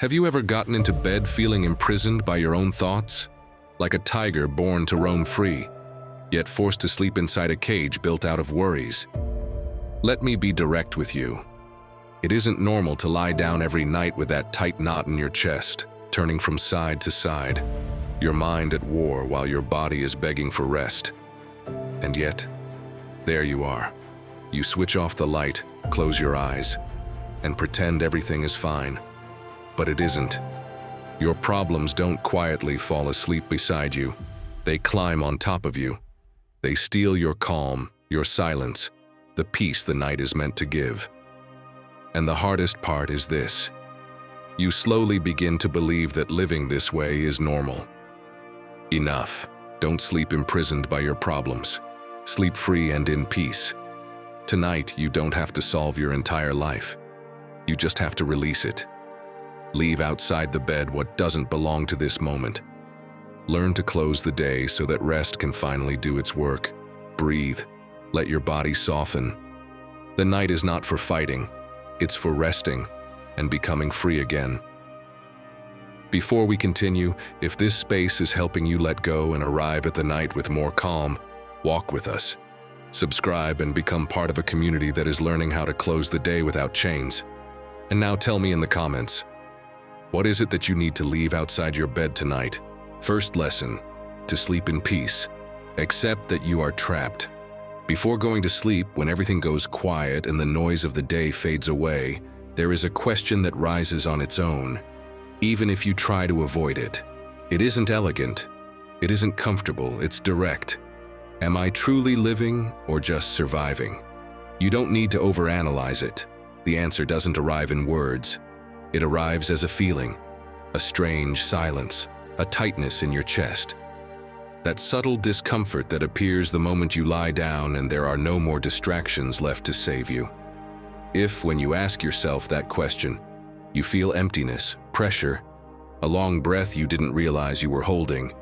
Have you ever gotten into bed feeling imprisoned by your own thoughts? Like a tiger born to roam free, yet forced to sleep inside a cage built out of worries? Let me be direct with you. It isn't normal to lie down every night with that tight knot in your chest, turning from side to side, your mind at war while your body is begging for rest. And yet, there you are. You switch off the light, close your eyes, and pretend everything is fine. But it isn't. Your problems don't quietly fall asleep beside you. They climb on top of you. They steal your calm, your silence, the peace the night is meant to give. And the hardest part is this. You slowly begin to believe that living this way is normal. Enough. Don't sleep imprisoned by your problems. Sleep free and in peace. Tonight, you don't have to solve your entire life. You just have to release it. Leave outside the bed what doesn't belong to this moment. Learn to close the day so that rest can finally do its work. Breathe. Let your body soften. The night is not for fighting. It's for resting and becoming free again. Before we continue, if this space is helping you let go and arrive at the night with more calm, walk with us. Subscribe and become part of a community that is learning how to close the day without chains. And now tell me in the comments, what is it that you need to leave outside your bed tonight? First lesson, to sleep in peace. Accept that you are trapped. Before going to sleep, when everything goes quiet and the noise of the day fades away, there is a question that rises on its own, even if you try to avoid it. It isn't elegant. It isn't comfortable. It's direct. Am I truly living or just surviving? You don't need to overanalyze it. The answer doesn't arrive in words. It arrives as a feeling, a strange silence, a tightness in your chest. That subtle discomfort that appears the moment you lie down and there are no more distractions left to save you. If, when you ask yourself that question, you feel emptiness, pressure, a long breath you didn't realize you were holding,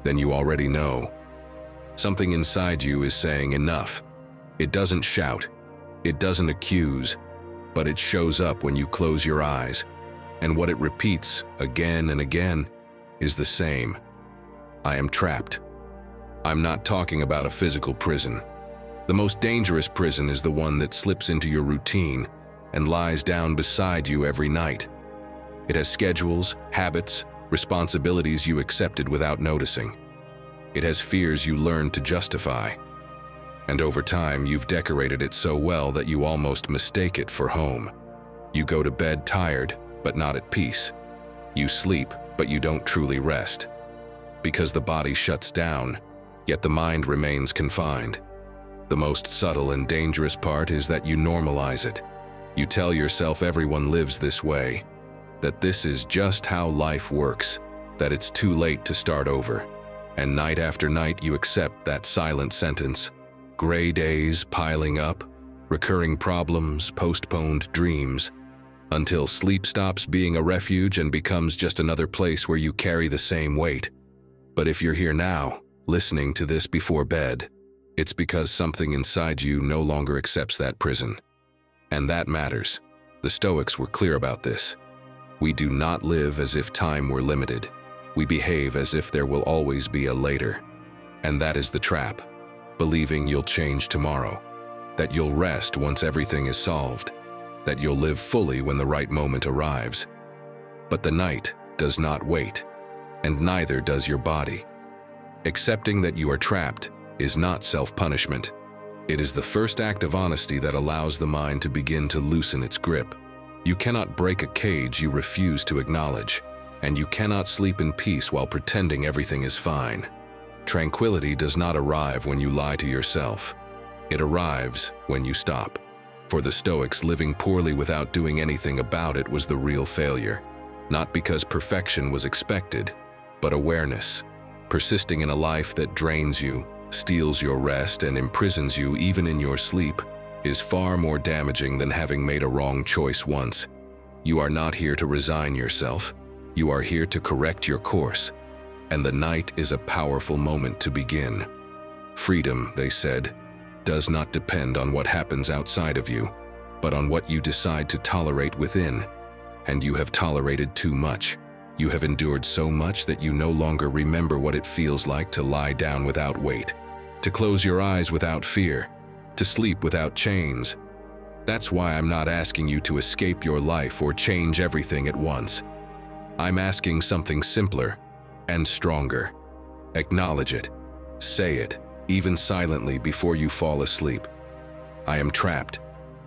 then you already know. Something inside you is saying enough. It doesn't shout, it doesn't accuse, but it shows up when you close your eyes, and what it repeats again and again is the same. I am trapped. I'm not talking about a physical prison. The most dangerous prison is the one that slips into your routine and lies down beside you every night. It has schedules, habits, responsibilities you accepted without noticing. It has fears you learned to justify. And over time, you've decorated it so well that you almost mistake it for home. You go to bed tired, but not at peace. You sleep, but you don't truly rest. Because the body shuts down, yet the mind remains confined. The most subtle and dangerous part is that you normalize it. You tell yourself everyone lives this way, that this is just how life works, that it's too late to start over. And night after night you accept that silent sentence. Gray days piling up, recurring problems, postponed dreams, until sleep stops being a refuge and becomes just another place where you carry the same weight. But if you're here now, listening to this before bed, it's because something inside you no longer accepts that prison. And that matters. The Stoics were clear about this. We do not live as if time were limited. We behave as if there will always be a later. And that is the trap. Believing you'll change tomorrow, that you'll rest once everything is solved, that you'll live fully when the right moment arrives. But the night does not wait, and neither does your body. Accepting that you are trapped is not self-punishment. It is the first act of honesty that allows the mind to begin to loosen its grip. You cannot break a cage you refuse to acknowledge, and you cannot sleep in peace while pretending everything is fine. Tranquility does not arrive when you lie to yourself. It arrives when you stop. For the Stoics, living poorly without doing anything about it was the real failure. Not because perfection was expected, but awareness. Persisting in a life that drains you, steals your rest, and imprisons you even in your sleep is far more damaging than having made a wrong choice once. You are not here to resign yourself. You are here to correct your course. And the night is a powerful moment to begin. Freedom, they said, does not depend on what happens outside of you, but on what you decide to tolerate within. and you have tolerated too much. You have endured so much that you no longer remember what it feels like to lie down without weight, to close your eyes without fear, to sleep without chains. That's why I'm not asking you to escape your life or change everything at once. I'm asking something simpler and stronger. Acknowledge it. Say it, even silently before you fall asleep. I am trapped,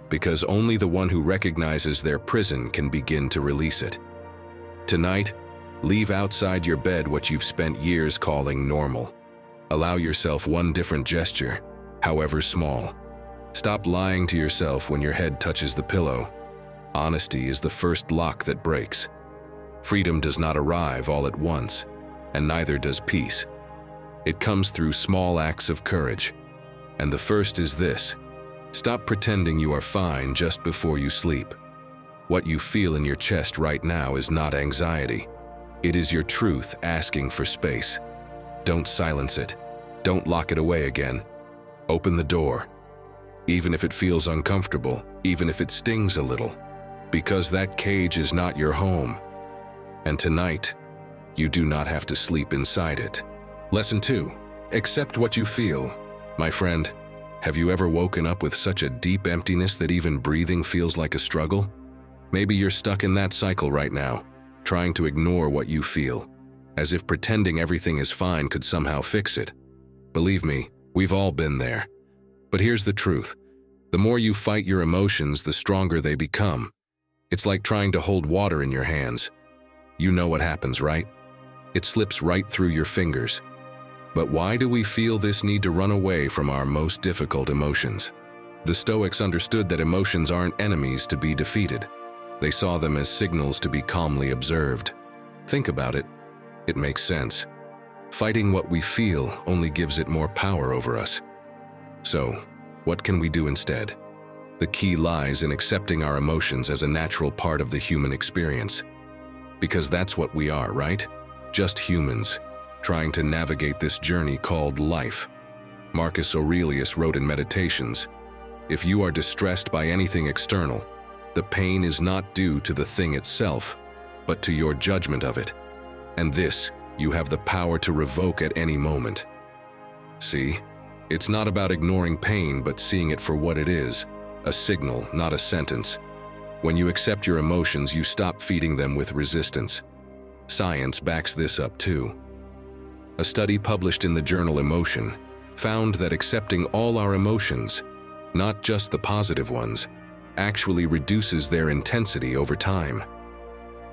because only the one who recognizes their prison can begin to release it. Tonight, leave outside your bed what you've spent years calling normal. Allow yourself one different gesture, however small. Stop lying to yourself when your head touches the pillow. Honesty is the first lock that breaks. Freedom does not arrive all at once, and neither does peace. It comes through small acts of courage. And the first is this: stop pretending you are fine just before you sleep. What you feel in your chest right now is not anxiety. It is your truth asking for space. Don't silence it. Don't lock it away again. Open the door. Even if it feels uncomfortable, even if it stings a little, because that cage is not your home. And tonight, you do not have to sleep inside it. Lesson 2. Accept what you feel. My friend, have you ever woken up with such a deep emptiness that even breathing feels like a struggle? Maybe you're stuck in that cycle right now, trying to ignore what you feel, as if pretending everything is fine could somehow fix it. Believe me, we've all been there. But here's the truth. The more you fight your emotions, the stronger they become. It's like trying to hold water in your hands. You know what happens, right? It slips right through your fingers. But why do we feel this need to run away from our most difficult emotions? The Stoics understood that emotions aren't enemies to be defeated. They saw them as signals to be calmly observed. Think about it. It makes sense. Fighting what we feel only gives it more power over us. So, what can we do instead? The key lies in accepting our emotions as a natural part of the human experience. Because that's what we are, right? Just humans, trying to navigate this journey called life. Marcus Aurelius wrote in Meditations, "If you are distressed by anything external, the pain is not due to the thing itself, but to your judgment of it. And this, you have the power to revoke at any moment." See? It's not about ignoring pain, but seeing it for what it is, a signal, not a sentence. When you accept your emotions, you stop feeding them with resistance. Science backs this up too. A study published in the journal Emotion found that accepting all our emotions, not just the positive ones, actually reduces their intensity over time.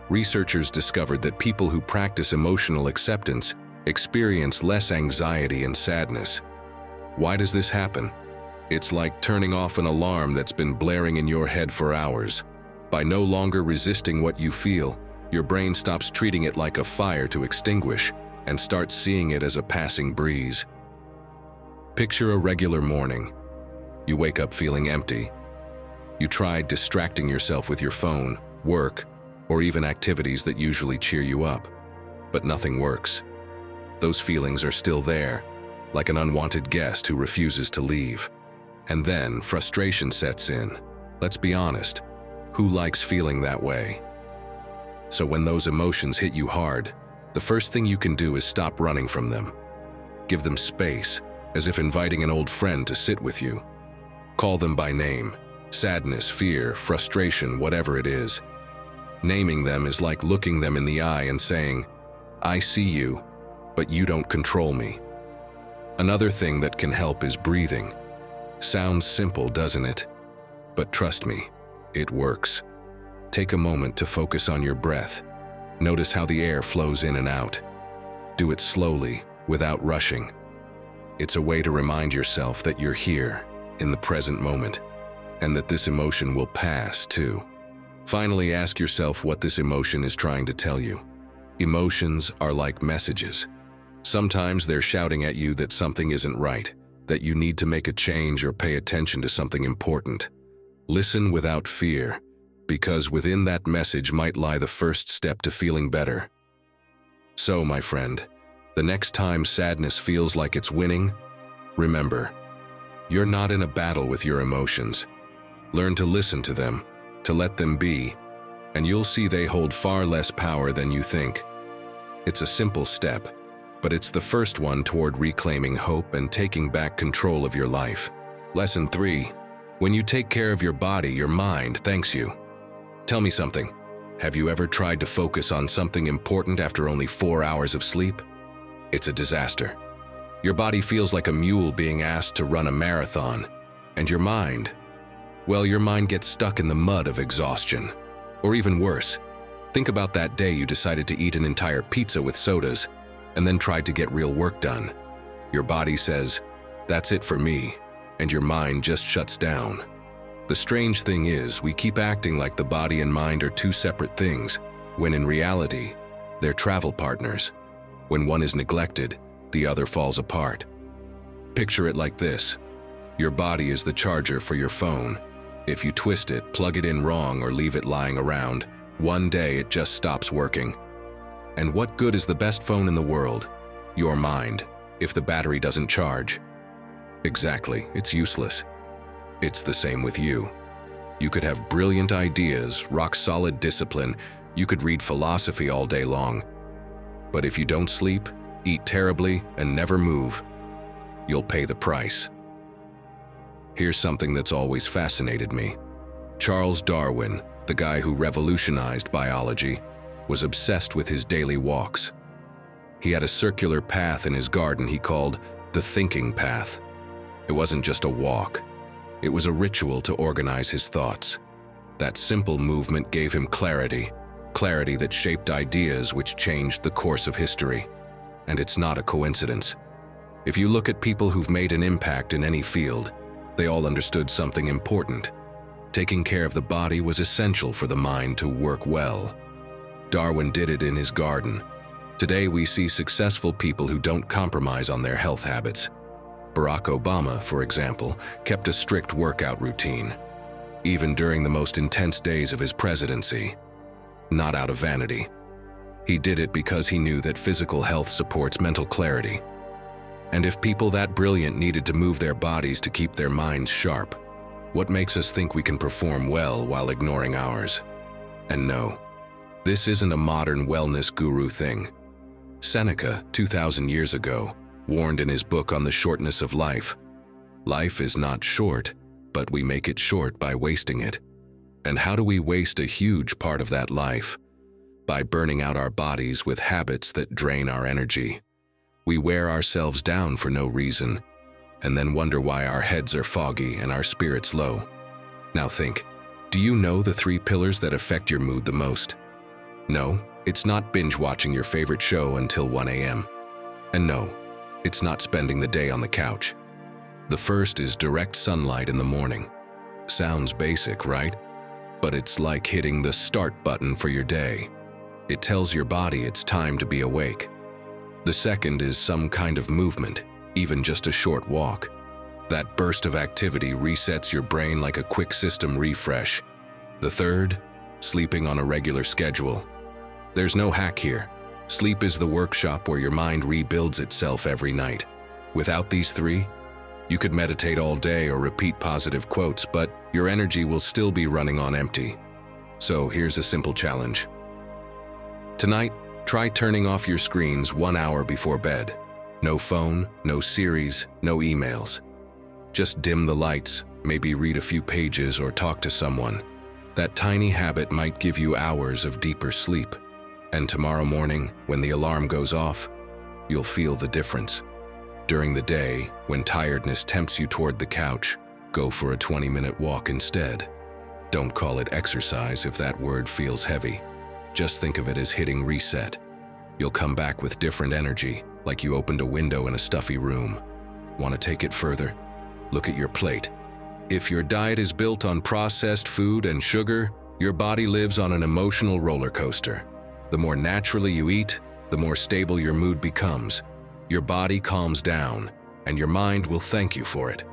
Researchers discovered that people who practice emotional acceptance experience less anxiety and sadness. Why does this happen? It's like turning off an alarm that's been blaring in your head for hours. By no longer resisting what you feel, your brain stops treating it like a fire to extinguish and starts seeing it as a passing breeze. Picture a regular morning. You wake up feeling empty. You tried distracting yourself with your phone, work, or even activities that usually cheer you up, but nothing works. Those feelings are still there, like an unwanted guest who refuses to leave. And then frustration sets in. Let's be honest, who likes feeling that way? So when those emotions hit you hard, the first thing you can do is stop running from them. Give them space, as if inviting an old friend to sit with you. Call them by name: sadness, fear, frustration, whatever it is. Naming them is like looking them in the eye and saying, "I see you, but you don't control me." Another thing that can help is breathing. Sounds simple, doesn't it? But trust me, it works. Take a moment to focus on your breath. Notice how the air flows in and out. Do it slowly, without rushing. It's a way to remind yourself that you're here, in the present moment, and that this emotion will pass too. Finally, ask yourself what this emotion is trying to tell you. Emotions are like messages. Sometimes they're shouting at you that something isn't right, that you need to make a change or pay attention to something important. Listen without fear, because within that message might lie the first step to feeling better. So, my friend, the next time sadness feels like it's winning, remember, you're not in a battle with your emotions. Learn to listen to them, to let them be, and you'll see they hold far less power than you think. It's a simple step, but it's the first one toward reclaiming hope and taking back control of your life. Lesson 3. When you take care of your body, your mind thanks you. Tell me something. Have you ever tried to focus on something important after only 4 hours of sleep? It's a disaster. Your body feels like a mule being asked to run a marathon. And your mind? Well, your mind gets stuck in the mud of exhaustion. Or even worse, think about that day you decided to eat an entire pizza with sodas and then tried to get real work done. Your body says, "That's it for me," and your mind just shuts down. The strange thing is, we keep acting like the body and mind are two separate things, when in reality, they're travel partners. When one is neglected, the other falls apart. Picture it like this. Your body is the charger for your phone. If you twist it, plug it in wrong, or leave it lying around, one day it just stops working. And what good is the best phone in the world, your mind, if the battery doesn't charge? Exactly, it's useless. It's the same with you. You could have brilliant ideas, rock-solid discipline, you could read philosophy all day long. But if you don't sleep, eat terribly, and never move, you'll pay the price. Here's something that's always fascinated me. Charles Darwin, the guy who revolutionized biology, was obsessed with his daily walks. He had a circular path in his garden he called the thinking path. It wasn't just a walk. It was a ritual to organize his thoughts. That simple movement gave him clarity that shaped ideas which changed the course of history. And it's not a coincidence. If you look at people who've made an impact in any field, they all understood something important. Taking care of the body was essential for the mind to work well. Darwin did it in his garden. Today we see successful people who don't compromise on their health habits. Barack Obama, for example, kept a strict workout routine, even during the most intense days of his presidency. Not out of vanity. He did it because he knew that physical health supports mental clarity. And if people that brilliant needed to move their bodies to keep their minds sharp, what makes us think we can perform well while ignoring ours? And no, this isn't a modern wellness guru thing. Seneca, 2,000 years ago, warned in his book on the shortness of life. Life is not short, but we make it short by wasting it. And how do we waste a huge part of that life? By burning out our bodies with habits that drain our energy. We wear ourselves down for no reason, and then wonder why our heads are foggy and our spirits low. Now think, do you know the 3 pillars that affect your mood the most? No, it's not binge watching your favorite show until 1 a.m. And no, it's not spending the day on the couch. The first is direct sunlight in the morning. Sounds basic, right? But it's like hitting the start button for your day. It tells your body it's time to be awake. The second is some kind of movement, even just a short walk. That burst of activity resets your brain like a quick system refresh. The third, sleeping on a regular schedule. There's no hack here. Sleep is the workshop where your mind rebuilds itself every night. Without these 3, you could meditate all day or repeat positive quotes, but your energy will still be running on empty. So here's a simple challenge. Tonight, try turning off your screens 1 hour before bed. No phone, no series, no emails. Just dim the lights, maybe read a few pages or talk to someone. That tiny habit might give you hours of deeper sleep. And tomorrow morning, when the alarm goes off, you'll feel the difference. During the day, when tiredness tempts you toward the couch, go for a 20-minute walk instead. Don't call it exercise if that word feels heavy. Just think of it as hitting reset. You'll come back with different energy, like you opened a window in a stuffy room. Want to take it further? Look at your plate. If your diet is built on processed food and sugar, your body lives on an emotional roller coaster. The more naturally you eat, the more stable your mood becomes. Your body calms down, and your mind will thank you for it.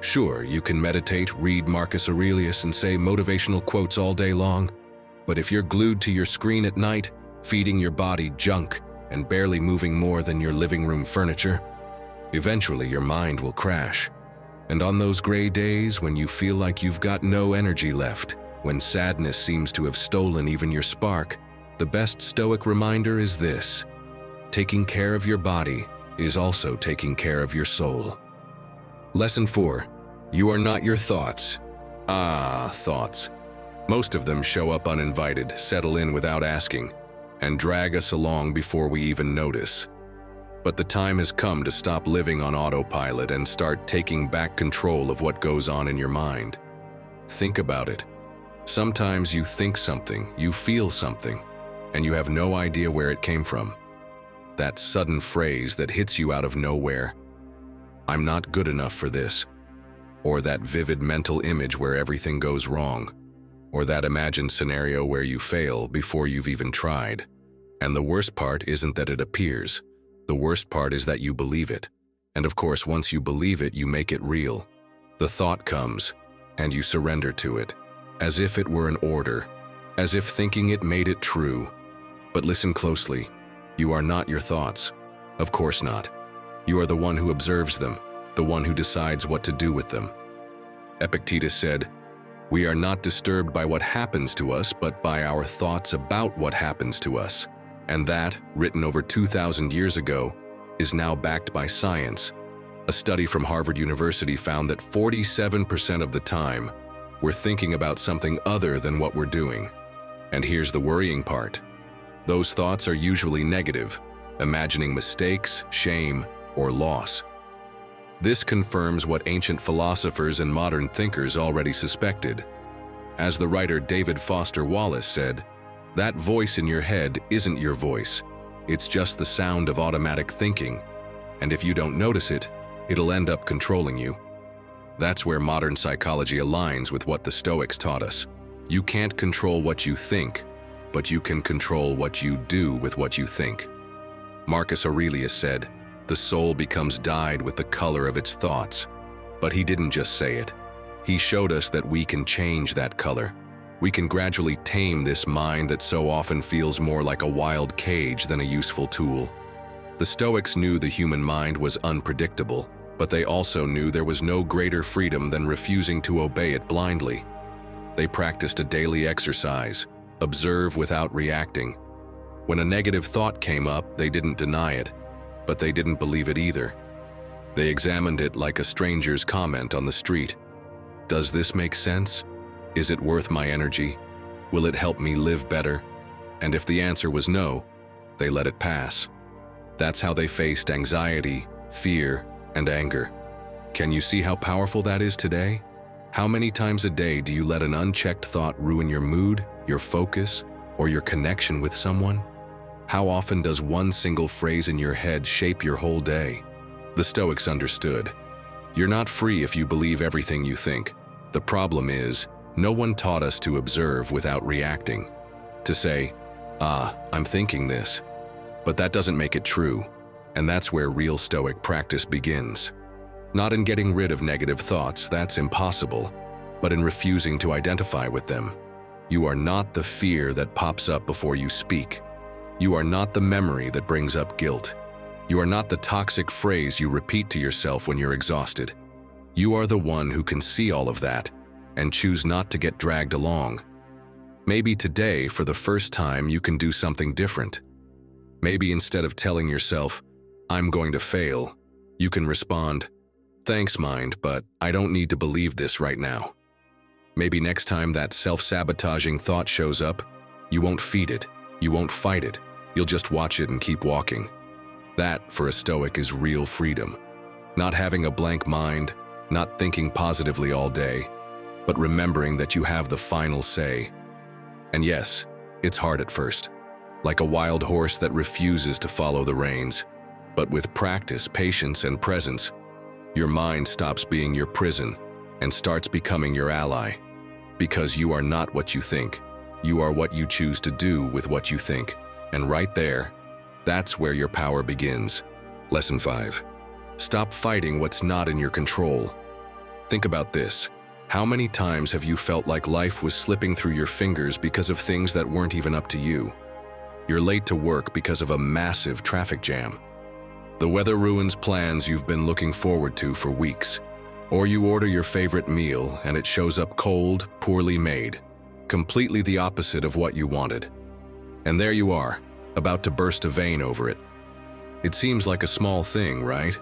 Sure, you can meditate, read Marcus Aurelius, and say motivational quotes all day long, but if you're glued to your screen at night, feeding your body junk and barely moving more than your living room furniture, eventually your mind will crash. And on those gray days when you feel like you've got no energy left, when sadness seems to have stolen even your spark, the best Stoic reminder is this: taking care of your body is also taking care of your soul. Lesson 4. You are not your thoughts. Thoughts. Most of them show up uninvited, settle in without asking, and drag us along before we even notice. But the time has come to stop living on autopilot and start taking back control of what goes on in your mind. Think about it. Sometimes you think something, you feel something, and you have no idea where it came from. That sudden phrase that hits you out of nowhere, "I'm not good enough for this," or that vivid mental image where everything goes wrong, or that imagined scenario where you fail before you've even tried. And the worst part isn't that it appears. The worst part is that you believe it. And of course, once you believe it, you make it real. The thought comes, and you surrender to it, as if it were an order, as if thinking it made it true. But listen closely. You are not your thoughts. Of course not. You are the one who observes them, the one who decides what to do with them. Epictetus said, "We are not disturbed by what happens to us, but by our thoughts about what happens to us." And that, written over 2,000 years ago, is now backed by science. A study from Harvard University found that 47% of the time, we're thinking about something other than what we're doing. And here's the worrying part. Those thoughts are usually negative, imagining mistakes, shame, or loss. This confirms what ancient philosophers and modern thinkers already suspected. As the writer David Foster Wallace said, "That voice in your head isn't your voice. It's just the sound of automatic thinking. And if you don't notice it, it'll end up controlling you." That's where modern psychology aligns with what the Stoics taught us. You can't control what you think, but you can control what you do with what you think. Marcus Aurelius said, "The soul becomes dyed with the color of its thoughts." But he didn't just say it. He showed us that we can change that color. We can gradually tame this mind that so often feels more like a wild cage than a useful tool. The Stoics knew the human mind was unpredictable, but they also knew there was no greater freedom than refusing to obey it blindly. They practiced a daily exercise: observe without reacting. When a negative thought came up, they didn't deny it, but they didn't believe it either. They examined it like a stranger's comment on the street. Does this make sense? Is it worth my energy? Will it help me live better? And if the answer was no, they let it pass. That's how they faced anxiety, fear, and anger. Can you see how powerful that is today? How many times a day do you let an unchecked thought ruin your mood, your focus, or your connection with someone? How often does one single phrase in your head shape your whole day? The Stoics understood. You're not free if you believe everything you think. The problem is, no one taught us to observe without reacting. To say, I'm thinking this. But that doesn't make it true, and that's where real Stoic practice begins. Not in getting rid of negative thoughts, that's impossible, but in refusing to identify with them. You are not the fear that pops up before you speak. You are not the memory that brings up guilt. You are not the toxic phrase you repeat to yourself when you're exhausted. You are the one who can see all of that and choose not to get dragged along. Maybe today, for the first time, you can do something different. Maybe instead of telling yourself, "I'm going to fail," you can respond, "Thanks, mind, but I don't need to believe this right now." Maybe next time that self-sabotaging thought shows up, you won't feed it, you won't fight it, you'll just watch it and keep walking. That, for a Stoic, is real freedom. Not having a blank mind, not thinking positively all day, but remembering that you have the final say. And yes, it's hard at first, like a wild horse that refuses to follow the reins. But with practice, patience, and presence, your mind stops being your prison and starts becoming your ally. Because you are not what you think. You are what you choose to do with what you think. And right there, that's where your power begins. Lesson 5. Stop fighting what's not in your control. Think about this. How many times have you felt like life was slipping through your fingers because of things that weren't even up to you? You're late to work because of a massive traffic jam. The weather ruins plans you've been looking forward to for weeks. Or you order your favorite meal and it shows up cold, poorly made. Completely the opposite of what you wanted. And there you are, about to burst a vein over it. It seems like a small thing, right?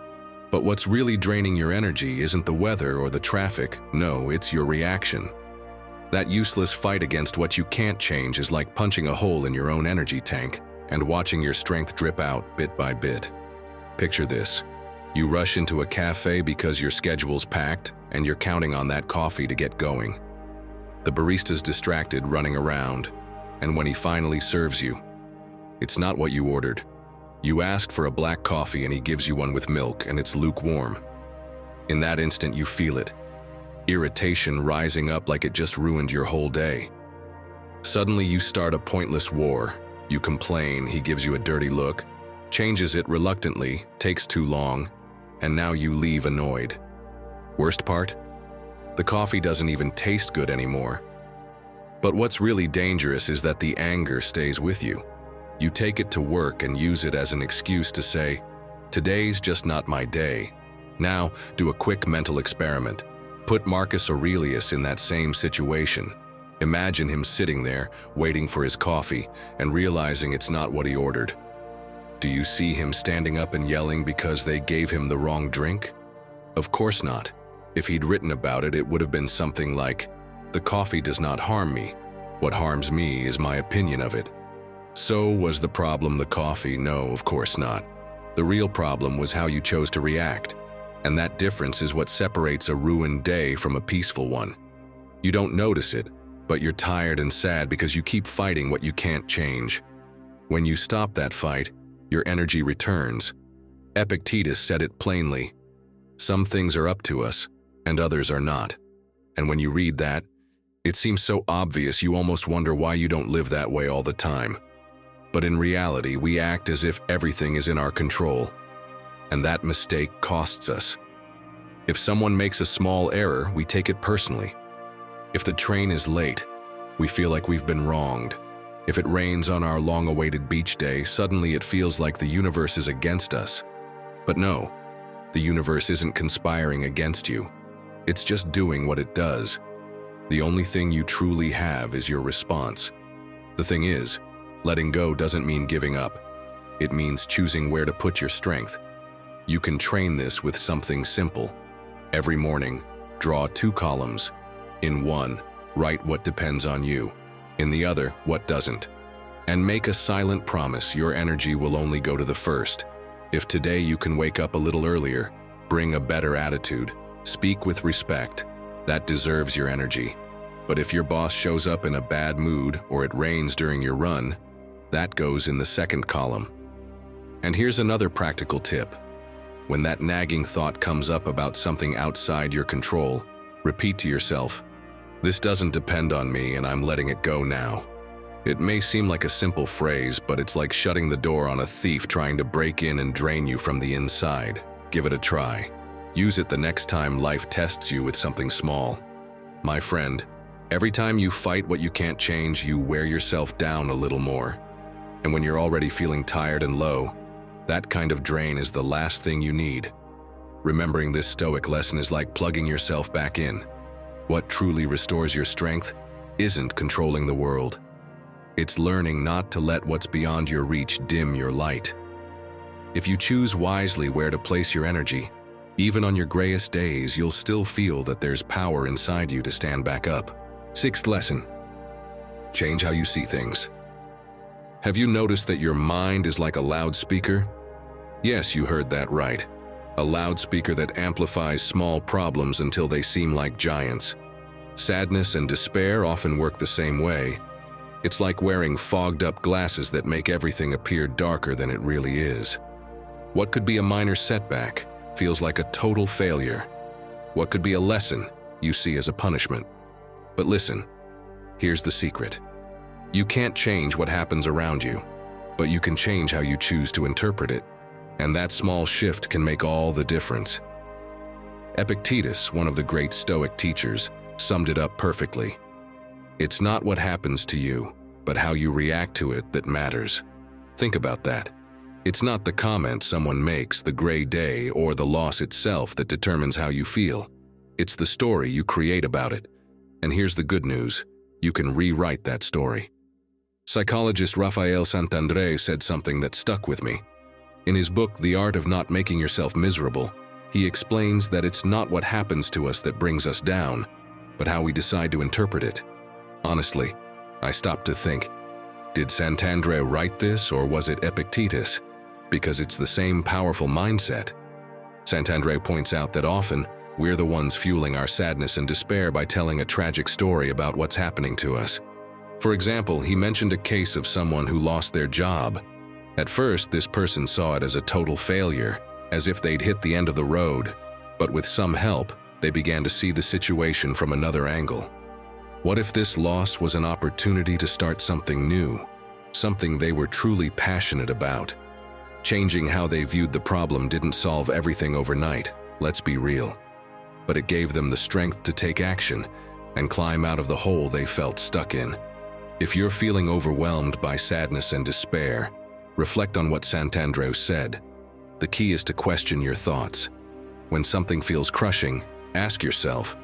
But what's really draining your energy isn't the weather or the traffic. No, it's your reaction. That useless fight against what you can't change is like punching a hole in your own energy tank and watching your strength drip out bit by bit. Picture this. You rush into a cafe because your schedule's packed and you're counting on that coffee to get going. The barista's distracted, running around, and when he finally serves you, it's not what you ordered. You asked for a black coffee and he gives you one with milk and it's lukewarm. In that instant you feel it. Irritation rising up like it just ruined your whole day. Suddenly you start a pointless war. You complain, he gives you a dirty look, changes it reluctantly, takes too long, and now you leave annoyed. Worst part? The coffee doesn't even taste good anymore. But what's really dangerous is that the anger stays with you. You take it to work and use it as an excuse to say, "Today's just not my day." Now, do a quick mental experiment. Put Marcus Aurelius in that same situation. Imagine him sitting there, waiting for his coffee, and realizing it's not what he ordered. Do you see him standing up and yelling because they gave him the wrong drink? Of course not. If he'd written about it, it would have been something like, "The coffee does not harm me. What harms me is my opinion of it." So was the problem the coffee? No, of course not. The real problem was how you chose to react. And that difference is what separates a ruined day from a peaceful one. You don't notice it, but you're tired and sad because you keep fighting what you can't change. When you stop that fight, your energy returns. Epictetus said it plainly. Some things are up to us, and others are not. And when you read that, it seems so obvious you almost wonder why you don't live that way all the time. But in reality, we act as if everything is in our control. And that mistake costs us. If someone makes a small error, we take it personally. If the train is late, we feel like we've been wronged. If it rains on our long-awaited beach day, suddenly it feels like the universe is against us. But no, the universe isn't conspiring against you. It's just doing what it does. The only thing you truly have is your response. The thing is, letting go doesn't mean giving up. It means choosing where to put your strength. You can train this with something simple. Every morning, draw 2 columns. In one, write what depends on you. In the other, what doesn't. And make a silent promise your energy will only go to the first. If today you can wake up a little earlier, bring a better attitude, speak with respect, that deserves your energy. But if your boss shows up in a bad mood or it rains during your run, that goes in the second column. And here's another practical tip. When that nagging thought comes up about something outside your control, repeat to yourself, "This doesn't depend on me and I'm letting it go now." It may seem like a simple phrase, but it's like shutting the door on a thief trying to break in and drain you from the inside. Give it a try. Use it the next time life tests you with something small. My friend, every time you fight what you can't change, you wear yourself down a little more. And when you're already feeling tired and low, that kind of drain is the last thing you need. Remembering this Stoic lesson is like plugging yourself back in. What truly restores your strength isn't controlling the world. It's learning not to let what's beyond your reach dim your light. If you choose wisely where to place your energy, even on your grayest days, you'll still feel that there's power inside you to stand back up. 6th lesson. Change how you see things. Have you noticed that your mind is like a loudspeaker? Yes, you heard that right. A loudspeaker that amplifies small problems until they seem like giants. Sadness and despair often work the same way. It's like wearing fogged-up glasses that make everything appear darker than it really is. What could be a minor setback feels like a total failure. What could be a lesson you see as a punishment. But listen, here's the secret. You can't change what happens around you, but you can change how you choose to interpret it. And that small shift can make all the difference. Epictetus, one of the great Stoic teachers, summed it up perfectly. It's not what happens to you, but how you react to it that matters. Think about that. It's not the comment someone makes, the gray day, or the loss itself that determines how you feel. It's the story you create about it. And here's the good news. you can rewrite that story. Psychologist Rafael Santandré said something that stuck with me. In his book, The Art of Not Making Yourself Miserable, he explains that it's not what happens to us that brings us down, but how we decide to interpret it. Honestly, I stopped to think, did Santandré write this, or was it Epictetus? Because it's the same powerful mindset. Santandré points out that often, we're the ones fueling our sadness and despair by telling a tragic story about what's happening to us. For example, he mentioned a case of someone who lost their job. At first, this person saw it as a total failure, as if they'd hit the end of the road. But with some help, they began to see the situation from another angle. What if this loss was an opportunity to start something new, something they were truly passionate about? Changing how they viewed the problem didn't solve everything overnight, let's be real. But it gave them the strength to take action and climb out of the hole they felt stuck in. If you're feeling overwhelmed by sadness and despair, reflect on what Santandré said. The key is to question your thoughts. When something feels crushing, ask yourself,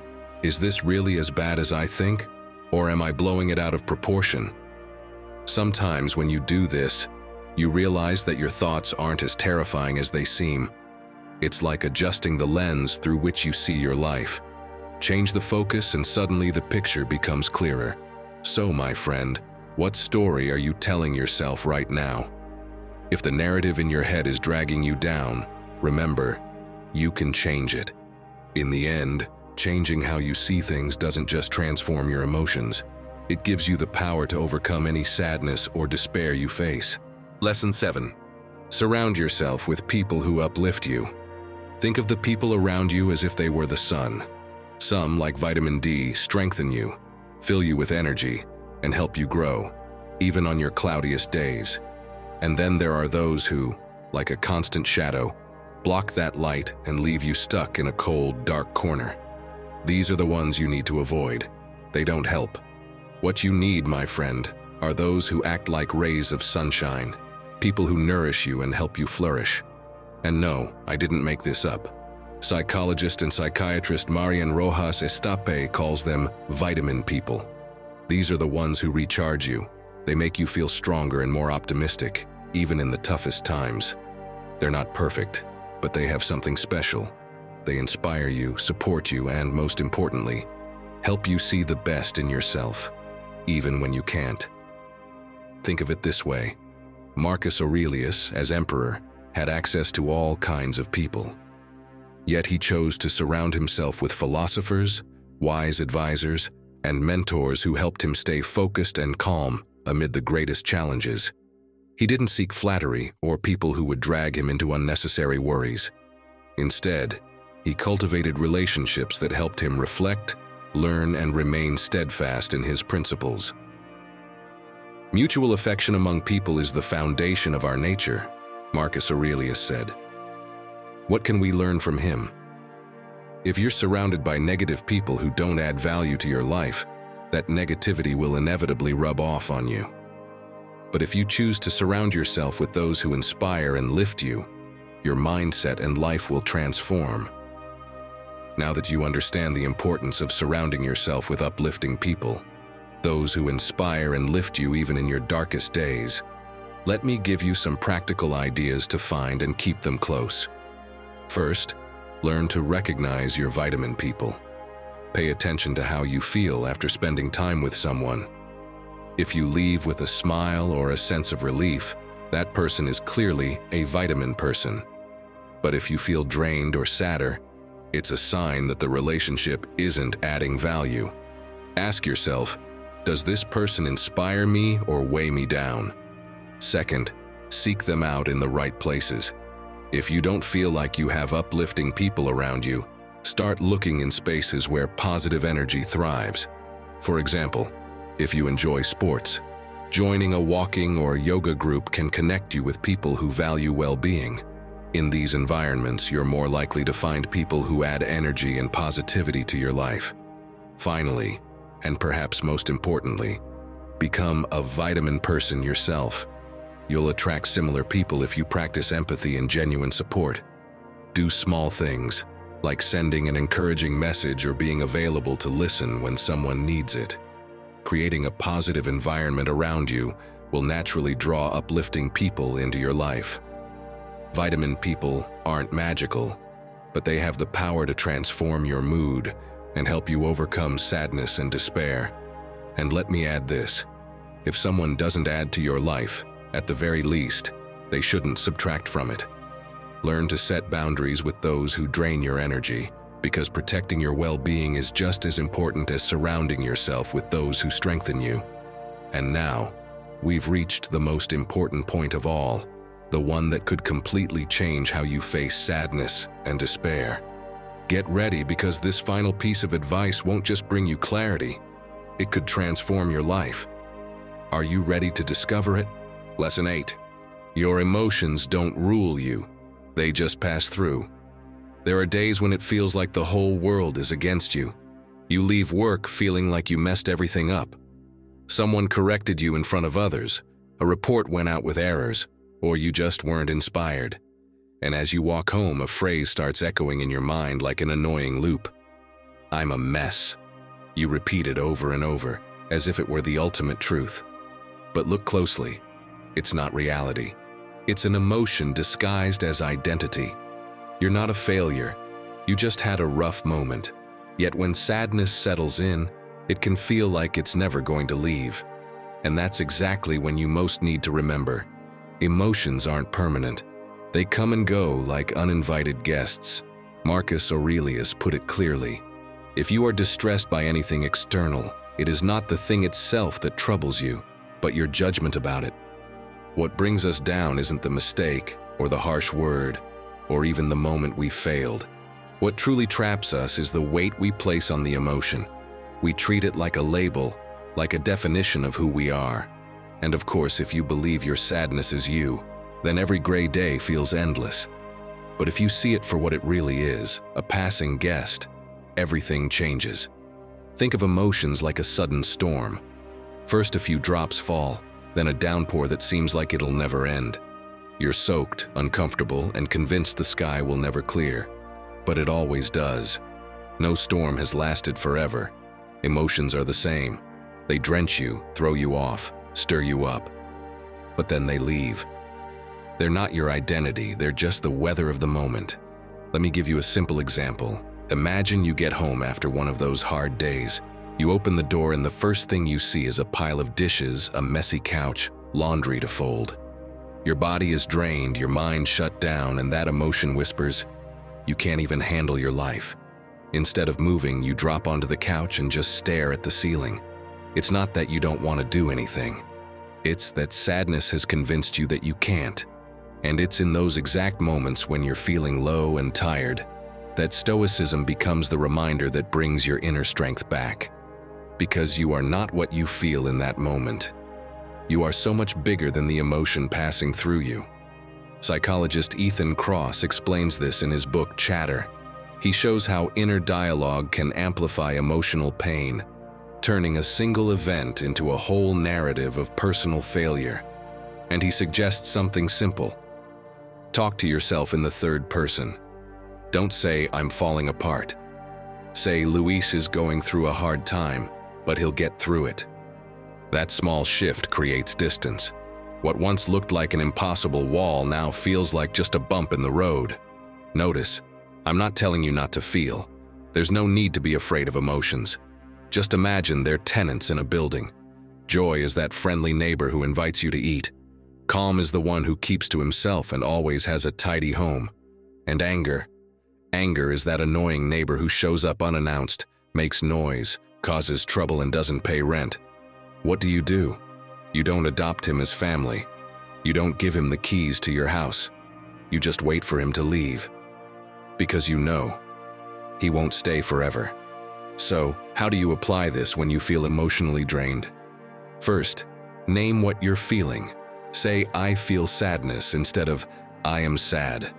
is this really as bad as I think? Or am I blowing it out of proportion? Sometimes when you do this, you realize that your thoughts aren't as terrifying as they seem. It's like adjusting the lens through which you see your life. Change the focus and suddenly the picture becomes clearer. So, my friend, what story are you telling yourself right now? If the narrative in your head is dragging you down, remember, you can change it. In the end, changing how you see things doesn't just transform your emotions. It gives you the power to overcome any sadness or despair you face. Lesson 7. Surround yourself with people who uplift you. Think of the people around you as if they were the sun. Some, like vitamin D, strengthen you, fill you with energy, and help you grow, even on your cloudiest days. And then there are those who, like a constant shadow, block that light and leave you stuck in a cold, dark corner. These are the ones you need to avoid. They don't help. What you need, my friend, are those who act like rays of sunshine, people who nourish you and help you flourish. And no, I didn't make this up. Psychologist and psychiatrist Marian Rojas Estape calls them vitamin people. These are the ones who recharge you. They make you feel stronger and more optimistic, even in the toughest times. They're not perfect, but they have something special. They inspire you, support you, and most importantly, help you see the best in yourself, even when you can't. Think of it this way. Marcus Aurelius, as emperor, had access to all kinds of people. Yet he chose to surround himself with philosophers, wise advisors, and mentors who helped him stay focused and calm amid the greatest challenges. He didn't seek flattery or people who would drag him into unnecessary worries. Instead, he cultivated relationships that helped him reflect, learn, and remain steadfast in his principles. Mutual affection among people is the foundation of our nature, Marcus Aurelius said. What can we learn from him? If you're surrounded by negative people who don't add value to your life, that negativity will inevitably rub off on you. But if you choose to surround yourself with those who inspire and lift you, your mindset and life will transform. Now that you understand the importance of surrounding yourself with uplifting people, those who inspire and lift you even in your darkest days, let me give you some practical ideas to find and keep them close. First, learn to recognize your vitamin people. Pay attention to how you feel after spending time with someone. If you leave with a smile or a sense of relief, that person is clearly a vitamin person. But if you feel drained or sadder, it's a sign that the relationship isn't adding value. Ask yourself, does this person inspire me or weigh me down? Second, seek them out in the right places. If you don't feel like you have uplifting people around you, start looking in spaces where positive energy thrives. For example, if you enjoy sports, joining a walking or yoga group can connect you with people who value well-being. In these environments, you're more likely to find people who add energy and positivity to your life. Finally, and perhaps most importantly, become a vitamin person yourself. You'll attract similar people if you practice empathy and genuine support. Do small things, like sending an encouraging message or being available to listen when someone needs it. creating a positive environment around you will naturally draw uplifting people into your life. Vitamin people aren't magical, but they have the power to transform your mood and help you overcome sadness and despair. And let me add this: if someone doesn't add to your life, at the very least, they shouldn't subtract from it. Learn to set boundaries with those who drain your energy, because protecting your well-being is just as important as surrounding yourself with those who strengthen you. And now, we've reached the most important point of all, the one that could completely change how you face sadness and despair. Get ready, because this final piece of advice won't just bring you clarity, it could transform your life. Are you ready to discover it? Lesson 8. Your emotions don't rule you, they just pass through. There are days when it feels like the whole world is against you. You leave work feeling like you messed everything up. Someone corrected you in front of others, a report went out with errors, or you just weren't inspired. And as you walk home, a phrase starts echoing in your mind like an annoying loop. I'm a mess. You repeat it over and over, as if it were the ultimate truth. But look closely. It's not reality. It's an emotion disguised as identity. You're not a failure. You just had a rough moment. Yet when sadness settles in, it can feel like it's never going to leave. And that's exactly when you most need to remember. Emotions aren't permanent. They come and go like uninvited guests. Marcus Aurelius put it clearly. If you are distressed by anything external, it is not the thing itself that troubles you, but your judgment about it. What brings us down isn't the mistake, or the harsh word, or even the moment we failed. What truly traps us is the weight we place on the emotion. We treat it like a label, like a definition of who we are. And of course, if you believe your sadness is you, then every gray day feels endless. But if you see it for what it really is, a passing guest, everything changes. Think of emotions like a sudden storm. First a few drops fall, then a downpour that seems like it'll never end. You're soaked, uncomfortable, and convinced the sky will never clear. But it always does. No storm has lasted forever. Emotions are the same. They drench you, throw you off, stir you up. But then they leave. They're not your identity, they're just the weather of the moment. Let me give you a simple example. Imagine you get home after one of those hard days. You open the door and the first thing you see is a pile of dishes, a messy couch, laundry to fold. Your body is drained, your mind shut down, and that emotion whispers, you can't even handle your life. Instead of moving, you drop onto the couch and just stare at the ceiling. It's not that you don't want to do anything. It's that sadness has convinced you that you can't. And it's in those exact moments when you're feeling low and tired that Stoicism becomes the reminder that brings your inner strength back. Because you are not what you feel in that moment. You are so much bigger than the emotion passing through you. Psychologist Ethan Kross explains this in his book Chatter. He shows how inner dialogue can amplify emotional pain, turning a single event into a whole narrative of personal failure. And he suggests something simple. Talk to yourself in the third person. Don't say, I'm falling apart. Say, Luis is going through a hard time, but he'll get through it. That small shift creates distance. What once looked like an impossible wall now feels like just a bump in the road. Notice, I'm not telling you not to feel. There's no need to be afraid of emotions. Just imagine they're tenants in a building. Joy is that friendly neighbor who invites you to eat. Calm is the one who keeps to himself and always has a tidy home. And anger is that annoying neighbor who shows up unannounced, makes noise, causes trouble, and doesn't pay rent. What do? You don't adopt him as family. You don't give him the keys to your house. You just wait for him to leave. Because you know he won't stay forever. So, how do you apply this when you feel emotionally drained? First, name what you're feeling. Say, I feel sadness instead of, I am sad.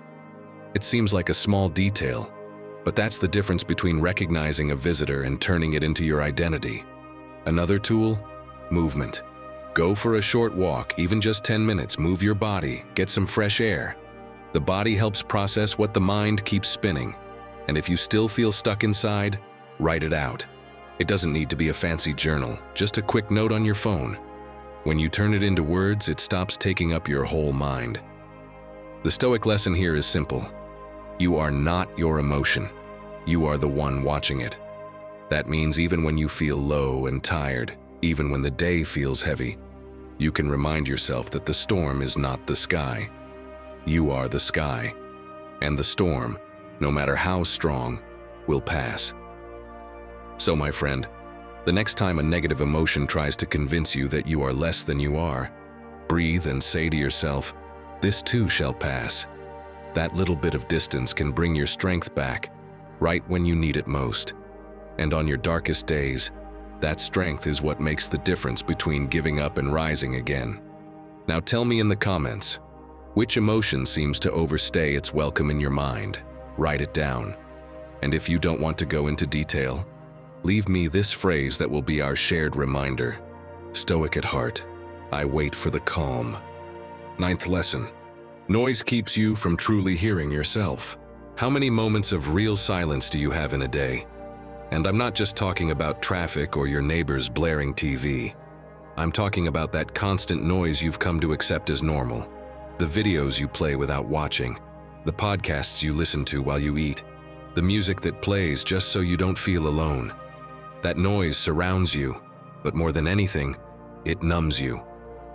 It seems like a small detail, but that's the difference between recognizing a visitor and turning it into your identity. Another tool? Movement. Go for a short walk, even just 10 minutes. Move your body, get some fresh air. The body helps process what the mind keeps spinning. And if you still feel stuck inside, write it out. It doesn't need to be a fancy journal, just a quick note on your phone. When you turn it into words, it stops taking up your whole mind. The Stoic lesson here is simple. You are not your emotion. You are the one watching it. That means even when you feel low and tired, even when the day feels heavy, you can remind yourself that the storm is not the sky. You are the sky. And the storm, no matter how strong, will pass. So, my friend, the next time a negative emotion tries to convince you that you are less than you are, breathe and say to yourself, "This too shall pass." That little bit of distance can bring your strength back, right when you need it most. And on your darkest days, that strength is what makes the difference between giving up and rising again. Now tell me in the comments, which emotion seems to overstay its welcome in your mind? Write it down. And if you don't want to go into detail, leave me this phrase that will be our shared reminder. Stoic at heart, I wait for the calm. Ninth lesson. Noise keeps you from truly hearing yourself. How many moments of real silence do you have in a day? And I'm not just talking about traffic or your neighbor's blaring TV. I'm talking about that constant noise you've come to accept as normal. The videos you play without watching, the podcasts you listen to while you eat, the music that plays just so you don't feel alone. That noise surrounds you, but more than anything, it numbs you.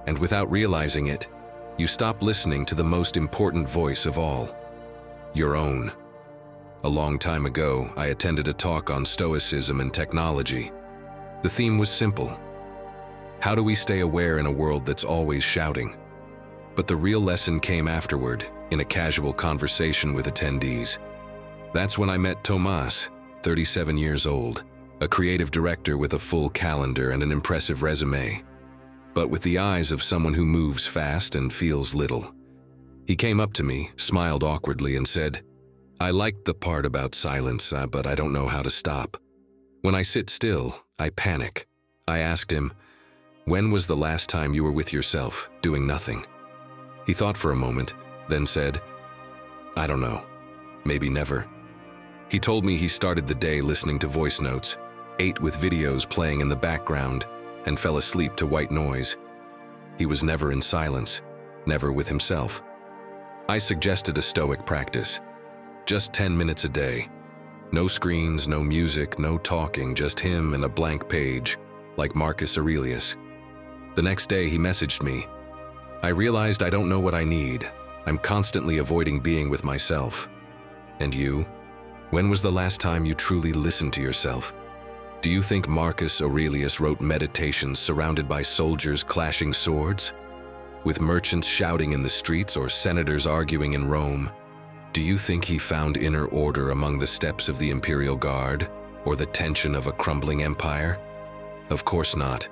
And without realizing it, you stop listening to the most important voice of all, your own. A long time ago, I attended a talk on Stoicism and technology. The theme was simple. How do we stay aware in a world that's always shouting? But the real lesson came afterward, in a casual conversation with attendees. That's when I met Tomas, 37 years old, a creative director with a full calendar and an impressive resume, but with the eyes of someone who moves fast and feels little. He came up to me, smiled awkwardly, and said, "I liked the part about silence, but I don't know how to stop. When I sit still, I panic." I asked him, "When was the last time you were with yourself, doing nothing?" He thought for a moment, then said, "I don't know. Maybe never." He told me he started the day listening to voice notes, ate with videos playing in the background, and fell asleep to white noise. He was never in silence, never with himself. I suggested a Stoic practice. Just 10 minutes a day. No screens, no music, no talking, just him and a blank page, like Marcus Aurelius. The next day he messaged me, "I realized I don't know what I need. I'm constantly avoiding being with myself." And you? When was the last time you truly listened to yourself? Do you think Marcus Aurelius wrote meditations surrounded by soldiers clashing swords? With merchants shouting in the streets or senators arguing in Rome? Do you think he found inner order among the steps of the imperial guard or the tension of a crumbling empire? Of course not.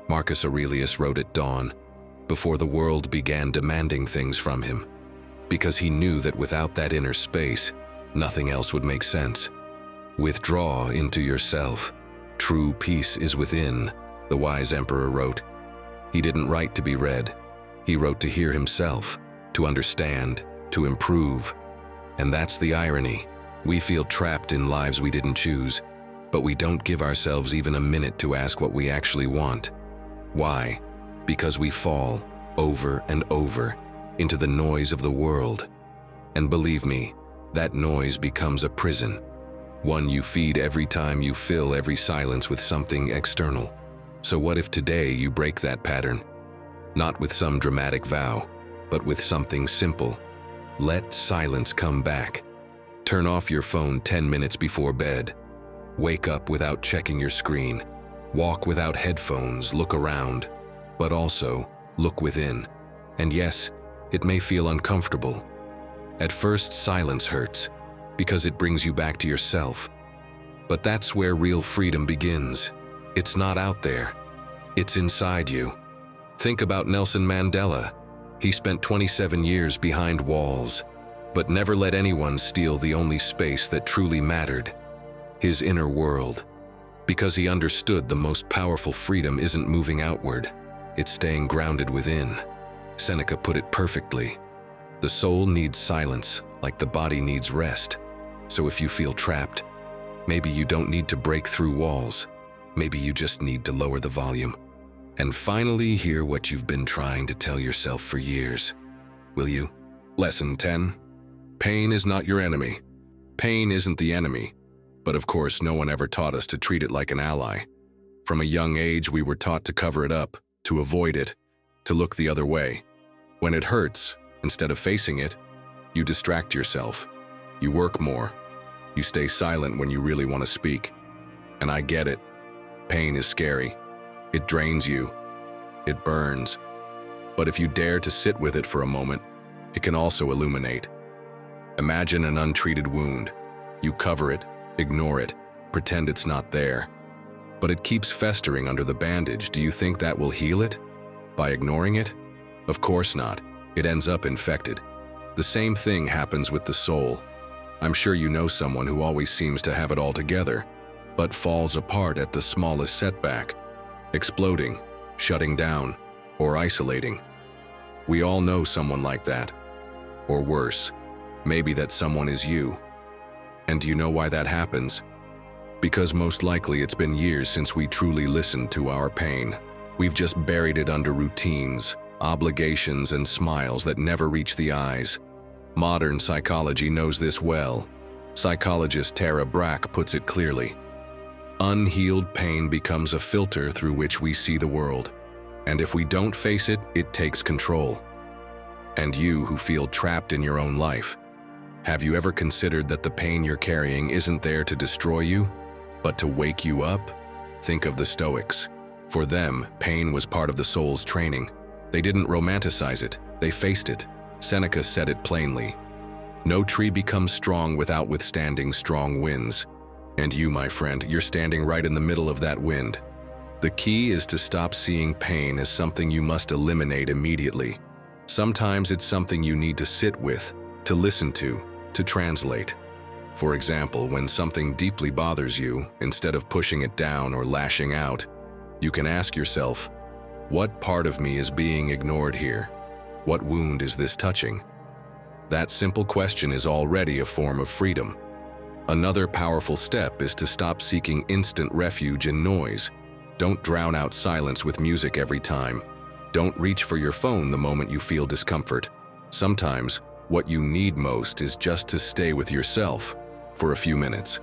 Marcus Aurelius wrote at dawn, before the world began demanding things from him, because he knew that without that inner space, nothing else would make sense. Withdraw into yourself. True peace is within, the wise emperor wrote. He didn't write to be read. He wrote to hear himself, to understand, to improve. And that's the irony. We feel trapped in lives we didn't choose, but we don't give ourselves even a minute to ask what we actually want. Why? Because we fall, over and over, into the noise of the world. And believe me, that noise becomes a prison. One you feed every time you fill every silence with something external. So what if today you break that pattern? Not with some dramatic vow, but with something simple. Let silence come back. Turn off your phone 10 minutes before bed. Wake up without checking your screen. Walk without headphones, look around, but also look within. And yes, it may feel uncomfortable. At first, silence hurts, because it brings you back to yourself. But that's where real freedom begins. It's not out there. It's inside you. Think about Nelson Mandela. He spent 27 years behind walls, but never let anyone steal the only space that truly mattered, his inner world. Because he understood the most powerful freedom isn't moving outward, it's staying grounded within. Seneca put it perfectly. The soul needs silence, like the body needs rest. So if you feel trapped, maybe you don't need to break through walls. Maybe you just need to lower the volume and finally hear what you've been trying to tell yourself for years. Will you? Lesson 10. Pain is not your enemy. Pain isn't the enemy. But of course, no one ever taught us to treat it like an ally. From a young age, we were taught to cover it up, to avoid it, to look the other way. When it hurts, instead of facing it, you distract yourself. You work more. You stay silent when you really want to speak. And I get it. Pain is scary. It drains you. It burns. But if you dare to sit with it for a moment, it can also illuminate. Imagine an untreated wound. You cover it, ignore it, pretend it's not there. But it keeps festering under the bandage. Do you think that will heal it? By ignoring it? Of course not. It ends up infected. The same thing happens with the soul. I'm sure you know someone who always seems to have it all together, but falls apart at the smallest setback, exploding, shutting down, or isolating. We all know someone like that. Or worse, maybe that someone is you. And do you know why that happens? Because most likely it's been years since we truly listened to our pain. We've just buried it under routines, obligations, and smiles that never reach the eyes. Modern psychology knows this well. Psychologist Tara Brach puts it clearly. Unhealed pain becomes a filter through which we see the world. And if we don't face it, it takes control. And you who feel trapped in your own life, have you ever considered that the pain you're carrying isn't there to destroy you, but to wake you up? Think of the Stoics. For them, pain was part of the soul's training. They didn't romanticize it, they faced it. Seneca said it plainly. No tree becomes strong without withstanding strong winds. And you, my friend, you're standing right in the middle of that wind. The key is to stop seeing pain as something you must eliminate immediately. Sometimes it's something you need to sit with, to listen to translate. For example, when something deeply bothers you, instead of pushing it down or lashing out, you can ask yourself, what part of me is being ignored here? What wound is this touching? That simple question is already a form of freedom. Another powerful step is to stop seeking instant refuge in noise. Don't drown out silence with music every time. Don't reach for your phone the moment you feel discomfort. Sometimes, what you need most is just to stay with yourself for a few minutes,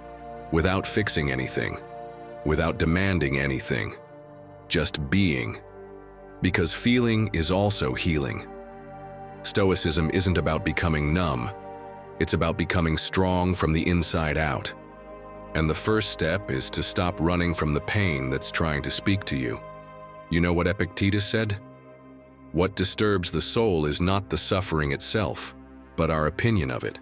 without fixing anything, without demanding anything, just being. Because feeling is also healing. Stoicism isn't about becoming numb. It's about becoming strong from the inside out. And the first step is to stop running from the pain that's trying to speak to you. You know what Epictetus said? What disturbs the soul is not the suffering itself, but our opinion of it.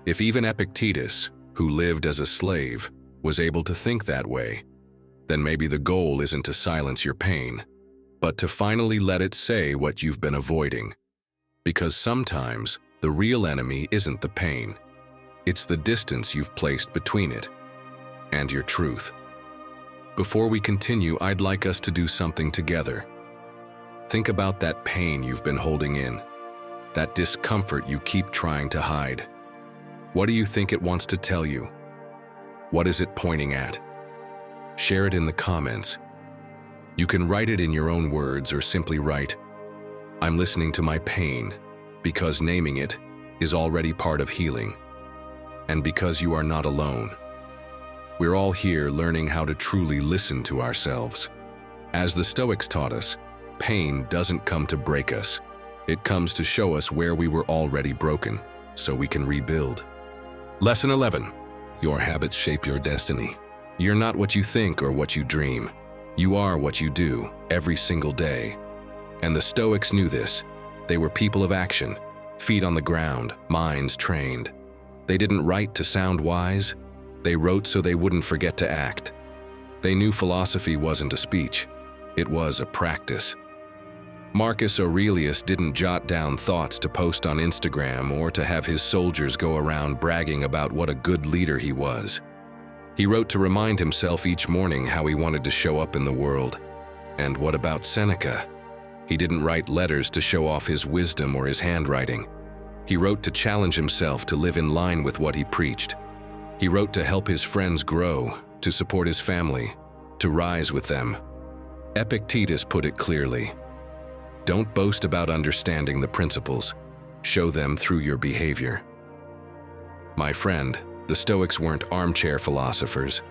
If even Epictetus, who lived as a slave, was able to think that way, then maybe the goal isn't to silence your pain, but to finally let it say what you've been avoiding. Because sometimes, the real enemy isn't the pain. It's the distance you've placed between it and your truth. Before we continue, I'd like us to do something together. Think about that pain you've been holding in, that discomfort you keep trying to hide. What do you think it wants to tell you? What is it pointing at? Share it in the comments. You can write it in your own words or simply write, I'm listening to my pain, because naming it is already part of healing. And because you are not alone. We're all here learning how to truly listen to ourselves. As the Stoics taught us, pain doesn't come to break us. It comes to show us where we were already broken, so we can rebuild. Lesson 11. Your habits shape your destiny. You're not what you think or what you dream. You are what you do every single day. And the Stoics knew this. They were people of action, feet on the ground, minds trained. They didn't write to sound wise. They wrote so they wouldn't forget to act. They knew philosophy wasn't a speech. It was a practice. Marcus Aurelius didn't jot down thoughts to post on Instagram or to have his soldiers go around bragging about what a good leader he was. He wrote to remind himself each morning how he wanted to show up in the world. And what about Seneca? He didn't write letters to show off his wisdom or his handwriting. He wrote to challenge himself to live in line with what he preached. He wrote to help his friends grow, to support his family, to rise with them. Epictetus put it clearly. Don't boast about understanding the principles. Show them through your behavior. My friend, the Stoics weren't armchair philosophers.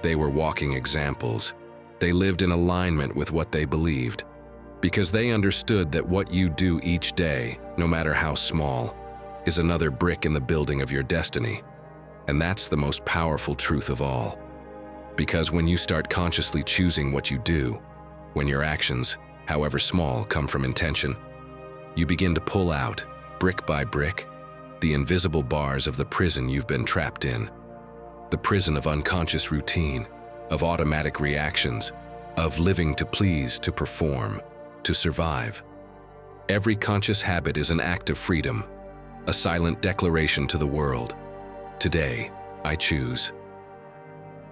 They were walking examples. They lived in alignment with what they believed, because they understood that what you do each day, no matter how small, is another brick in the building of your destiny. And that's the most powerful truth of all. Because when you start consciously choosing what you do, when your actions, however small, come from intention, you begin to pull out, brick by brick, the invisible bars of the prison you've been trapped in. The prison of unconscious routine, of automatic reactions, of living to please, to perform, to survive. Every conscious habit is an act of freedom, a silent declaration to the world. Today, I choose.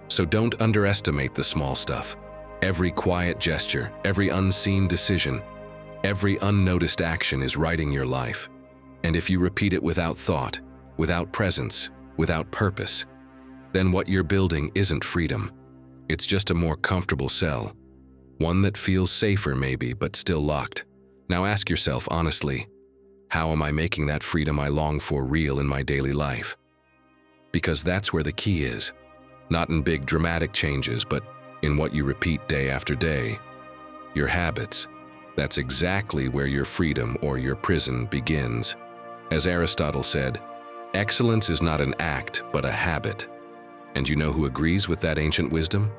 So don't underestimate the small stuff. Every quiet gesture, every unseen decision, every unnoticed action is writing your life. And if you repeat it without thought, without presence, without purpose, then what you're building isn't freedom. It's just a more comfortable cell. One that feels safer maybe, but still locked. Now ask yourself honestly, how am I making that freedom I long for real in my daily life? Because that's where the key is. Not in big dramatic changes, but in what you repeat day after day. Your habits. That's exactly where your freedom or your prison begins. As Aristotle said, excellence is not an act, but a habit. And you know who agrees with that ancient wisdom?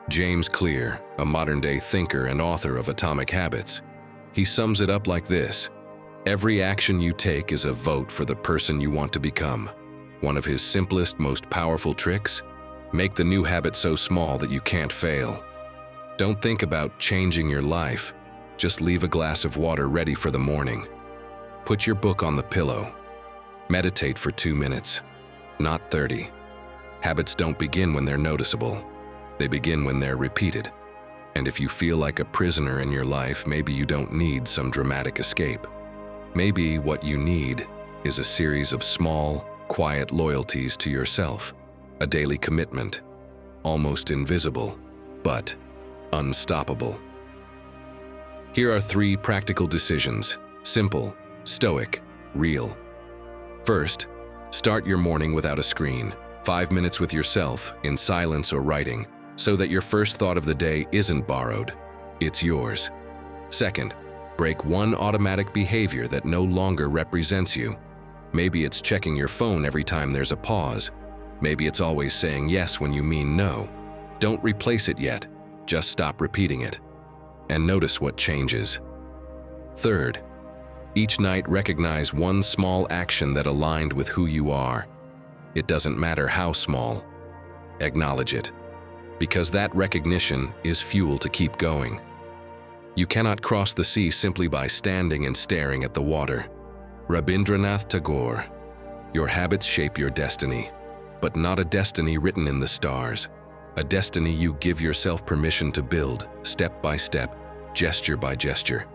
James Clear, a modern-day thinker and author of Atomic Habits. He sums it up like this: every action you take is a vote for the person you want to become. One of his simplest, most powerful tricks? Make the new habit so small that you can't fail. Don't think about changing your life. Just leave a glass of water ready for the morning. Put your book on the pillow. Meditate for 2 minutes, not 30. Habits don't begin when they're noticeable. They begin when they're repeated. And if you feel like a prisoner in your life, maybe you don't need some dramatic escape. Maybe what you need is a series of small, quiet loyalties to yourself. A daily commitment, almost invisible, but unstoppable. Here are 3 practical decisions, simple, stoic, real. First, start your morning without a screen, 5 minutes with yourself, in silence or writing, so that your first thought of the day isn't borrowed, it's yours. Second, break one automatic behavior that no longer represents you. Maybe it's checking your phone every time there's a pause. Maybe it's always saying yes when you mean no. Don't replace it yet, just stop repeating it. And notice what changes. Third, each night recognize one small action that aligned with who you are. It doesn't matter how small. Acknowledge it, because that recognition is fuel to keep going. You cannot cross the sea simply by standing and staring at the water. Rabindranath Tagore, your habits shape your destiny, but not a destiny written in the stars. A destiny you give yourself permission to build, step by step, gesture by gesture.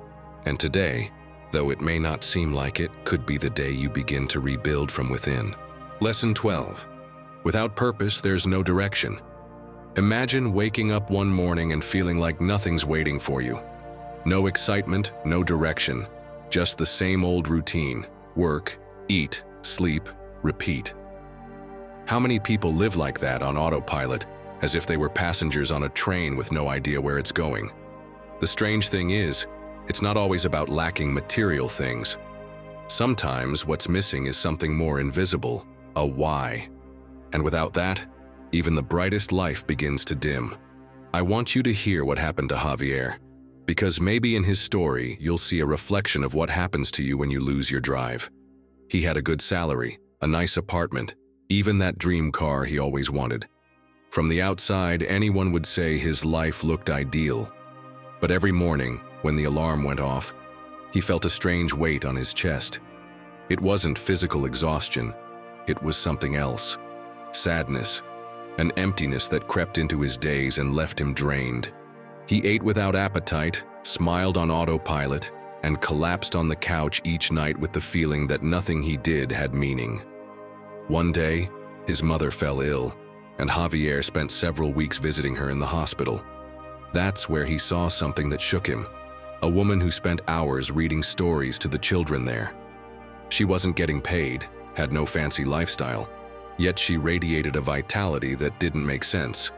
And today, though it may not seem like it, could be the day you begin to rebuild from within. Lesson 12. Without purpose, there's no direction. Imagine waking up one morning and feeling like nothing's waiting for you. No excitement, no direction, just the same old routine. Work, eat, sleep, repeat. How many people live like that on autopilot, as if they were passengers on a train with no idea where it's going? The strange thing is, it's not always about lacking material things. Sometimes what's missing is something more invisible, a why. And without that, even the brightest life begins to dim. I want you to hear what happened to Javier, because maybe in his story you'll see a reflection of what happens to you when you lose your drive. He had a good salary, a nice apartment, even that dream car he always wanted. From the outside, anyone would say his life looked ideal. But every morning, when the alarm went off, he felt a strange weight on his chest. It wasn't physical exhaustion, it was something else. Sadness, an emptiness that crept into his days and left him drained. He ate without appetite, smiled on autopilot, and collapsed on the couch each night with the feeling that nothing he did had meaning. One day, his mother fell ill. and Javier spent several weeks visiting her in the hospital. That's where he saw something that shook him. A woman who spent hours reading stories to the children there. She wasn't getting paid, had no fancy lifestyle, yet she radiated a vitality that didn't make sense.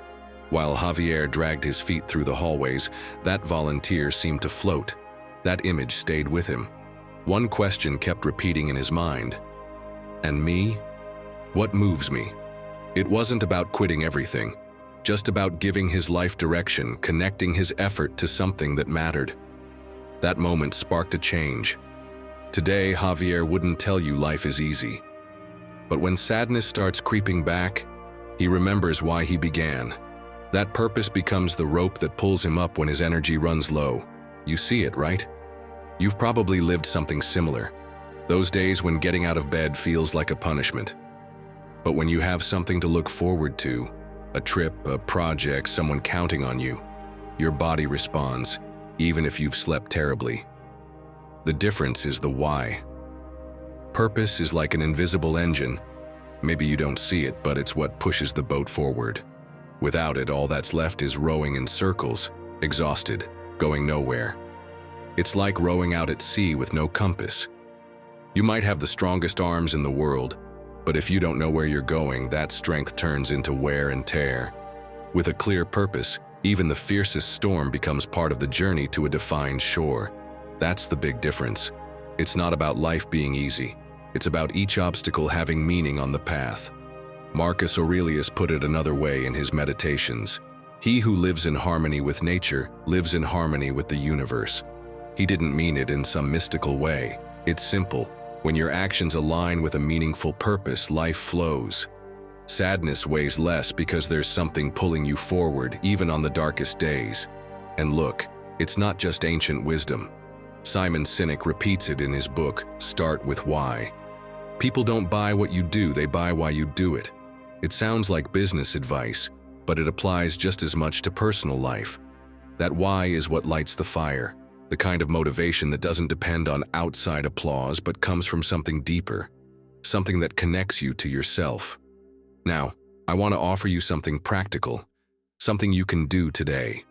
While Javier dragged his feet through the hallways, that volunteer seemed to float. That image stayed with him. One question kept repeating in his mind. And me? What moves me? It wasn't about quitting everything, just about giving his life direction, connecting his effort to something that mattered. That moment sparked a change. Today, Javier wouldn't tell you life is easy. But when sadness starts creeping back, he remembers why he began. That purpose becomes the rope that pulls him up when his energy runs low. You see it, right? You've probably lived something similar. Those days when getting out of bed feels like a punishment. But when you have something to look forward to, a trip, a project, someone counting on you, your body responds, even if you've slept terribly. The difference is the why. Purpose is like an invisible engine. Maybe you don't see it, but it's what pushes the boat forward. Without it, all that's left is rowing in circles, exhausted, going nowhere. It's like rowing out at sea with no compass. You might have the strongest arms in the world, but if you don't know where you're going, that strength turns into wear and tear. With a clear purpose, even the fiercest storm becomes part of the journey to a defined shore. That's the big difference. It's not about life being easy. It's about each obstacle having meaning on the path. Marcus Aurelius put it another way in his Meditations. He who lives in harmony with nature lives in harmony with the universe. He didn't mean it in some mystical way. It's simple. When your actions align with a meaningful purpose, life flows. Sadness weighs less because there's something pulling you forward, even on the darkest days. And look, it's not just ancient wisdom. Simon Sinek repeats it in his book, Start with Why. People don't buy what you do, they buy why you do it. It sounds like business advice, but it applies just as much to personal life. That why is what lights the fire, the kind of motivation that doesn't depend on outside applause but comes from something deeper, something that connects you to yourself. Now, I want to offer you something practical, something you can do today.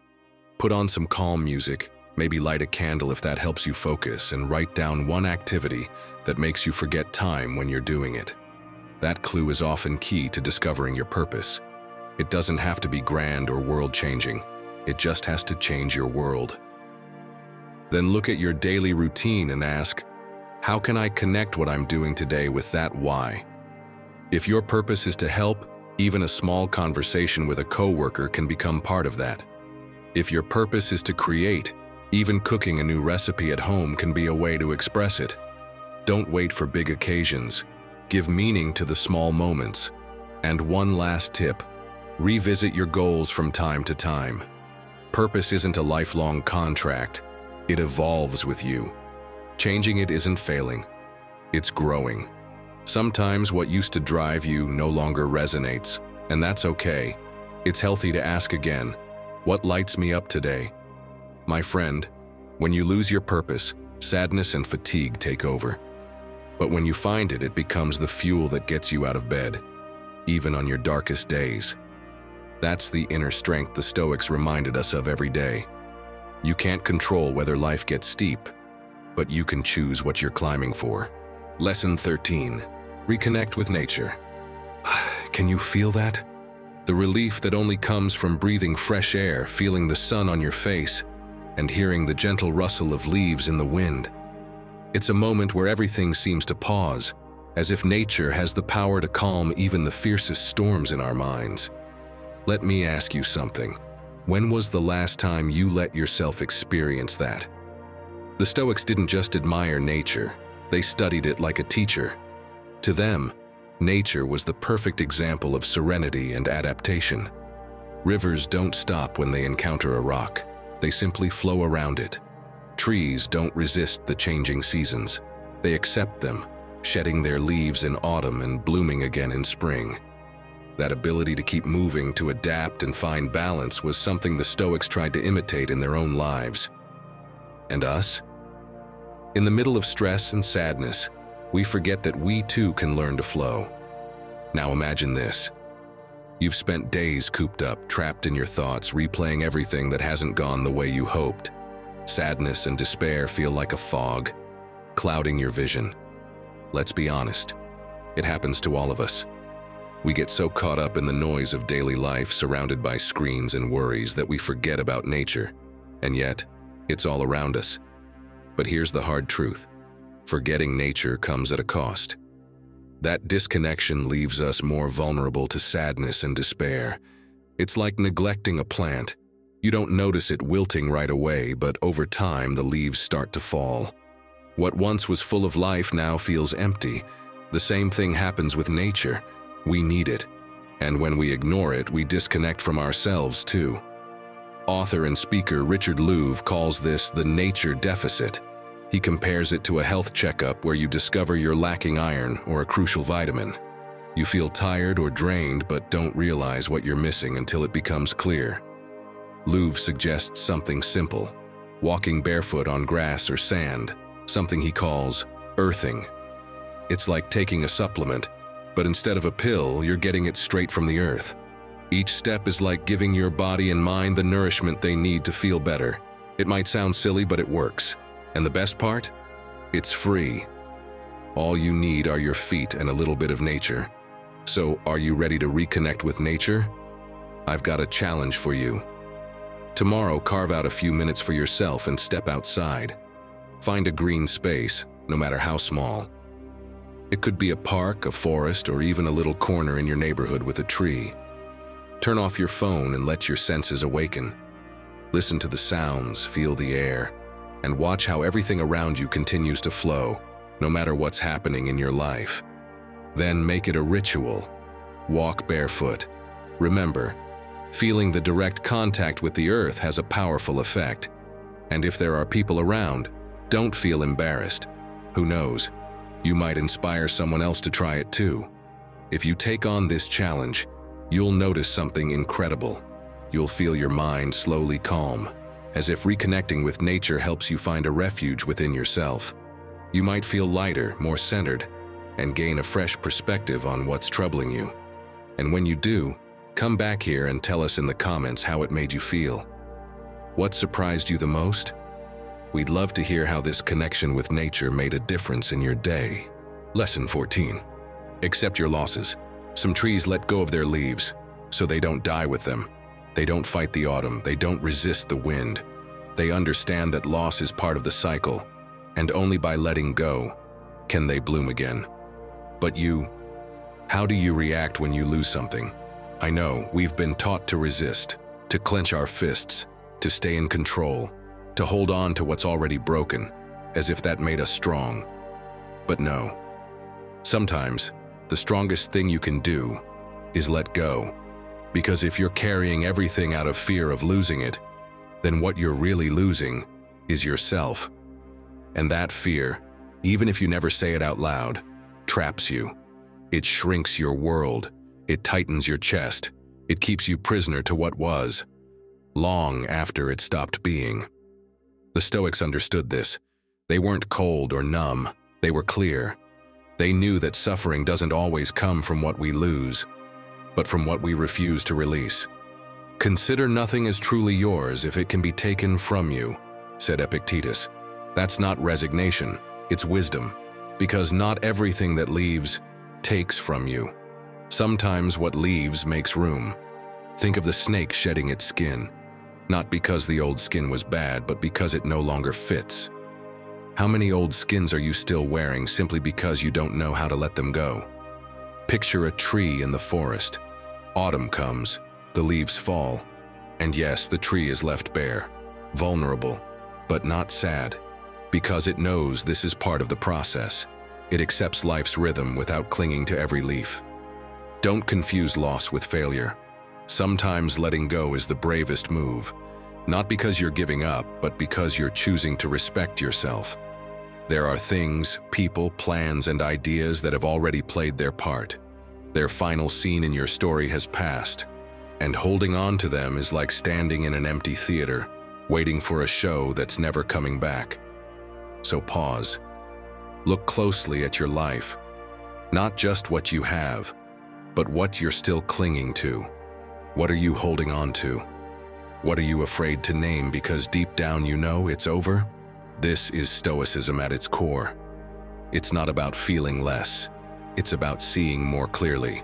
Put on some calm music, maybe light a candle if that helps you focus, and write down one activity that makes you forget time when you're doing it. That clue is often key to discovering your purpose. It doesn't have to be grand or world-changing. It just has to change your world. Then look at your daily routine and ask, how can I connect what I'm doing today with that why? If your purpose is to help, even a small conversation with a coworker can become part of that. If your purpose is to create, even cooking a new recipe at home can be a way to express it. Don't wait for big occasions. Give meaning to the small moments. And one last tip, revisit your goals from time to time. Purpose isn't a lifelong contract. It evolves with you. Changing it isn't failing. It's growing. Sometimes what used to drive you no longer resonates, and that's okay. It's healthy to ask again, what lights me up today? My friend, when you lose your purpose, sadness and fatigue take over. But when you find it, it becomes the fuel that gets you out of bed, even on your darkest days. That's the inner strength the Stoics reminded us of every day. You can't control whether life gets steep, but you can choose what you're climbing for. Lesson 13. Reconnect with nature. Can you feel that? The relief that only comes from breathing fresh air, feeling the sun on your face, and hearing the gentle rustle of leaves in the wind. It's a moment where everything seems to pause, as if nature has the power to calm even the fiercest storms in our minds. Let me ask you something. When was the last time you let yourself experience that? The Stoics didn't just admire nature, they studied it like a teacher. To them, nature was the perfect example of serenity and adaptation. Rivers don't stop when they encounter a rock, they simply flow around it. Trees don't resist the changing seasons, they accept them, shedding their leaves in autumn and blooming again in spring. That ability to keep moving, to adapt and find balance was something the Stoics tried to imitate in their own lives. And us? In the middle of stress and sadness, we forget that we too can learn to flow. Now imagine this. You've spent days cooped up, trapped in your thoughts, replaying everything that hasn't gone the way you hoped. Sadness and despair feel like a fog, clouding your vision. Let's be honest, it happens to all of us. We get so caught up in the noise of daily life, surrounded by screens and worries, that we forget about nature. And yet, it's all around us. But here's the hard truth. Forgetting nature comes at a cost. That disconnection leaves us more vulnerable to sadness and despair. It's like neglecting a plant. You don't notice it wilting right away, but over time the leaves start to fall. What once was full of life now feels empty. The same thing happens with nature. We need it. And when we ignore it, we disconnect from ourselves too. Author and speaker Richard Louv calls this the nature deficit. He compares it to a health checkup where you discover you're lacking iron or a crucial vitamin. You feel tired or drained but don't realize what you're missing until it becomes clear. Louv suggests something simple: walking barefoot on grass or sand, something he calls earthing. It's like taking a supplement, but instead of a pill, you're getting it straight from the earth. Each step is like giving your body and mind the nourishment they need to feel better. It might sound silly, but it works. And the best part? It's free. All you need are your feet and a little bit of nature. So, are you ready to reconnect with nature? I've got a challenge for you. Tomorrow, carve out a few minutes for yourself and step outside. Find a green space, no matter how small. It could be a park, a forest, or even a little corner in your neighborhood with a tree. Turn off your phone and let your senses awaken. Listen to the sounds, feel the air, and watch how everything around you continues to flow, no matter what's happening in your life. Then make it a ritual. Walk barefoot. Remember, feeling the direct contact with the earth has a powerful effect. And if there are people around, don't feel embarrassed. Who knows? You might inspire someone else to try it too. If you take on this challenge, you'll notice something incredible. You'll feel your mind slowly calm, as if reconnecting with nature helps you find a refuge within yourself. You might feel lighter, more centered, and gain a fresh perspective on what's troubling you. And when you do, come back here and tell us in the comments how it made you feel. What surprised you the most? We'd love to hear how this connection with nature made a difference in your day. Lesson 14. Accept your losses. Some trees let go of their leaves, so they don't die with them. They don't fight the autumn, they don't resist the wind. They understand that loss is part of the cycle, and only by letting go can they bloom again. But you, how do you react when you lose something? I know, we've been taught to resist, to clench our fists, to stay in control, to hold on to what's already broken, as if that made us strong. But no. Sometimes, the strongest thing you can do is let go. Because if you're carrying everything out of fear of losing it, then what you're really losing is yourself. And that fear, even if you never say it out loud, traps you. It shrinks your world. It tightens your chest. It keeps you prisoner to what was, long after it stopped being. The Stoics understood this. They weren't cold or numb. They were clear. They knew that suffering doesn't always come from what we lose, but from what we refuse to release. Consider nothing as truly yours if it can be taken from you, said Epictetus. That's not resignation, it's wisdom, because not everything that leaves takes from you. Sometimes what leaves makes room. Think of the snake shedding its skin, not because the old skin was bad, but because it no longer fits. How many old skins are you still wearing simply because you don't know how to let them go? Picture a tree in the forest. Autumn comes, the leaves fall, and yes, the tree is left bare, vulnerable, but not sad, because it knows this is part of the process. It accepts life's rhythm without clinging to every leaf. Don't confuse loss with failure. Sometimes letting go is the bravest move, not because you're giving up, but because you're choosing to respect yourself. There are things, people, plans, and ideas that have already played their part. Their final scene in your story has passed, and holding on to them is like standing in an empty theater, waiting for a show that's never coming back. So pause. Look closely at your life, not just what you have, but what you're still clinging to. What are you holding on to? What are you afraid to name because deep down you know it's over? This is Stoicism at its core. It's not about feeling less. It's about seeing more clearly.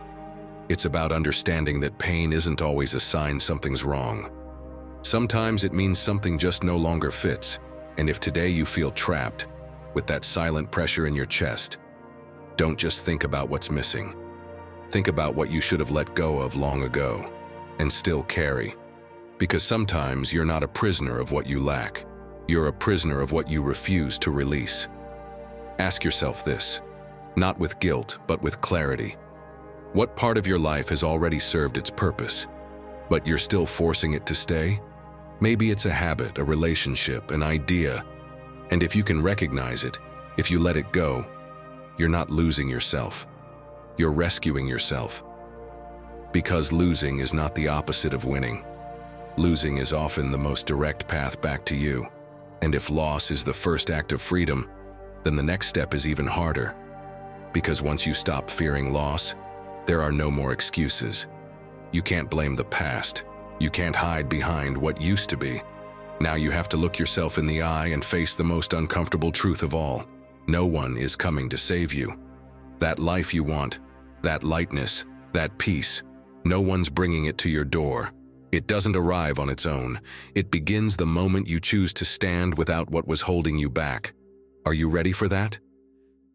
It's about understanding that pain isn't always a sign something's wrong. Sometimes it means something just no longer fits, and if today you feel trapped, with that silent pressure in your chest, don't just think about what's missing. Think about what you should have let go of long ago, and still carry. Because sometimes you're not a prisoner of what you lack. You're a prisoner of what you refuse to release. Ask yourself this, not with guilt, but with clarity. What part of your life has already served its purpose, but you're still forcing it to stay? Maybe it's a habit, a relationship, an idea. And if you can recognize it, if you let it go, you're not losing yourself. You're rescuing yourself. Because losing is not the opposite of winning. Losing is often the most direct path back to you. And if loss is the first act of freedom, then the next step is even harder. Because once you stop fearing loss, there are no more excuses. You can't blame the past. You can't hide behind what used to be. Now you have to look yourself in the eye and face the most uncomfortable truth of all. No one is coming to save you. That life you want, that lightness, that peace, no one's bringing it to your door. It doesn't arrive on its own. It begins the moment you choose to stand without what was holding you back. Are you ready for that?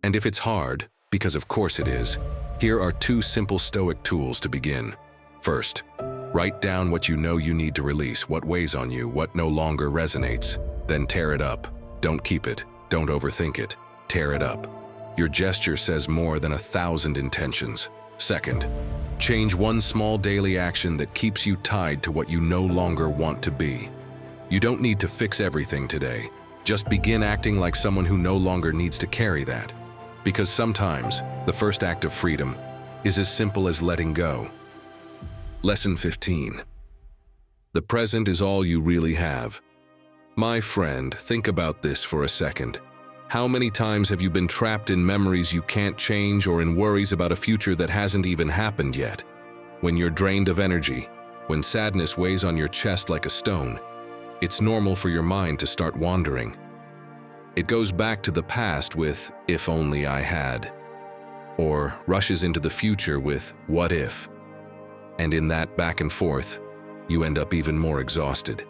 And if it's hard, because of course it is, here are 2 simple Stoic tools to begin. First, write down what you know you need to release, what weighs on you, what no longer resonates. Then tear it up. Don't keep it. Don't overthink it. Tear it up. Your gesture says more than 1,000 intentions. Second, change one small daily action that keeps you tied to what you no longer want to be. You don't need to fix everything today. Just begin acting like someone who no longer needs to carry that. Because sometimes, the first act of freedom is as simple as letting go. Lesson 15. The present is all you really have. My friend, think about this for a second. How many times have you been trapped in memories you can't change or in worries about a future that hasn't even happened yet? When you're drained of energy, when sadness weighs on your chest like a stone, it's normal for your mind to start wandering. It goes back to the past with, "if only I had," or rushes into the future with, "what if?" And in that back and forth, you end up even more exhausted.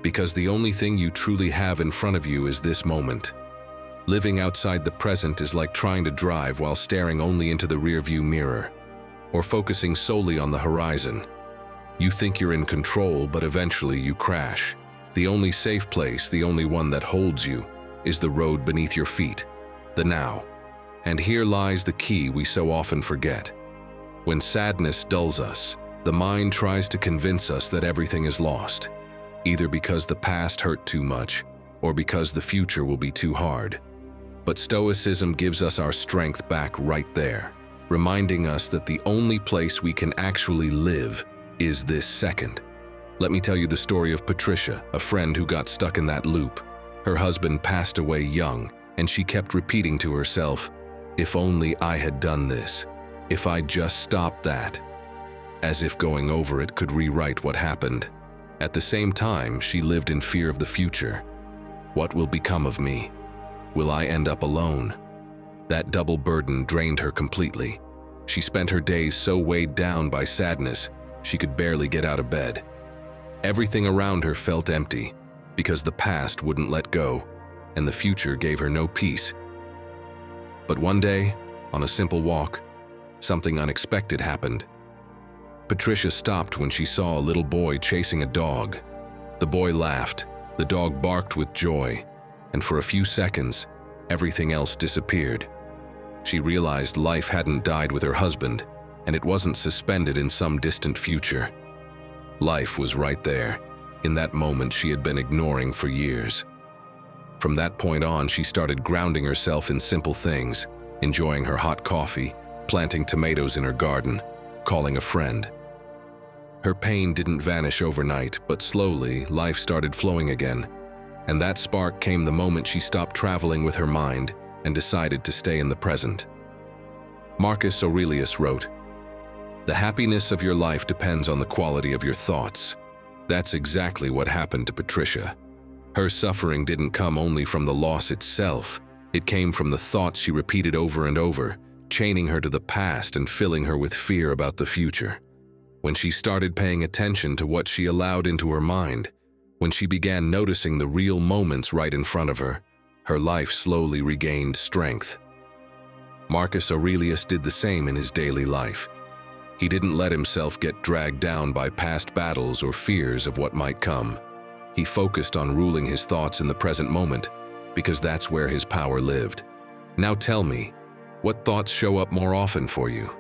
Because the only thing you truly have in front of you is this moment. Living outside the present is like trying to drive while staring only into the rearview mirror, or focusing solely on the horizon. You think you're in control, but eventually you crash. The only safe place, the only one that holds you, is the road beneath your feet, the now. And here lies the key we so often forget. When sadness dulls us, the mind tries to convince us that everything is lost, either because the past hurt too much or because the future will be too hard. But Stoicism gives us our strength back right there, reminding us that the only place we can actually live is this second. Let me tell you the story of Patricia, a friend who got stuck in that loop. Her husband passed away young, and she kept repeating to herself, "If only I had done this. If I just stopped that." As if going over it could rewrite what happened. At the same time, she lived in fear of the future. What will become of me? Will I end up alone? That double burden drained her completely. She spent her days so weighed down by sadness, she could barely get out of bed. Everything around her felt empty, because the past wouldn't let go, and the future gave her no peace. But one day, on a simple walk, something unexpected happened. Patricia stopped when she saw a little boy chasing a dog. The boy laughed, the dog barked with joy, and for a few seconds, everything else disappeared. She realized life hadn't died with her husband, and it wasn't suspended in some distant future. Life was right there, in that moment she had been ignoring for years. From that point on, she started grounding herself in simple things, enjoying her hot coffee, planting tomatoes in her garden, calling a friend. Her pain didn't vanish overnight, but slowly, life started flowing again. And that spark came the moment she stopped traveling with her mind and decided to stay in the present. Marcus Aurelius wrote, The happiness of your life depends on the quality of your thoughts. That's exactly what happened to Patricia. Her suffering didn't come only from the loss itself. It came from the thoughts she repeated over and over, chaining her to the past and filling her with fear about the future. When she started paying attention to what she allowed into her mind, when she began noticing the real moments right in front of her, her life slowly regained strength. Marcus Aurelius did the same in his daily life. He didn't let himself get dragged down by past battles or fears of what might come. He focused on ruling his thoughts in the present moment, because that's where his power lived. Now tell me, what thoughts show up more often for you?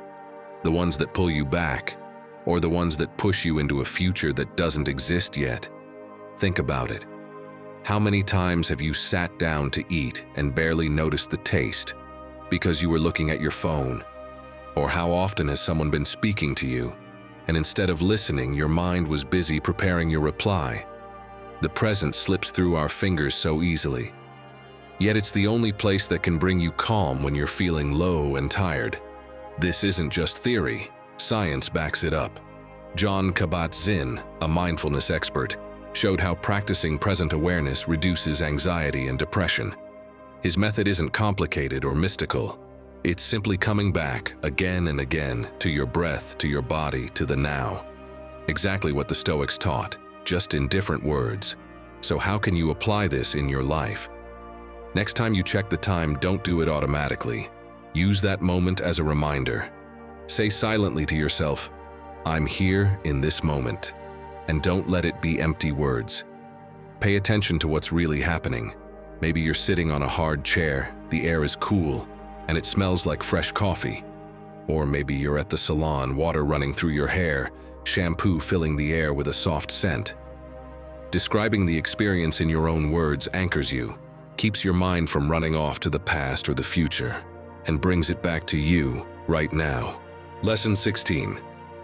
The ones that pull you back, or the ones that push you into a future that doesn't exist yet? Think about it. How many times have you sat down to eat and barely noticed the taste because you were looking at your phone? Or how often has someone been speaking to you, and instead of listening, your mind was busy preparing your reply? The present slips through our fingers so easily. Yet it's the only place that can bring you calm when you're feeling low and tired. This isn't just theory. Science backs it up. Jon Kabat-Zinn, a mindfulness expert, showed how practicing present awareness reduces anxiety and depression. His method isn't complicated or mystical. It's simply coming back again and again to your breath, to your body, to the now. Exactly what the Stoics taught, just in different words. So how can you apply this in your life? Next time you check the time, don't do it automatically. Use that moment as a reminder. Say silently to yourself, "I'm here in this moment." And don't let it be empty words. Pay attention to what's really happening. Maybe you're sitting on a hard chair, the air is cool, and it smells like fresh coffee. Or maybe you're at the salon, water running through your hair, shampoo filling the air with a soft scent. Describing the experience in your own words anchors you, keeps your mind from running off to the past or the future, and brings it back to you right now. Lesson 16.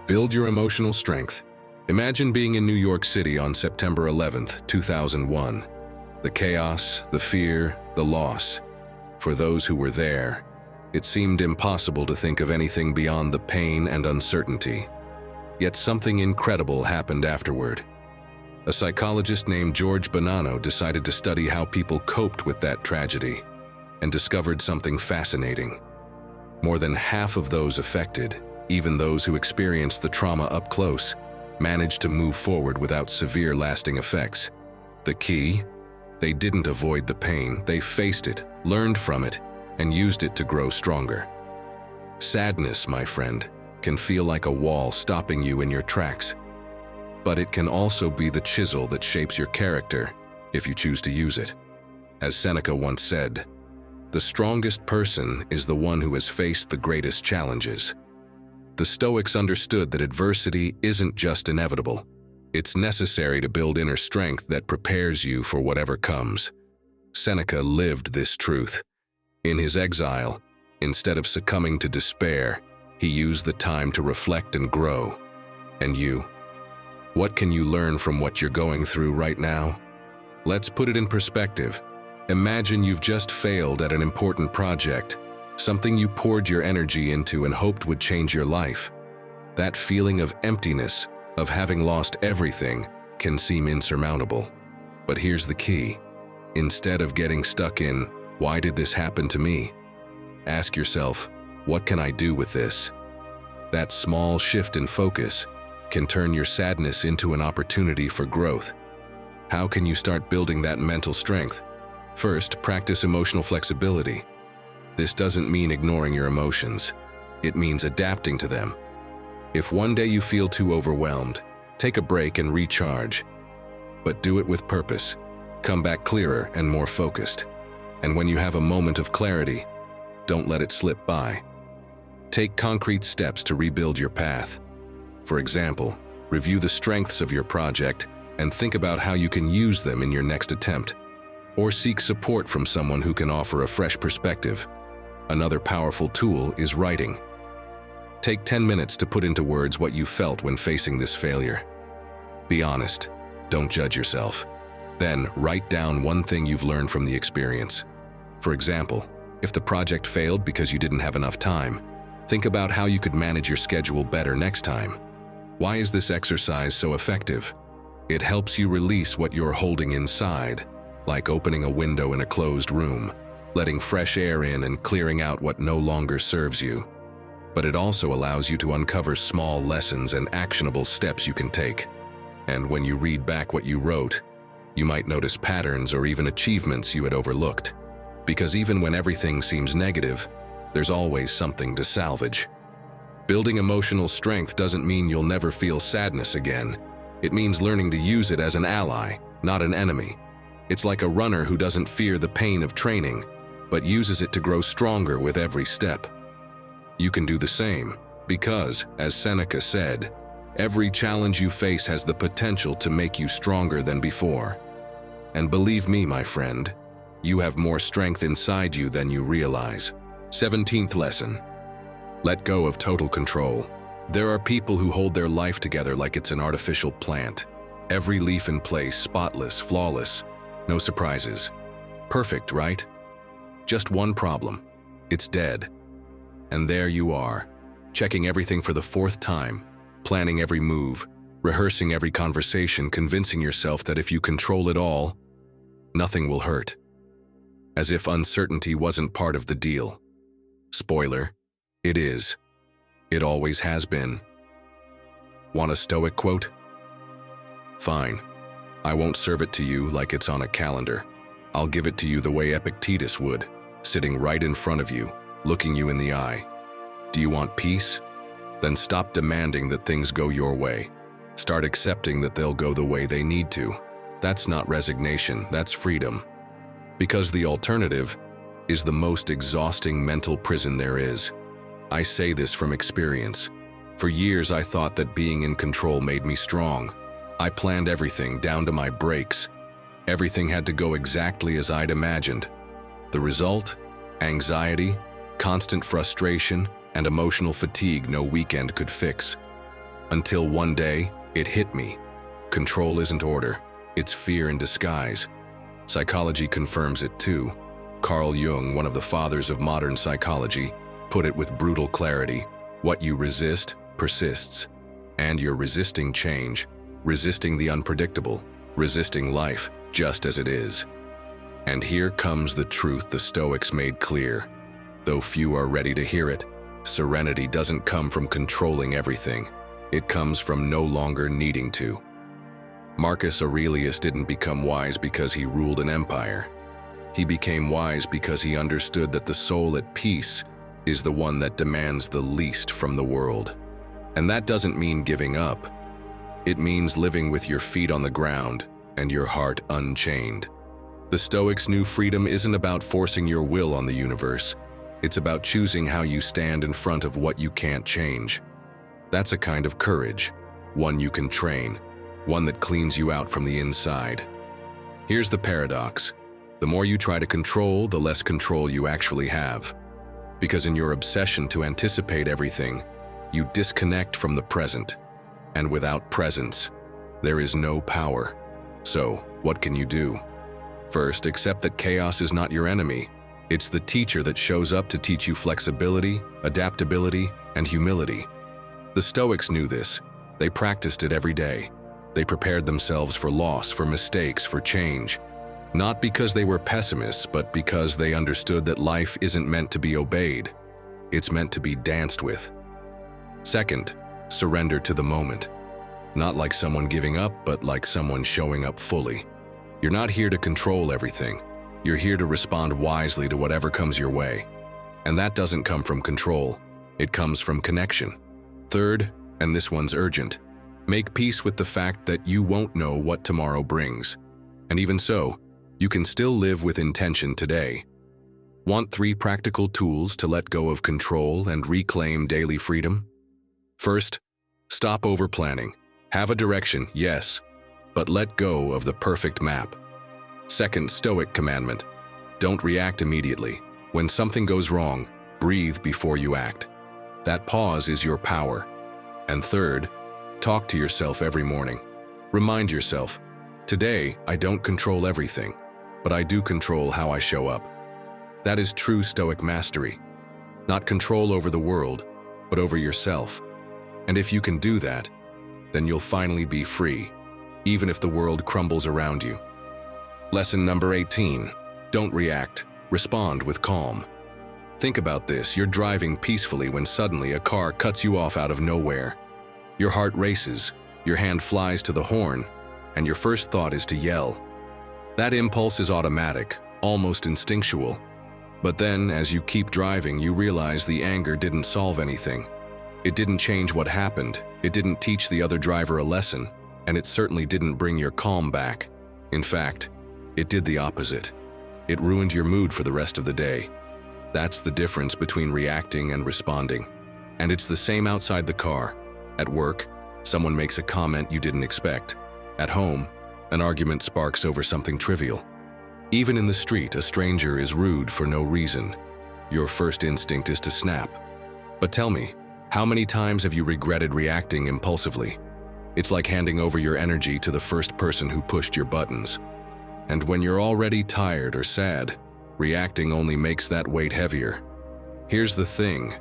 Build your emotional strength. Imagine being in New York City on September 11th, 2001. The chaos, the fear, the loss. For those who were there, it seemed impossible to think of anything beyond the pain and uncertainty. Yet something incredible happened afterward. A psychologist named George Bonanno decided to study how people coped with that tragedy and discovered something fascinating. More than half of those affected, even those who experienced the trauma up close, managed to move forward without severe lasting effects. The key? They didn't avoid the pain, they faced it, learned from it, and used it to grow stronger. Sadness, my friend, can feel like a wall stopping you in your tracks. But it can also be the chisel that shapes your character, if you choose to use it. As Seneca once said, "The strongest person is the one who has faced the greatest challenges." The Stoics understood that adversity isn't just inevitable. It's necessary to build inner strength that prepares you for whatever comes. Seneca lived this truth. In his exile, instead of succumbing to despair, he used the time to reflect and grow. And you? What can you learn from what you're going through right now? Let's put it in perspective. Imagine you've just failed at an important project, something you poured your energy into and hoped would change your life. That feeling of emptiness, of having lost everything, can seem insurmountable. But here's the key. Instead of getting stuck in, "Why did this happen to me?" ask yourself, "What can I do with this?" That small shift in focus can turn your sadness into an opportunity for growth. How can you start building that mental strength? First, practice emotional flexibility. This doesn't mean ignoring your emotions. It means adapting to them. If one day you feel too overwhelmed, take a break and recharge. But do it with purpose. Come back clearer and more focused. And when you have a moment of clarity, don't let it slip by. Take concrete steps to rebuild your path. For example, review the strengths of your project and think about how you can use them in your next attempt. Or seek support from someone who can offer a fresh perspective. Another powerful tool is writing. Take 10 minutes to put into words what you felt when facing this failure. Be honest. Don't judge yourself. Then, write down one thing you've learned from the experience. For example, if the project failed because you didn't have enough time, Think about how you could manage your schedule better next time. Why is this exercise so effective? It helps you release what you're holding inside, like opening a window in a closed room, letting fresh air in and clearing out what no longer serves you. But it also allows you to uncover small lessons and actionable steps you can take. And when you read back what you wrote, you might notice patterns or even achievements you had overlooked. Because even when everything seems negative, there's always something to salvage. Building emotional strength doesn't mean you'll never feel sadness again. It means learning to use it as an ally, not an enemy. It's like a runner who doesn't fear the pain of training, but uses it to grow stronger with every step. You can do the same, because, as Seneca said, every challenge you face has the potential to make you stronger than before. And believe me, my friend, you have more strength inside you than you realize. 17th lesson. Let go of total control. There are people who hold their life together like it's an artificial plant. Every leaf in place, spotless, flawless, no surprises. Perfect, right? Just one problem. It's dead. And there you are, checking everything for the 4th time, planning every move, rehearsing every conversation, convincing yourself that if you control it all, nothing will hurt. As if uncertainty wasn't part of the deal. Spoiler, it is. It always has been. Want a Stoic quote? Fine. I won't serve it to you like it's on a calendar. I'll give it to you the way Epictetus would, sitting right in front of you, looking you in the eye. Do you want peace? Then stop demanding that things go your way. Start accepting that they'll go the way they need to. That's not resignation, that's freedom. Because the alternative is the most exhausting mental prison there is. I say this from experience. For years I thought that being in control made me strong. I planned everything down to my breaks. Everything had to go exactly as I'd imagined. The result? Anxiety, constant frustration, and emotional fatigue no weekend could fix. Until one day, it hit me. Control isn't order, it's fear in disguise. Psychology confirms it too. Carl Jung, one of the fathers of modern psychology, put it with brutal clarity. What you resist persists. And you're resisting change, resisting the unpredictable, resisting life just as it is. And here comes the truth the Stoics made clear. Though few are ready to hear it, serenity doesn't come from controlling everything. It comes from no longer needing to. Marcus Aurelius didn't become wise because he ruled an empire. He became wise because he understood that the soul at peace is the one that demands the least from the world. And that doesn't mean giving up. It means living with your feet on the ground and your heart unchained. The Stoics knew freedom isn't about forcing your will on the universe. It's about choosing how you stand in front of what you can't change. That's a kind of courage, one you can train, one that cleans you out from the inside. Here's the paradox. The more you try to control, the less control you actually have. Because in your obsession to anticipate everything, you disconnect from the present. And without presence, there is no power. So, what can you do? First, accept that chaos is not your enemy. It's the teacher that shows up to teach you flexibility, adaptability, and humility. The Stoics knew this. They practiced it every day. They prepared themselves for loss, for mistakes, for change. Not because they were pessimists, but because they understood that life isn't meant to be obeyed. It's meant to be danced with. Second, surrender to the moment. Not like someone giving up, but like someone showing up fully. You're not here to control everything. You're here to respond wisely to whatever comes your way. And that doesn't come from control. It comes from connection. Third, and this one's urgent, make peace with the fact that you won't know what tomorrow brings. And even so, you can still live with intention today. Want 3 practical tools to let go of control and reclaim daily freedom? First, stop overplanning. Have a direction, yes, but let go of the perfect map. Second Stoic commandment, don't react immediately. When something goes wrong, breathe before you act. That pause is your power. And third, talk to yourself every morning. Remind yourself, today I don't control everything, but I do control how I show up. That is true Stoic mastery. Not control over the world, but over yourself. And if you can do that, then you'll finally be free, even if the world crumbles around you. Lesson number 18. Don't react. Respond with calm. Think about this. You're driving peacefully when suddenly a car cuts you off out of nowhere. Your heart races, your hand flies to the horn, and your first thought is to yell. That impulse is automatic, almost instinctual. But then, as you keep driving, you realize the anger didn't solve anything. It didn't change what happened, it didn't teach the other driver a lesson, and it certainly didn't bring your calm back. In fact, it did the opposite. It ruined your mood for the rest of the day. That's the difference between reacting and responding. And it's the same outside the car. At work, someone makes a comment you didn't expect. At home, an argument sparks over something trivial. Even in the street, a stranger is rude for no reason. Your first instinct is to snap. But tell me, how many times have you regretted reacting impulsively? It's like handing over your energy to the first person who pushed your buttons. And when you're already tired or sad, reacting only makes that weight heavier. Here's the thing.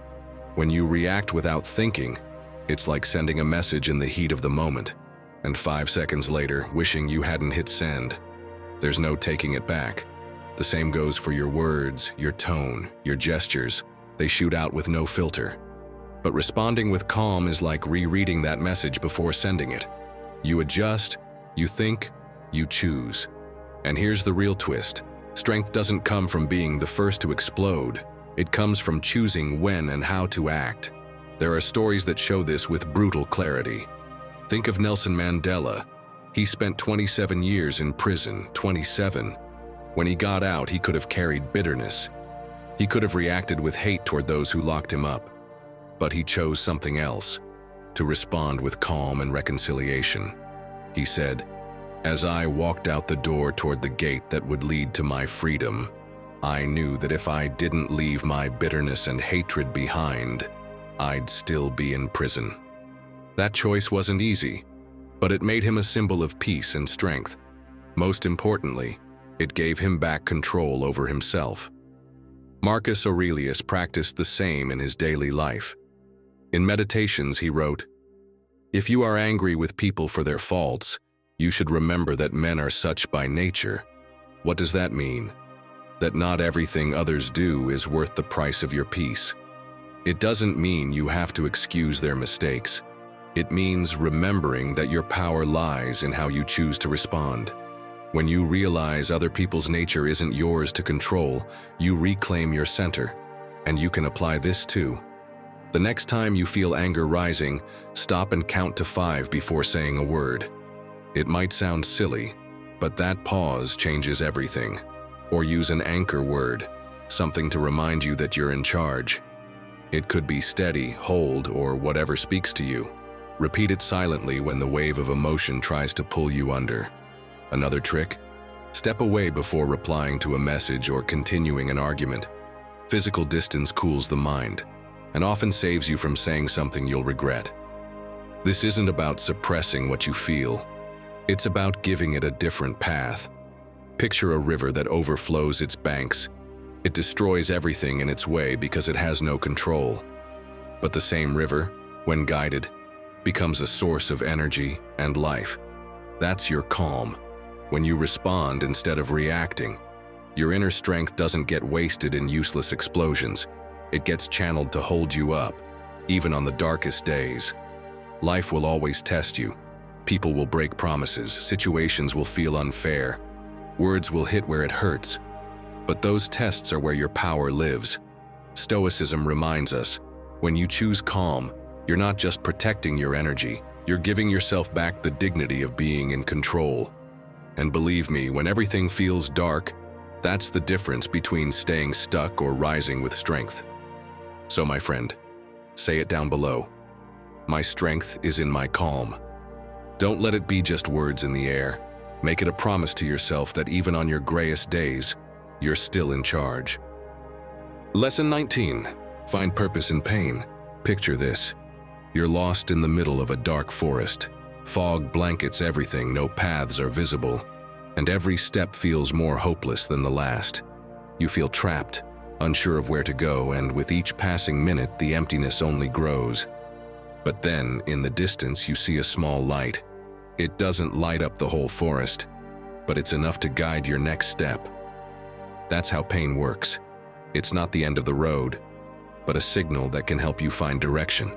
When you react without thinking, it's like sending a message in the heat of the moment, and 5 seconds later, wishing you hadn't hit send. There's no taking it back. The same goes for your words, your tone, your gestures. They shoot out with no filter. But responding with calm is like rereading that message before sending it. You adjust, you think, you choose. And here's the real twist. Strength doesn't come from being the first to explode. It comes from choosing when and how to act. There are stories that show this with brutal clarity. Think of Nelson Mandela. He spent 27 years in prison, 27. When he got out, he could have carried bitterness. He could have reacted with hate toward those who locked him up. But he chose something else, to respond with calm and reconciliation. He said, "As I walked out the door toward the gate that would lead to my freedom, I knew that if I didn't leave my bitterness and hatred behind, I'd still be in prison." That choice wasn't easy, but it made him a symbol of peace and strength. Most importantly, it gave him back control over himself. Marcus Aurelius practiced the same in his daily life. In Meditations, he wrote, "If you are angry with people for their faults, you should remember that men are such by nature." What does that mean? That not everything others do is worth the price of your peace. It doesn't mean you have to excuse their mistakes. It means remembering that your power lies in how you choose to respond. When you realize other people's nature isn't yours to control, you reclaim your center. And you can apply this too. The next time you feel anger rising, stop and count to 5 before saying a word. It might sound silly, but that pause changes everything. Or use an anchor word, something to remind you that you're in charge. It could be steady, hold, or whatever speaks to you. Repeat it silently when the wave of emotion tries to pull you under. Another trick? Step away before replying to a message or continuing an argument. Physical distance cools the mind, and often saves you from saying something you'll regret. This isn't about suppressing what you feel. It's about giving it a different path. Picture a river that overflows its banks. It destroys everything in its way because it has no control. But the same river, when guided, becomes a source of energy and life. That's your calm. When you respond instead of reacting, your inner strength doesn't get wasted in useless explosions. It gets channeled to hold you up, even on the darkest days. Life will always test you. People will break promises, situations will feel unfair, words will hit where it hurts. But those tests are where your power lives. Stoicism reminds us, when you choose calm, you're not just protecting your energy, you're giving yourself back the dignity of being in control. And believe me, when everything feels dark, that's the difference between staying stuck or rising with strength. So my friend, say it down below. My strength is in my calm. Don't let it be just words in the air. Make it a promise to yourself that even on your grayest days, you're still in charge. Lesson 19. Find purpose in pain. Picture this. You're lost in the middle of a dark forest. Fog blankets everything, no paths are visible, and every step feels more hopeless than the last. You feel trapped, unsure of where to go, and with each passing minute, the emptiness only grows. But then, in the distance, you see a small light. It doesn't light up the whole forest, but it's enough to guide your next step. That's how pain works. It's not the end of the road, but a signal that can help you find direction.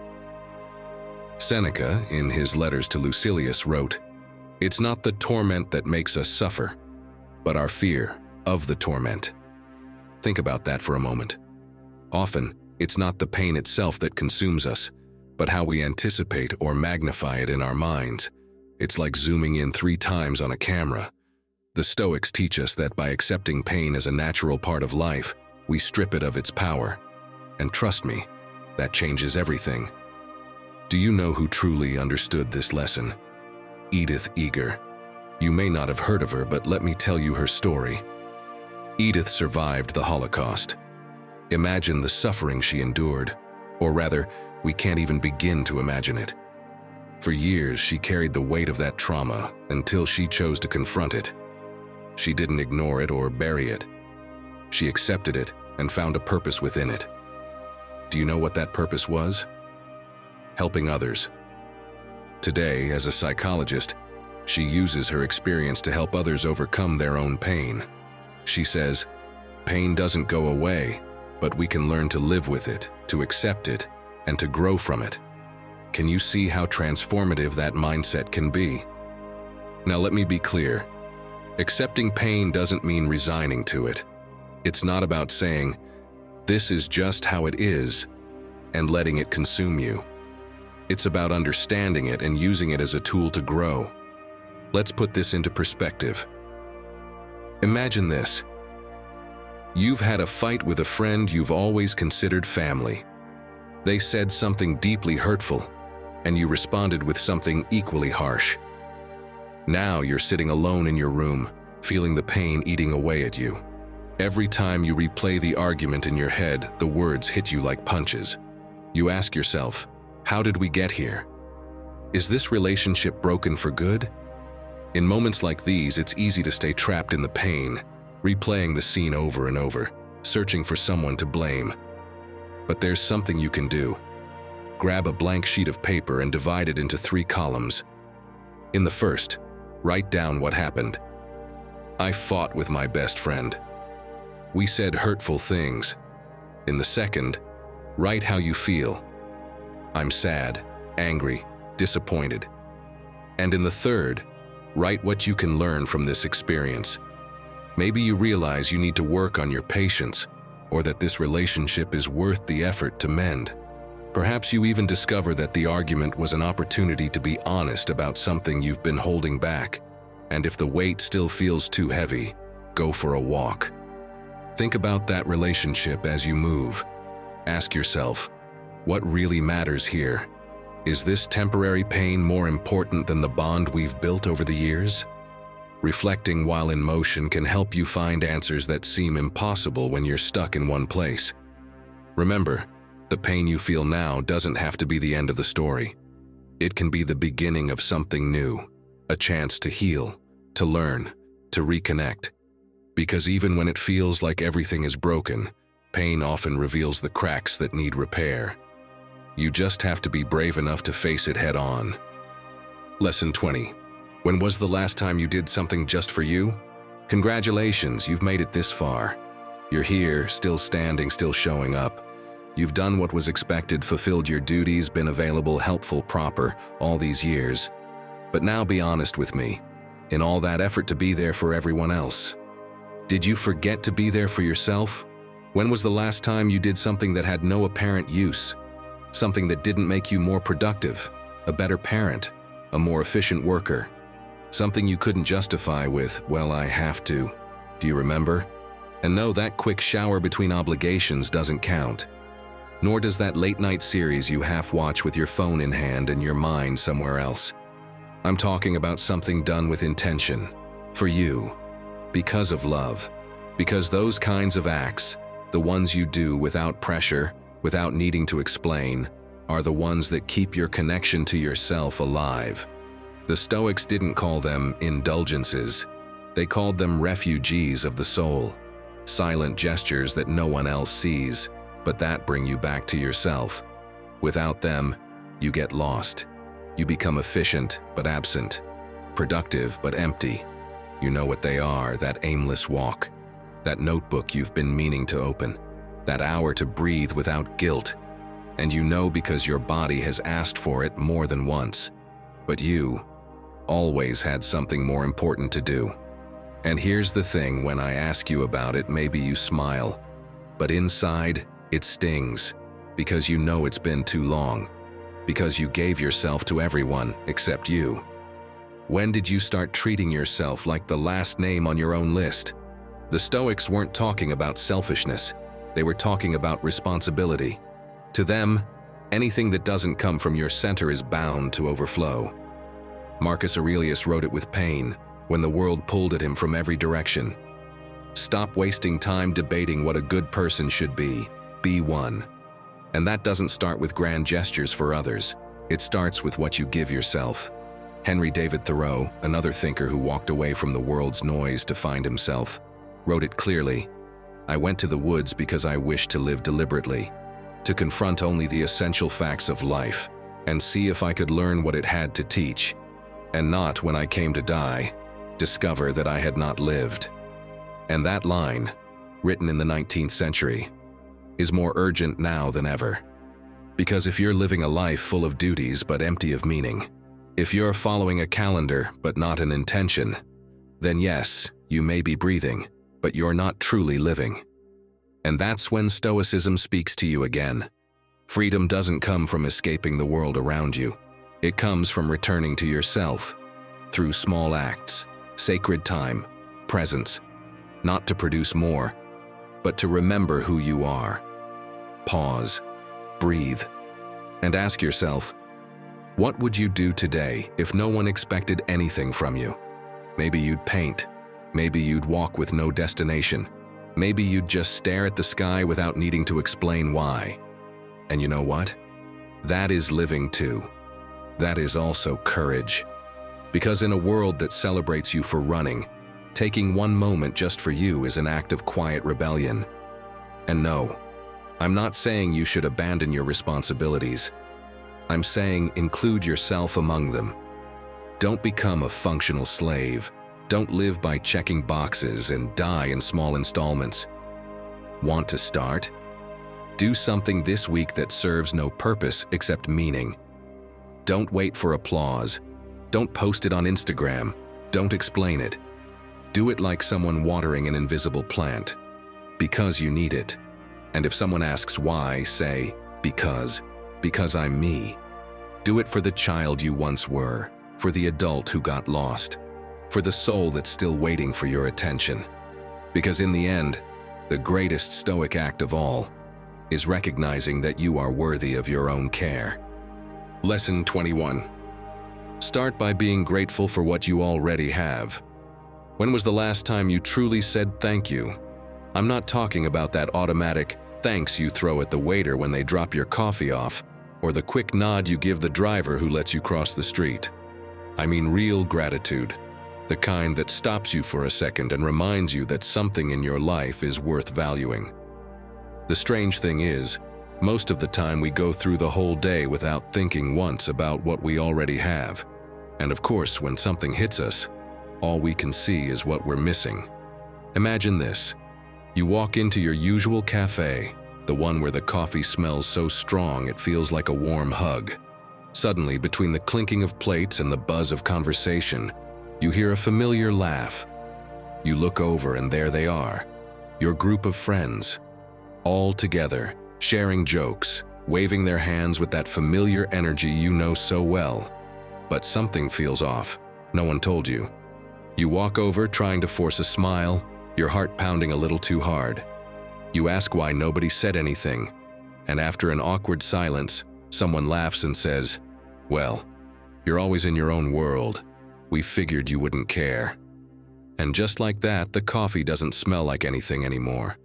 Seneca, in his letters to Lucilius, wrote, "It's not the torment that makes us suffer, but our fear of the torment." Think about that for a moment. Often, it's not the pain itself that consumes us, but how we anticipate or magnify it in our minds. It's like zooming in 3 times on a camera. The Stoics teach us that by accepting pain as a natural part of life, we strip it of its power. And trust me, that changes everything. Do you know who truly understood this lesson? Edith Eger. You may not have heard of her, but let me tell you her story. Edith survived the Holocaust. Imagine the suffering she endured, or rather, we can't even begin to imagine it. For years, she carried the weight of that trauma until she chose to confront it. She didn't ignore it or bury it. She accepted it and found a purpose within it. Do you know what that purpose was? Helping others. Today, as a psychologist, she uses her experience to help others overcome their own pain. She says, "Pain doesn't go away, but we can learn to live with it, to accept it, and to grow from it." Can you see how transformative that mindset can be? Now let me be clear. Accepting pain doesn't mean resigning to it. It's not about saying, "This is just how it is," and letting it consume you. It's about understanding it and using it as a tool to grow. Let's put this into perspective. Imagine this. You've had a fight with a friend you've always considered family. They said something deeply hurtful, and you responded with something equally harsh. Now you're sitting alone in your room, feeling the pain eating away at you. Every time you replay the argument in your head, the words hit you like punches. You ask yourself, how did we get here? Is this relationship broken for good? In moments like these, it's easy to stay trapped in the pain, replaying the scene over and over, searching for someone to blame. But there's something you can do. Grab a blank sheet of paper and divide it into 3 columns. In the first, write down what happened. I fought with my best friend. We said hurtful things. In the second, write how you feel. I'm sad, angry, disappointed. And in the third, write what you can learn from this experience. Maybe you realize you need to work on your patience, or that this relationship is worth the effort to mend. Perhaps you even discover that the argument was an opportunity to be honest about something you've been holding back. And if the weight still feels too heavy, go for a walk. Think about that relationship as you move. Ask yourself, what really matters here? Is this temporary pain more important than the bond we've built over the years? Reflecting while in motion can help you find answers that seem impossible when you're stuck in one place. Remember, the pain you feel now doesn't have to be the end of the story. It can be the beginning of something new, a chance to heal, to learn, to reconnect. Because even when it feels like everything is broken, pain often reveals the cracks that need repair. You just have to be brave enough to face it head on. Lesson 20. When was the last time you did something just for you? Congratulations, you've made it this far. You're here, still standing, still showing up. You've done what was expected, fulfilled your duties, been available, helpful, proper, all these years. But now be honest with me. In all that effort to be there for everyone else, did you forget to be there for yourself? When was the last time you did something that had no apparent use? Something that didn't make you more productive, a better parent, a more efficient worker? Something you couldn't justify with, well, I have to. Do you remember? And no, that quick shower between obligations doesn't count. Nor does that late-night series you half-watch with your phone in hand and your mind somewhere else. I'm talking about something done with intention, for you, because of love. Because those kinds of acts, the ones you do without pressure, without needing to explain, are the ones that keep your connection to yourself alive. The Stoics didn't call them indulgences. They called them refugees of the soul. silent gestures that no one else sees, but that bring you back to yourself. Without them, you get lost. You become efficient but absent, productive but empty. You know what they are, that aimless walk, that notebook you've been meaning to open, that hour to breathe without guilt. And you know because your body has asked for it more than once. But you always had something more important to do. And here's the thing, when I ask you about it, maybe you smile. But inside, it stings, because you know it's been too long. Because you gave yourself to everyone except you. When did you start treating yourself like the last name on your own list? The Stoics weren't talking about selfishness. They were talking about responsibility. To them, anything that doesn't come from your center is bound to overflow. Marcus Aurelius wrote it with pain when the world pulled at him from every direction. Stop wasting time debating what a good person should be. Be one. And that doesn't start with grand gestures for others. It starts with what you give yourself. Henry David Thoreau, another thinker who walked away from the world's noise to find himself, wrote it clearly. I went to the woods because I wished to live deliberately, to confront only the essential facts of life, and see if I could learn what it had to teach, and not, when I came to die, discover that I had not lived. And that line, written in the 19th century, is more urgent now than ever. Because if you're living a life full of duties but empty of meaning, if you're following a calendar but not an intention, then yes, you may be breathing, but you're not truly living. And that's when Stoicism speaks to you again. Freedom doesn't come from escaping the world around you. It comes from returning to yourself, through small acts, sacred time, presence, not to produce more, but to remember who you are. Pause, breathe, and ask yourself, what would you do today if no one expected anything from you? Maybe you'd paint. Maybe you'd walk with no destination. Maybe you'd just stare at the sky without needing to explain why. And you know what? That is living too. That is also courage. Because in a world that celebrates you for running, taking one moment just for you is an act of quiet rebellion. And no, I'm not saying you should abandon your responsibilities. I'm saying include yourself among them. Don't become a functional slave. Don't live by checking boxes and die in small installments. Want to start? Do something this week that serves no purpose except meaning. Don't wait for applause. Don't post it on Instagram. Don't explain it. Do it like someone watering an invisible plant. Because you need it. And if someone asks why, say, because I'm me. Do it for the child you once were, for the adult who got lost, for the soul that's still waiting for your attention. Because in the end, the greatest Stoic act of all is recognizing that you are worthy of your own care. Lesson 21. Start by being grateful for what you already have. When was the last time you truly said thank you? I'm not talking about that automatic thanks you throw at the waiter when they drop your coffee off, or the quick nod you give the driver who lets you cross the street. I mean real gratitude, the kind that stops you for a second and reminds you that something in your life is worth valuing. The strange thing is, most of the time we go through the whole day without thinking once about what we already have. And of course, when something hits us, all we can see is what we're missing. Imagine this. You walk into your usual cafe, the one where the coffee smells so strong it feels like a warm hug. Suddenly, between the clinking of plates and the buzz of conversation, you hear a familiar laugh. You look over and there they are, your group of friends, all together, sharing jokes, waving their hands with that familiar energy you know so well. But something feels off. No one told you. You walk over trying to force a smile, your heart pounding a little too hard. You ask why nobody said anything, and after an awkward silence, someone laughs and says, "Well, you're always in your own world. We figured you wouldn't care." And just like that, the coffee doesn't smell like anything anymore.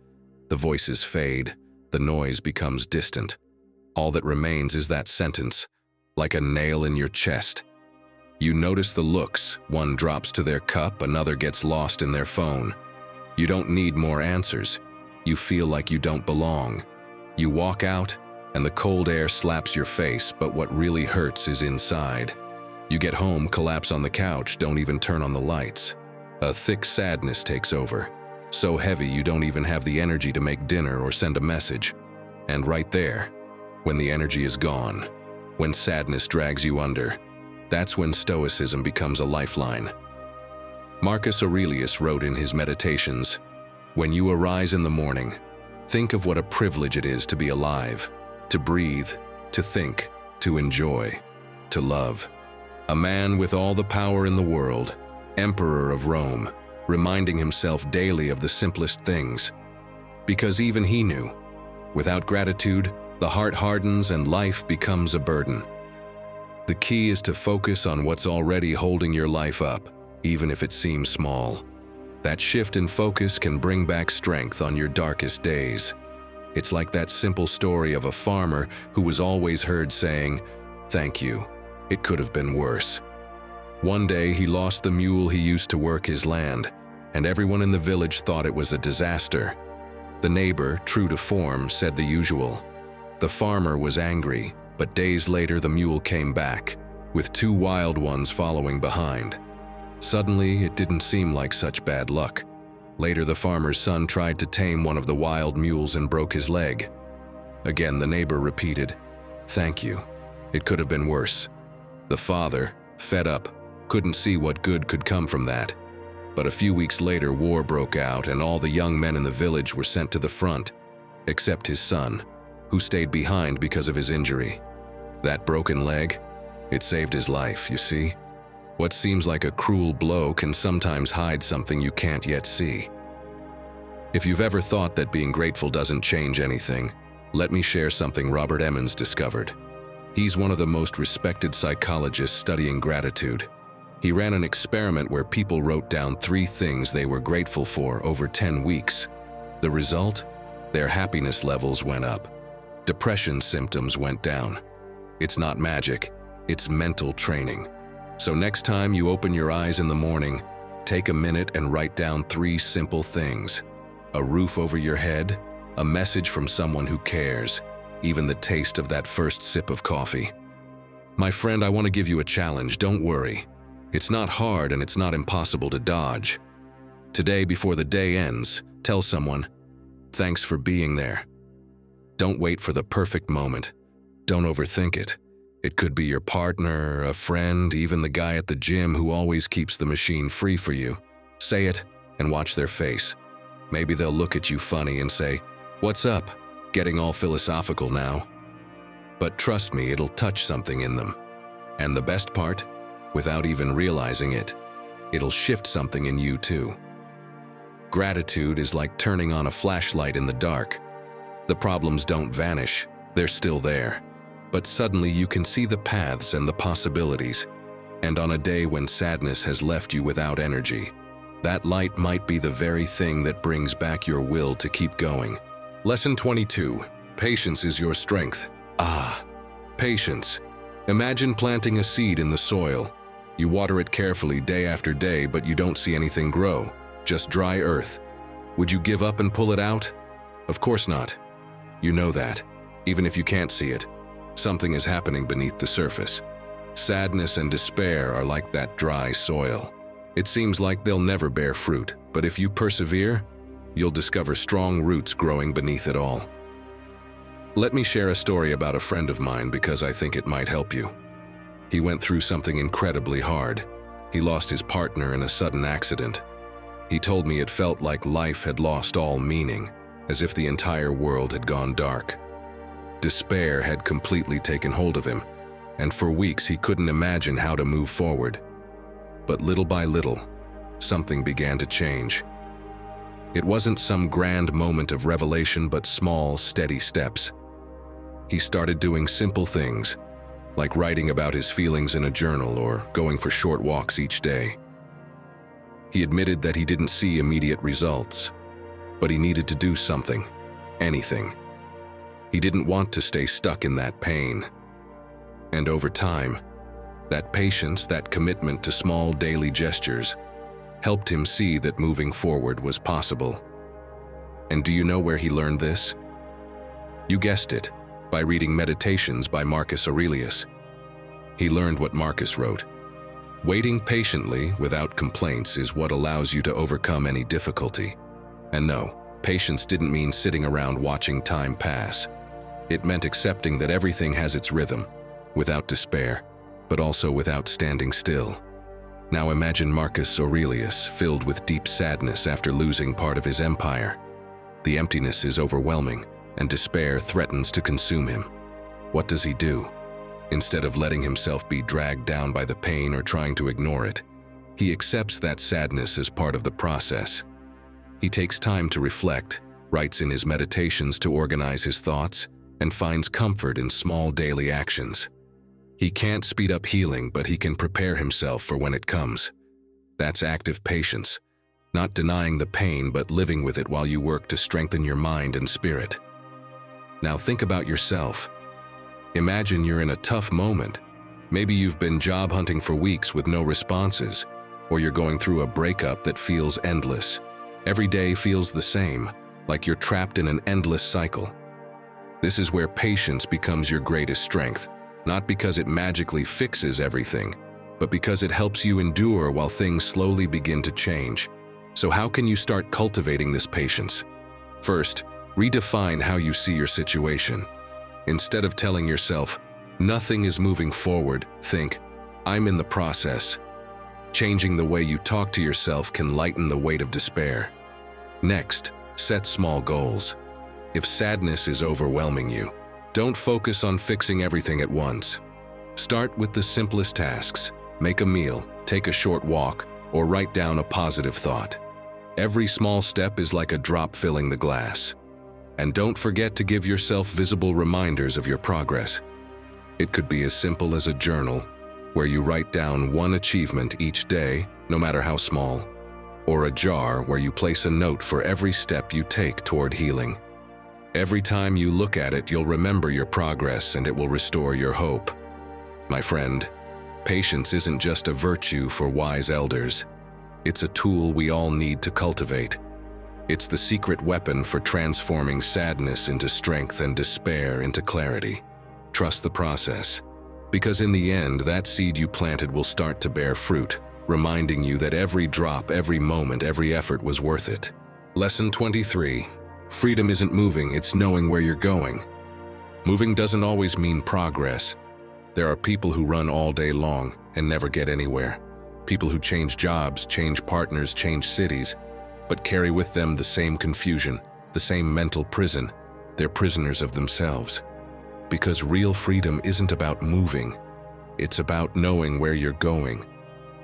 The voices fade, the noise becomes distant. All that remains is that sentence, like a nail in your chest. You notice the looks, one drops to their cup, another gets lost in their phone. You don't need more answers. You feel like you don't belong. You walk out, and the cold air slaps your face, but what really hurts is inside. You get home, collapse on the couch, don't even turn on the lights. A thick sadness takes over. So heavy you don't even have the energy to make dinner or send a message. And right there, when the energy is gone, when sadness drags you under, that's when Stoicism becomes a lifeline. Marcus Aurelius wrote in his Meditations, "When you arise in the morning, think of what a privilege it is to be alive, to breathe, to think, to enjoy, to love." A man with all the power in the world, emperor of Rome, reminding himself daily of the simplest things. Because even he knew, without gratitude, the heart hardens and life becomes a burden. The key is to focus on what's already holding your life up, even if it seems small. That shift in focus can bring back strength on your darkest days. It's like that simple story of a farmer who was always heard saying, "Thank you, it could have been worse." One day he lost the mule he used to work his land, and everyone in the village thought it was a disaster. The neighbor, true to form, said the usual. The farmer was angry, but days later the mule came back, with 2 wild ones following behind. Suddenly, it didn't seem like such bad luck. Later, the farmer's son tried to tame one of the wild mules and broke his leg. Again, the neighbor repeated, "Thank you, it could have been worse." The father, fed up, couldn't see what good could come from that. But a few weeks later, war broke out and all the young men in the village were sent to the front, except his son, who stayed behind because of his injury. That broken leg, it saved his life, you see? What seems like a cruel blow can sometimes hide something you can't yet see. If you've ever thought that being grateful doesn't change anything, let me share something Robert Emmons discovered. He's one of the most respected psychologists studying gratitude. He ran an experiment where people wrote down 3 things they were grateful for over 10 weeks. The result? Their happiness levels went up. Depression symptoms went down. It's not magic, it's mental training. So next time you open your eyes in the morning, take a minute and write down 3 simple things. A roof over your head, a message from someone who cares, even the taste of that first sip of coffee. My friend, I want to give you a challenge, don't worry. It's not hard and it's not impossible to dodge. Today, before the day ends, tell someone, "Thanks for being there." Don't wait for the perfect moment. Don't overthink it. It could be your partner, a friend, even the guy at the gym who always keeps the machine free for you. Say it and watch their face. Maybe they'll look at you funny and say, "What's up? Getting all philosophical now." But trust me, it'll touch something in them. And the best part? Without even realizing it, it'll shift something in you too. Gratitude is like turning on a flashlight in the dark. The problems don't vanish, they're still there. But suddenly you can see the paths and the possibilities. And on a day when sadness has left you without energy, that light might be the very thing that brings back your will to keep going. Lesson 22. Patience is your strength. Patience. Imagine planting a seed in the soil. You water it carefully day after day, but you don't see anything grow, just dry earth. Would you give up and pull it out? Of course not. You know that, even if you can't see it. Something is happening beneath the surface. Sadness and despair are like that dry soil. It seems like they'll never bear fruit, but if you persevere, you'll discover strong roots growing beneath it all. Let me share a story about a friend of mine because I think it might help you. He went through something incredibly hard. He lost his partner in a sudden accident. He told me it felt like life had lost all meaning, as if the entire world had gone dark. Despair had completely taken hold of him, and for weeks he couldn't imagine how to move forward. But little by little, something began to change. It wasn't some grand moment of revelation, but small, steady steps. He started doing simple things, like writing about his feelings in a journal or going for short walks each day. He admitted that he didn't see immediate results, but he needed to do something, anything. He didn't want to stay stuck in that pain. And over time, that patience, that commitment to small daily gestures, helped him see that moving forward was possible. And do you know where he learned this? You guessed it, by reading Meditations by Marcus Aurelius. He learned what Marcus wrote. Waiting patiently, without complaints, is what allows you to overcome any difficulty. And no, patience didn't mean sitting around watching time pass. It meant accepting that everything has its rhythm, without despair, but also without standing still. Now imagine Marcus Aurelius filled with deep sadness after losing part of his empire. The emptiness is overwhelming, and despair threatens to consume him. What does he do? Instead of letting himself be dragged down by the pain or trying to ignore it, he accepts that sadness as part of the process. He takes time to reflect, writes in his meditations to organize his thoughts, and finds comfort in small daily actions. He can't speed up healing, but he can prepare himself for when it comes. That's active patience, not denying the pain but living with it while you work to strengthen your mind and spirit. Now think about yourself. Imagine you're in a tough moment. Maybe you've been job hunting for weeks with no responses, or you're going through a breakup that feels endless. Every day feels the same, like you're trapped in an endless cycle. This is where patience becomes your greatest strength, not because it magically fixes everything, but because it helps you endure while things slowly begin to change. So how can you start cultivating this patience? First, redefine how you see your situation. Instead of telling yourself, nothing is moving forward, think, I'm in the process. Changing the way you talk to yourself can lighten the weight of despair. Next, set small goals. If sadness is overwhelming you, don't focus on fixing everything at once. Start with the simplest tasks. Make a meal, take a short walk, or write down a positive thought. Every small step is like a drop filling the glass. And don't forget to give yourself visible reminders of your progress. It could be as simple as a journal, where you write down one achievement each day, no matter how small, or a jar where you place a note for every step you take toward healing. Every time you look at it, you'll remember your progress and it will restore your hope. My friend, patience isn't just a virtue for wise elders. It's a tool we all need to cultivate. It's the secret weapon for transforming sadness into strength and despair into clarity. Trust the process, because in the end, that seed you planted will start to bear fruit, reminding you that every drop, every moment, every effort was worth it. Lesson 23. Freedom isn't moving, it's knowing where you're going. Moving doesn't always mean progress. There are people who run all day long and never get anywhere. People who change jobs, change partners, change cities, but carry with them the same confusion, the same mental prison. They're prisoners of themselves. Because real freedom isn't about moving. It's about knowing where you're going.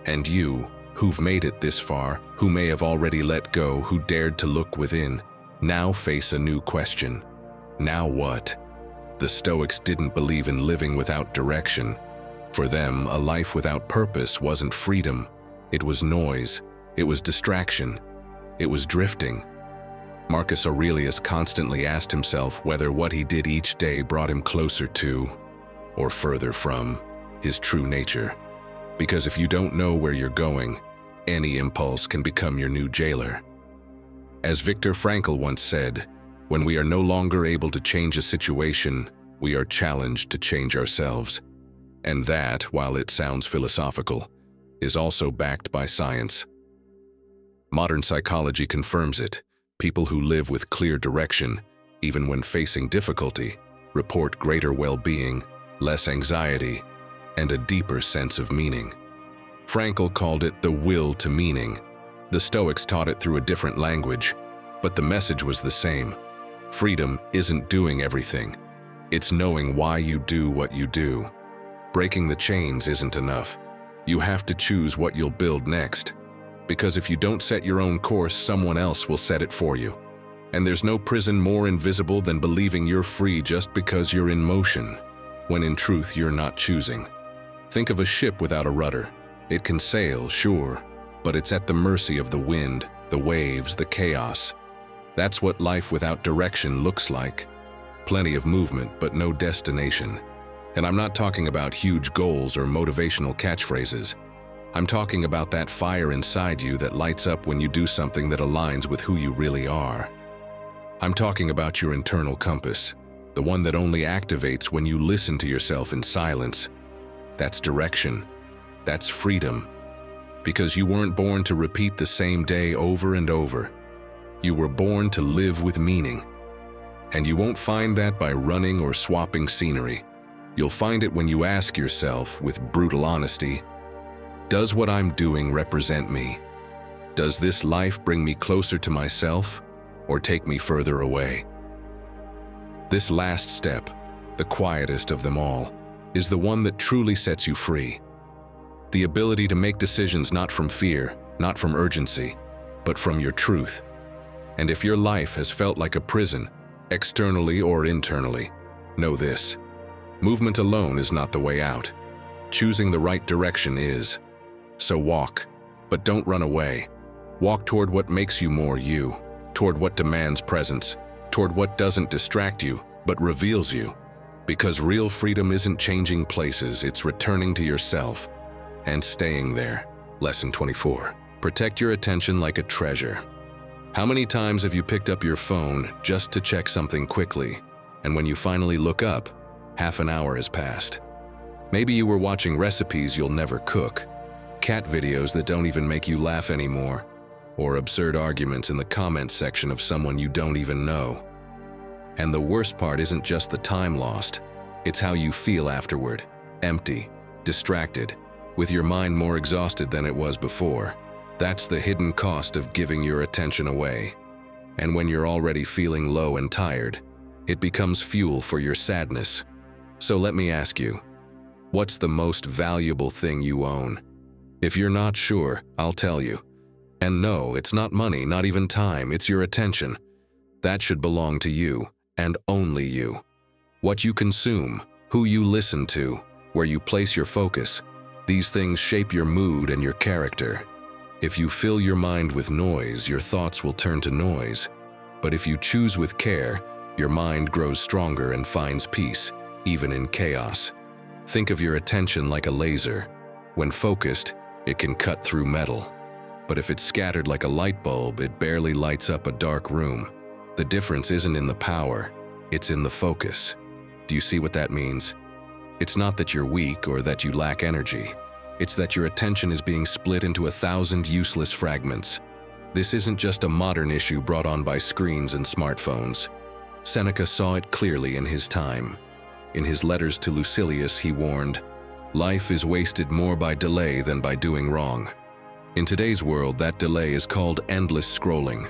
And you, who've made it this far, who may have already let go, who dared to look within, now face a new question. Now what? The Stoics didn't believe in living without direction. For them, a life without purpose wasn't freedom. It was noise. It was distraction. It was drifting. Marcus Aurelius constantly asked himself whether what he did each day brought him closer to, or further from, his true nature. Because if you don't know where you're going, any impulse can become your new jailer. As Viktor Frankl once said, when we are no longer able to change a situation, we are challenged to change ourselves. And that, while it sounds philosophical, is also backed by science. Modern psychology confirms it. People who live with clear direction, even when facing difficulty, report greater well-being, less anxiety, and a deeper sense of meaning. Frankl called it the will to meaning. The Stoics taught it through a different language, but the message was the same. Freedom isn't doing everything. It's knowing why you do what you do. Breaking the chains isn't enough. You have to choose what you'll build next. Because if you don't set your own course, someone else will set it for you. And there's no prison more invisible than believing you're free just because you're in motion, when in truth you're not choosing. Think of a ship without a rudder. It can sail, sure, but it's at the mercy of the wind, the waves, the chaos. That's what life without direction looks like. Plenty of movement, but no destination. And I'm not talking about huge goals or motivational catchphrases. I'm talking about that fire inside you that lights up when you do something that aligns with who you really are. I'm talking about your internal compass, the one that only activates when you listen to yourself in silence. That's direction. That's freedom. Because you weren't born to repeat the same day over and over. You were born to live with meaning. And you won't find that by running or swapping scenery. You'll find it when you ask yourself, with brutal honesty, does what I'm doing represent me? Does this life bring me closer to myself or take me further away? This last step, the quietest of them all, is the one that truly sets you free. The ability to make decisions not from fear, not from urgency, but from your truth. And if your life has felt like a prison, externally or internally, know this: movement alone is not the way out. Choosing the right direction is. So walk, but don't run away. Walk toward what makes you more you, toward what demands presence, toward what doesn't distract you, but reveals you. Because real freedom isn't changing places, it's returning to yourself and staying there. Lesson 24. Protect your attention like a treasure. How many times have you picked up your phone just to check something quickly, and when you finally look up, half an hour has passed? Maybe you were watching recipes you'll never cook, cat videos that don't even make you laugh anymore, or absurd arguments in the comments section of someone you don't even know. And the worst part isn't just the time lost, it's how you feel afterward. Empty, distracted, with your mind more exhausted than it was before. That's the hidden cost of giving your attention away. And when you're already feeling low and tired, it becomes fuel for your sadness. So let me ask you, what's the most valuable thing you own? If you're not sure, I'll tell you. And no, it's not money, not even time, it's your attention. That should belong to you, and only you. What you consume, who you listen to, where you place your focus, these things shape your mood and your character. If you fill your mind with noise, your thoughts will turn to noise. But if you choose with care, your mind grows stronger and finds peace, even in chaos. Think of your attention like a laser. When focused, it can cut through metal. But if it's scattered like a light bulb, it barely lights up a dark room. The difference isn't in the power, it's in the focus. Do you see what that means? It's not that you're weak or that you lack energy. It's that your attention is being split into 1,000 useless fragments. This isn't just a modern issue brought on by screens and smartphones. Seneca saw it clearly in his time. In his letters to Lucilius, he warned, "Life is wasted more by delay than by doing wrong." In today's world, that delay is called endless scrolling.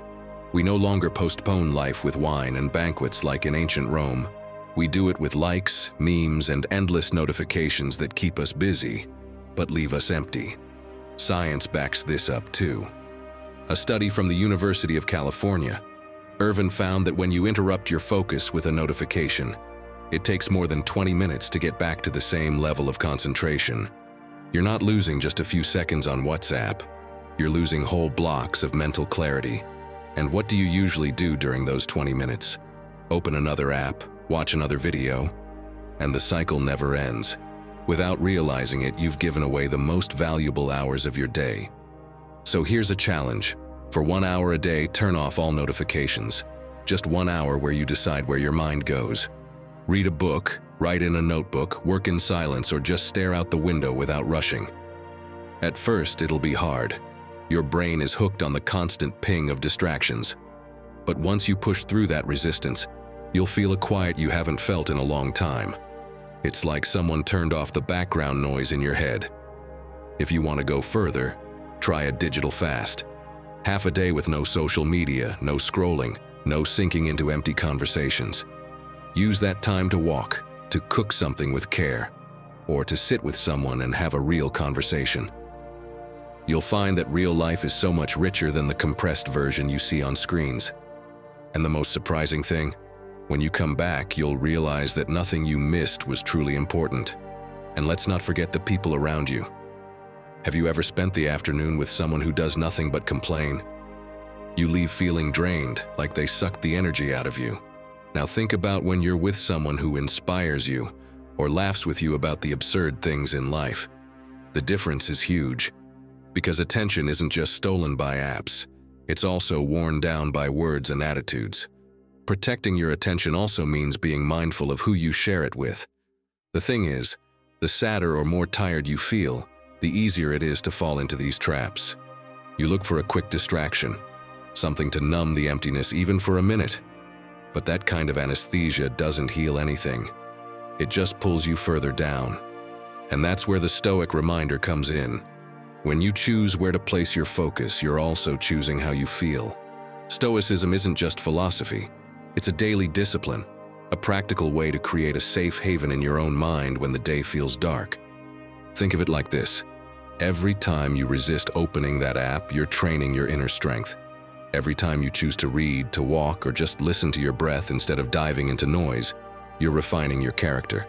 We no longer postpone life with wine and banquets like in ancient Rome. We do it with likes, memes, and endless notifications that keep us busy, but leave us empty. Science backs this up too. A study from the University of California, Irvin found that when you interrupt your focus with a notification, it takes more than 20 minutes to get back to the same level of concentration. You're not losing just a few seconds on WhatsApp. You're losing whole blocks of mental clarity. And what do you usually do during those 20 minutes? Open another app, watch another video, and the cycle never ends. Without realizing it, you've given away the most valuable hours of your day. So here's a challenge. For 1 hour a day, turn off all notifications. Just 1 hour where you decide where your mind goes. Read a book, write in a notebook, work in silence, or just stare out the window without rushing. At first, it'll be hard. Your brain is hooked on the constant ping of distractions. But once you push through that resistance, you'll feel a quiet you haven't felt in a long time. It's like someone turned off the background noise in your head. If you want to go further, try a digital fast. Half a day with no social media, no scrolling, no sinking into empty conversations. Use that time to walk, to cook something with care, or to sit with someone and have a real conversation. You'll find that real life is so much richer than the compressed version you see on screens. And the most surprising thing, when you come back, you'll realize that nothing you missed was truly important. And let's not forget the people around you. Have you ever spent the afternoon with someone who does nothing but complain? You leave feeling drained, like they sucked the energy out of you. Now think about when you're with someone who inspires you or laughs with you about the absurd things in life. The difference is huge. Because attention isn't just stolen by apps, it's also worn down by words and attitudes. Protecting your attention also means being mindful of who you share it with. The thing is, the sadder or more tired you feel, the easier it is to fall into these traps. You look for a quick distraction, something to numb the emptiness even for a minute. But that kind of anesthesia doesn't heal anything. It just pulls you further down. And that's where the Stoic reminder comes in. When you choose where to place your focus, you're also choosing how you feel. Stoicism isn't just philosophy. It's a daily discipline, a practical way to create a safe haven in your own mind when the day feels dark. Think of it like this. Every time you resist opening that app, you're training your inner strength. Every time you choose to read, to walk, or just listen to your breath instead of diving into noise, you're refining your character.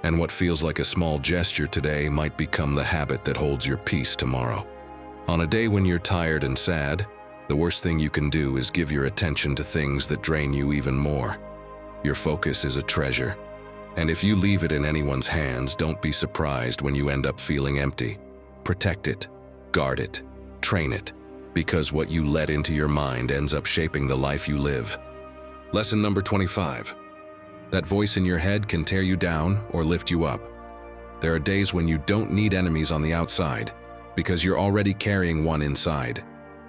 And what feels like a small gesture today might become the habit that holds your peace tomorrow. On a day when you're tired and sad, the worst thing you can do is give your attention to things that drain you even more. Your focus is a treasure. And if you leave it in anyone's hands, don't be surprised when you end up feeling empty. Protect it, guard it, train it, because what you let into your mind ends up shaping the life you live. Lesson number 25. That voice in your head can tear you down or lift you up. There are days when you don't need enemies on the outside, because you're already carrying one inside.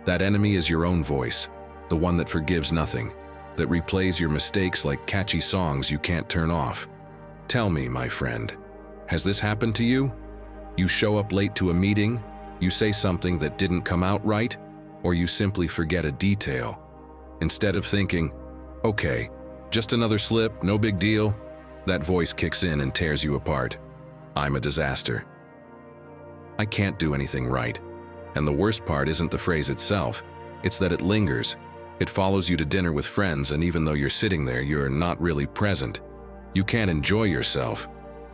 That enemy is your own voice, the one that forgives nothing, that replays your mistakes like catchy songs you can't turn off. Tell me, my friend, has this happened to you? You show up late to a meeting, you say something that didn't come out right, or you simply forget a detail. Instead of thinking, okay, just another slip, no big deal, that voice kicks in and tears you apart. I'm a disaster. I can't do anything right. And the worst part isn't the phrase itself, it's that it lingers. It follows you to dinner with friends, and even though you're sitting there, you're not really present. You can't enjoy yourself.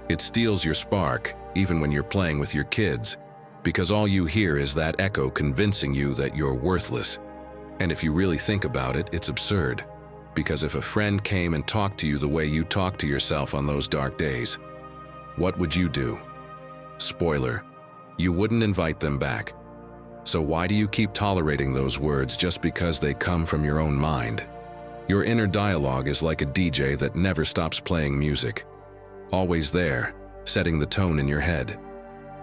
It steals your spark, even when you're playing with your kids, because all you hear is that echo convincing you that you're worthless. And if you really think about it, it's absurd. Because if a friend came and talked to you the way you talk to yourself on those dark days, what would you do? Spoiler, you wouldn't invite them back. So why do you keep tolerating those words just because they come from your own mind? Your inner dialogue is like a DJ that never stops playing music. Always there, setting the tone in your head.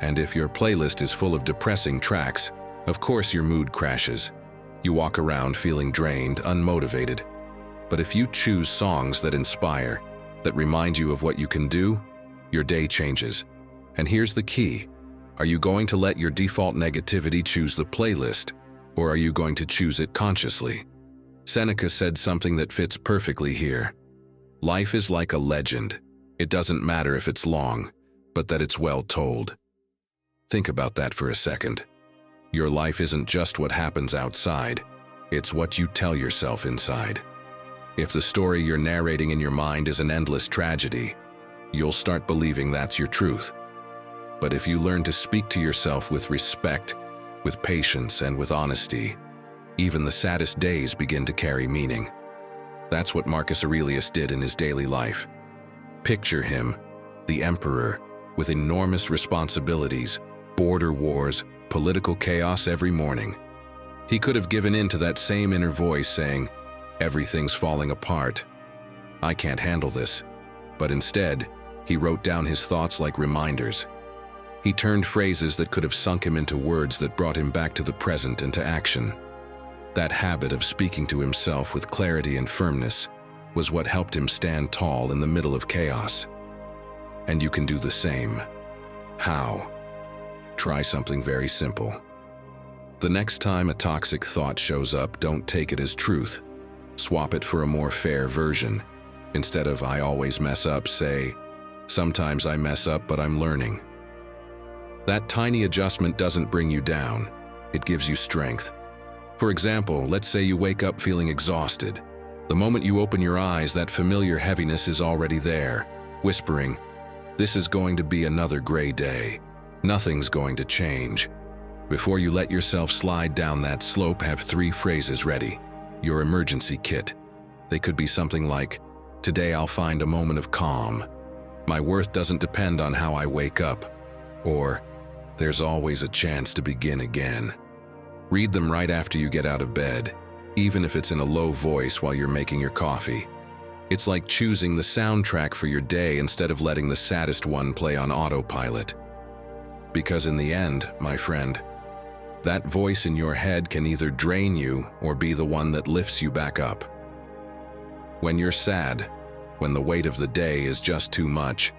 And if your playlist is full of depressing tracks, of course your mood crashes. You walk around feeling drained, unmotivated. But if you choose songs that inspire, that remind you of what you can do, your day changes. And here's the key. Are you going to let your default negativity choose the playlist, or are you going to choose it consciously? Seneca said something that fits perfectly here. Life is like a legend. It doesn't matter if it's long, but that it's well told. Think about that for a second. Your life isn't just what happens outside, it's what you tell yourself inside. If the story you're narrating in your mind is an endless tragedy, you'll start believing that's your truth. But if you learn to speak to yourself with respect, with patience, and with honesty, even the saddest days begin to carry meaning. That's what Marcus Aurelius did in his daily life. Picture him, the emperor, with enormous responsibilities, border wars, political chaos every morning. He could have given in to that same inner voice saying, "Everything's falling apart. I can't handle this." But instead, he wrote down his thoughts like reminders. He turned phrases that could have sunk him into words that brought him back to the present and to action. That habit of speaking to himself with clarity and firmness was what helped him stand tall in the middle of chaos. And you can do the same. How? Try something very simple. The next time a toxic thought shows up, don't take it as truth. Swap it for a more fair version. Instead of "I always mess up," say, "Sometimes I mess up, but I'm learning." That tiny adjustment doesn't bring you down. It gives you strength. For example, let's say you wake up feeling exhausted. The moment you open your eyes, that familiar heaviness is already there, whispering, "This is going to be another gray day. Nothing's going to change." Before you let yourself slide down that slope, have 3 phrases ready. Your emergency kit. They could be something like, "Today I'll find a moment of calm." "My worth doesn't depend on how I wake up." Or, there's always a chance to begin again. Read them right after you get out of bed, even if it's in a low voice while you're making your coffee. It's like choosing the soundtrack for your day instead of letting the saddest one play on autopilot. Because in the end, my friend, that voice in your head can either drain you or be the one that lifts you back up. When you're sad, when the weight of the day is just too much,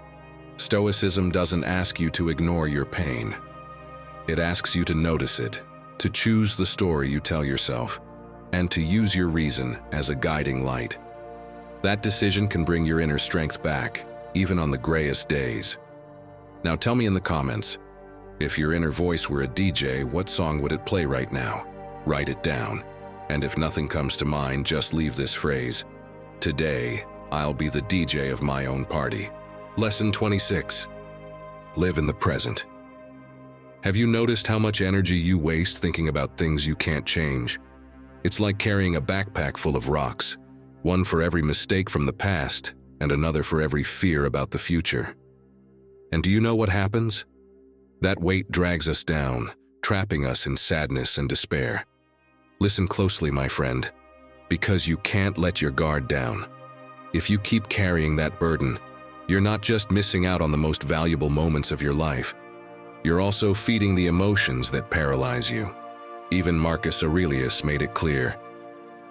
Stoicism doesn't ask you to ignore your pain. It asks you to notice it, to choose the story you tell yourself, and to use your reason as a guiding light. That decision can bring your inner strength back, even on the grayest days. Now tell me in the comments, if your inner voice were a DJ, what song would it play right now? Write it down. And if nothing comes to mind, just leave this phrase: today, I'll be the DJ of my own party. Lesson 26. Live in the present. Have you noticed how much energy you waste thinking about things you can't change? It's like carrying a backpack full of rocks, one for every mistake from the past and another for every fear about the future. And do you know what happens? That weight drags us down, trapping us in sadness and despair. Listen closely, my friend, because you can't let your guard down. If you keep carrying that burden, you're not just missing out on the most valuable moments of your life, you're also feeding the emotions that paralyze you. Even Marcus Aurelius made it clear: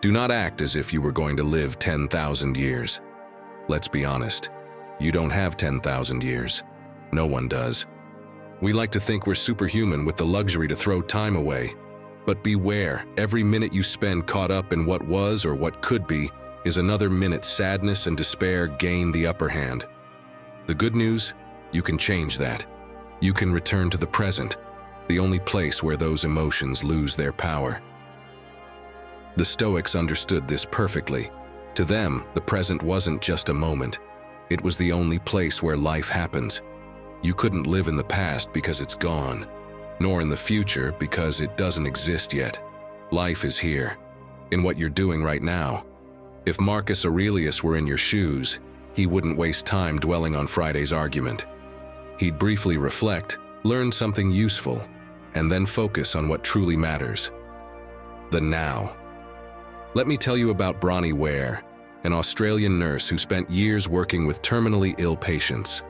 do not act as if you were going to live 10,000 years. Let's be honest, you don't have 10,000 years. No one does. We like to think we're superhuman with the luxury to throw time away. But beware, every minute you spend caught up in what was or what could be is another minute sadness and despair gain the upper hand. The good news? You can change that. You can return to the present, the only place where those emotions lose their power. The Stoics understood this perfectly. To them, the present wasn't just a moment. It was the only place where life happens. You couldn't live in the past because it's gone, nor in the future because it doesn't exist yet. Life is here, in what you're doing right now. If Marcus Aurelius were in your shoes, he wouldn't waste time dwelling on Friday's argument. He'd briefly reflect, learn something useful, and then focus on what truly matters: the now. Let me tell you about Bronnie Ware, an Australian nurse who spent years working with terminally ill patients.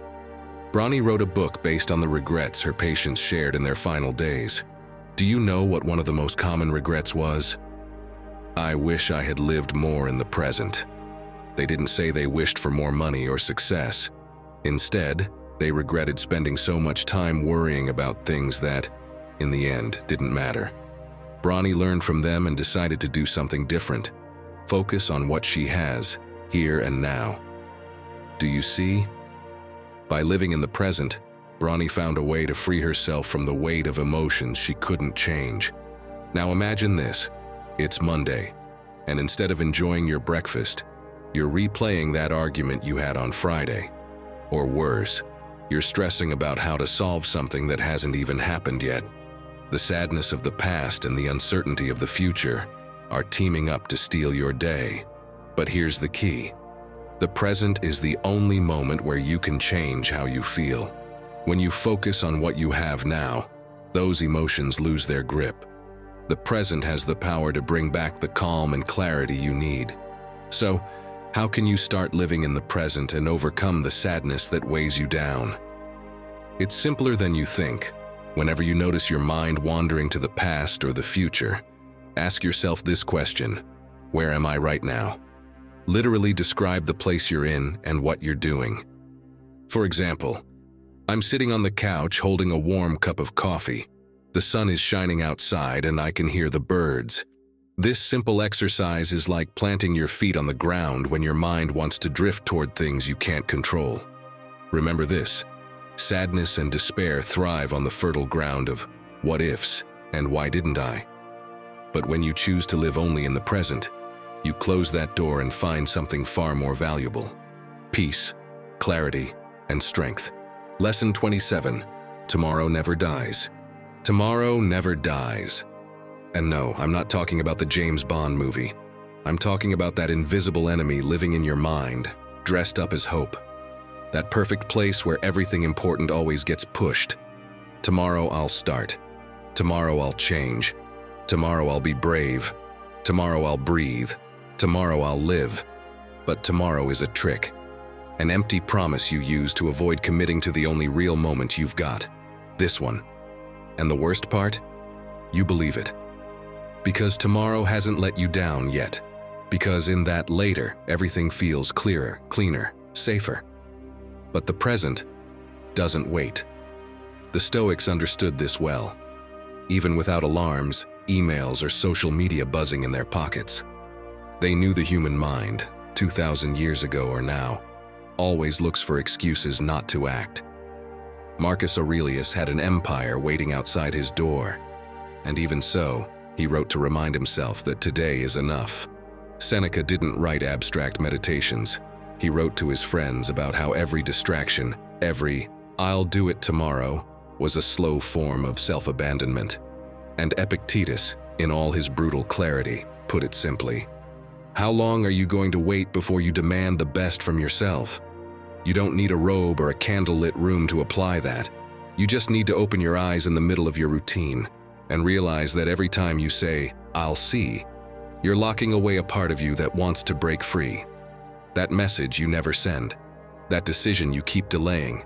Bronnie wrote a book based on the regrets her patients shared in their final days. Do you know what one of the most common regrets was? I wish I had lived more in the present. They didn't say they wished for more money or success. Instead, they regretted spending so much time worrying about things that, in the end, didn't matter. Bronnie learned from them and decided to do something different. Focus on what she has, here and now. Do you see? By living in the present, Bronnie found a way to free herself from the weight of emotions she couldn't change. Now imagine this. It's Monday, and instead of enjoying your breakfast, you're replaying that argument you had on Friday. Or worse, you're stressing about how to solve something that hasn't even happened yet. The sadness of the past and the uncertainty of the future are teaming up to steal your day. But here's the key. The present is the only moment where you can change how you feel. When you focus on what you have now, those emotions lose their grip. The present has the power to bring back the calm and clarity you need. So, how can you start living in the present and overcome the sadness that weighs you down? It's simpler than you think. Whenever you notice your mind wandering to the past or the future, ask yourself this question: where am I right now? Literally describe the place you're in and what you're doing. For example, I'm sitting on the couch holding a warm cup of coffee. The sun is shining outside and I can hear the birds. This simple exercise is like planting your feet on the ground when your mind wants to drift toward things you can't control. Remember this: sadness and despair thrive on the fertile ground of what ifs and why didn't I? But when you choose to live only in the present, you close that door and find something far more valuable: peace, clarity, and strength. Lesson 27. Tomorrow never dies. Tomorrow never dies. And no, I'm not talking about the James Bond movie. I'm talking about that invisible enemy living in your mind, dressed up as hope. That perfect place where everything important always gets pushed. Tomorrow I'll start. Tomorrow I'll change. Tomorrow I'll be brave. Tomorrow I'll breathe. Tomorrow I'll live. But tomorrow is a trick. An empty promise you use to avoid committing to the only real moment you've got. This one. And the worst part? You believe it. Because tomorrow hasn't let you down yet. Because in that later, everything feels clearer, cleaner, safer. But the present doesn't wait. The Stoics understood this well. Even without alarms, emails, or social media buzzing in their pockets. They knew the human mind, 2,000 years ago or now, always looks for excuses not to act. Marcus Aurelius had an empire waiting outside his door, and even so, he wrote to remind himself that today is enough. Seneca didn't write abstract meditations. He wrote to his friends about how every distraction, every "I'll do it tomorrow," was a slow form of self-abandonment. And Epictetus, in all his brutal clarity, put it simply, "How long are you going to wait before you demand the best from yourself? You don't need a robe or a candlelit room to apply that. You just need to open your eyes in the middle of your routine and realize that every time you say, 'I'll see,' you're locking away a part of you that wants to break free. That message you never send, that decision you keep delaying,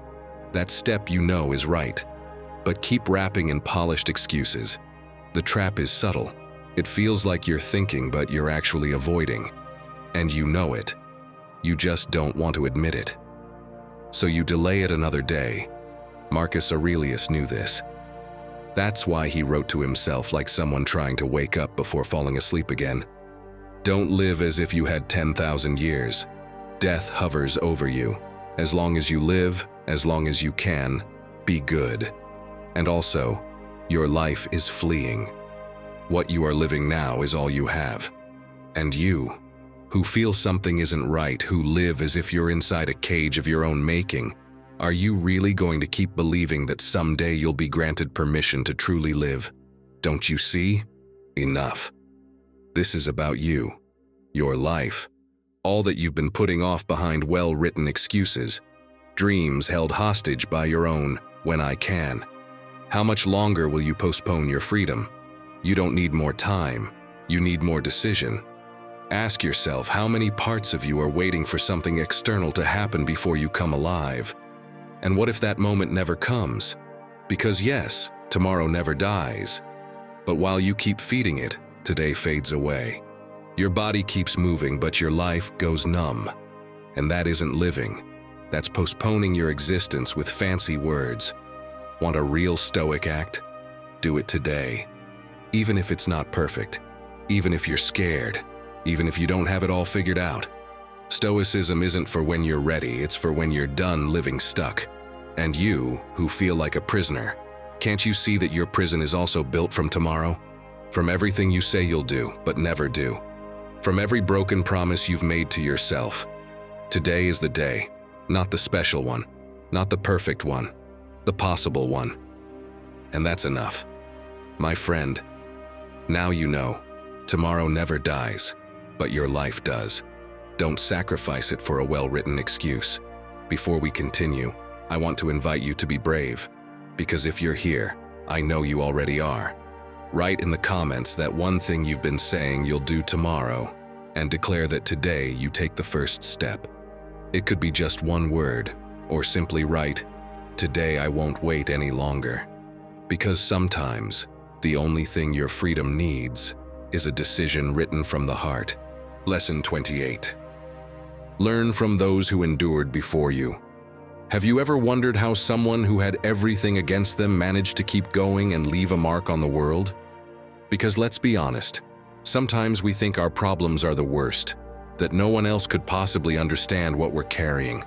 that step you know is right, but keep wrapping in polished excuses. The trap is subtle. It feels like you're thinking, but you're actually avoiding. And you know it. You just don't want to admit it. So you delay it another day." Marcus Aurelius knew this. That's why he wrote to himself like someone trying to wake up before falling asleep again. "Don't live as if you had 10,000 years. Death hovers over you. As long as you live, as long as you can, be good. And also, your life is fleeing. What you are living now is all you have. And you, who feel something isn't right, who live as if you're inside a cage of your own making, are you really going to keep believing that someday you'll be granted permission to truly live? Don't you see? Enough. This is about you, your life, all that you've been putting off behind well-written excuses, dreams held hostage by your own 'when I can.' How much longer will you postpone your freedom? You don't need more time, you need more decision. Ask yourself how many parts of you are waiting for something external to happen before you come alive. And what if that moment never comes? Because yes, tomorrow never dies. But while you keep feeding it, today fades away. Your body keeps moving, but your life goes numb. And that isn't living. That's postponing your existence with fancy words. Want a real Stoic act? Do it today. Even if it's not perfect. Even if you're scared. Even if you don't have it all figured out. Stoicism isn't for when you're ready, it's for when you're done living stuck. And you, who feel like a prisoner, can't you see that your prison is also built from tomorrow? From everything you say you'll do, but never do. From every broken promise you've made to yourself. Today is the day, not the special one, not the perfect one, the possible one. And that's enough. My friend, now you know, tomorrow never dies, but your life does. Don't sacrifice it for a well-written excuse. Before we continue, I want to invite you to be brave, because if you're here, I know you already are. Write in the comments that one thing you've been saying you'll do tomorrow, and declare that today you take the first step. It could be just one word, or simply write, "Today I won't wait any longer." Because sometimes, the only thing your freedom needs is a decision written from the heart. Lesson 28. Learn from those who endured before you. Have you ever wondered how someone who had everything against them managed to keep going and leave a mark on the world? Because let's be honest, sometimes we think our problems are the worst, that no one else could possibly understand what we're carrying.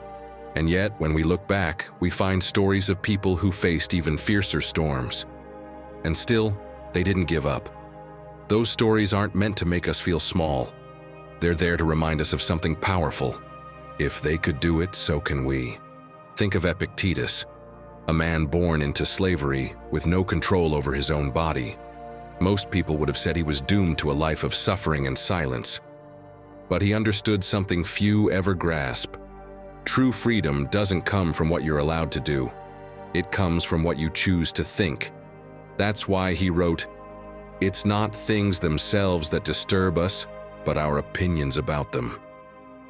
And yet, when we look back, we find stories of people who faced even fiercer storms. And still, they didn't give up. Those stories aren't meant to make us feel small. They're there to remind us of something powerful. If they could do it, so can we. Think of Epictetus, a man born into slavery with no control over his own body. Most people would have said he was doomed to a life of suffering and silence. But he understood something few ever grasp. True freedom doesn't come from what you're allowed to do. It comes from what you choose to think. That's why he wrote, "It's not things themselves that disturb us, but our opinions about them."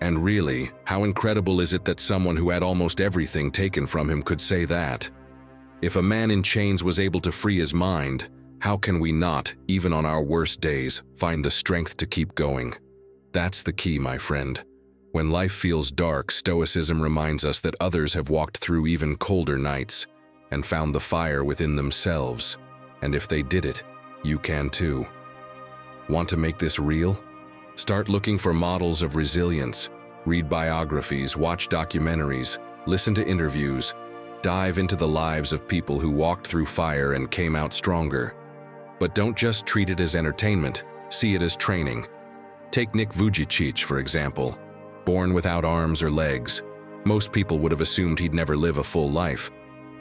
And really, how incredible is it that someone who had almost everything taken from him could say that? If a man in chains was able to free his mind, how can we not, even on our worst days, find the strength to keep going? That's the key, my friend. When life feels dark, Stoicism reminds us that others have walked through even colder nights and found the fire within themselves. And if they did it, you can too. Want to make this real? Start looking for models of resilience. Read biographies, watch documentaries, listen to interviews. Dive into the lives of people who walked through fire and came out stronger. But don't just treat it as entertainment, see it as training. Take Nick Vujicic, for example. Born without arms or legs, most people would have assumed he'd never live a full life.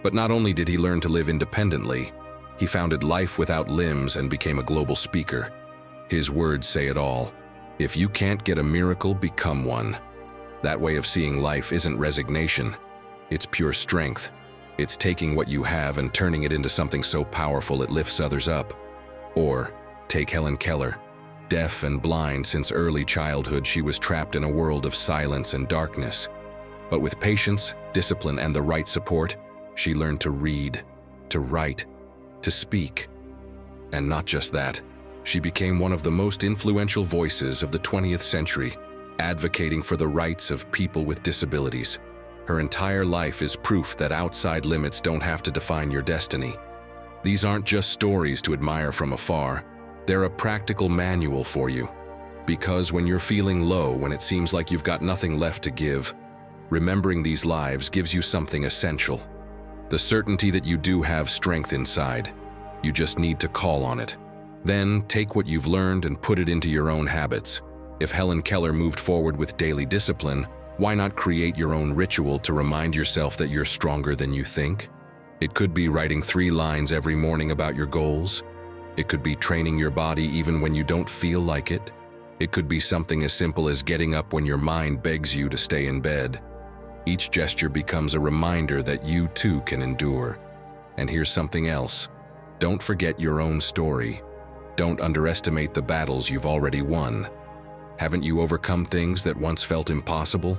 But not only did he learn to live independently, he founded Life Without Limbs and became a global speaker. His words say it all. If you can't get a miracle, become one. That way of seeing life isn't resignation. It's pure strength. It's taking what you have and turning it into something so powerful it lifts others up. Or, take Helen Keller. Deaf and blind since early childhood, she was trapped in a world of silence and darkness. But with patience, discipline, and the right support, she learned to read, to write, to speak. And not just that, she became one of the most influential voices of the 20th century, advocating for the rights of people with disabilities. Her entire life is proof that outside limits don't have to define your destiny. These aren't just stories to admire from afar. They're a practical manual for you. Because when you're feeling low, when it seems like you've got nothing left to give, remembering these lives gives you something essential. The certainty that you do have strength inside. You just need to call on it. Then take what you've learned and put it into your own habits. If Helen Keller moved forward with daily discipline, why not create your own ritual to remind yourself that you're stronger than you think? It could be writing 3 lines every morning about your goals. It could be training your body even when you don't feel like it. It could be something as simple as getting up when your mind begs you to stay in bed. Each gesture becomes a reminder that you too can endure. And here's something else. Don't forget your own story. Don't underestimate the battles you've already won. Haven't you overcome things that once felt impossible?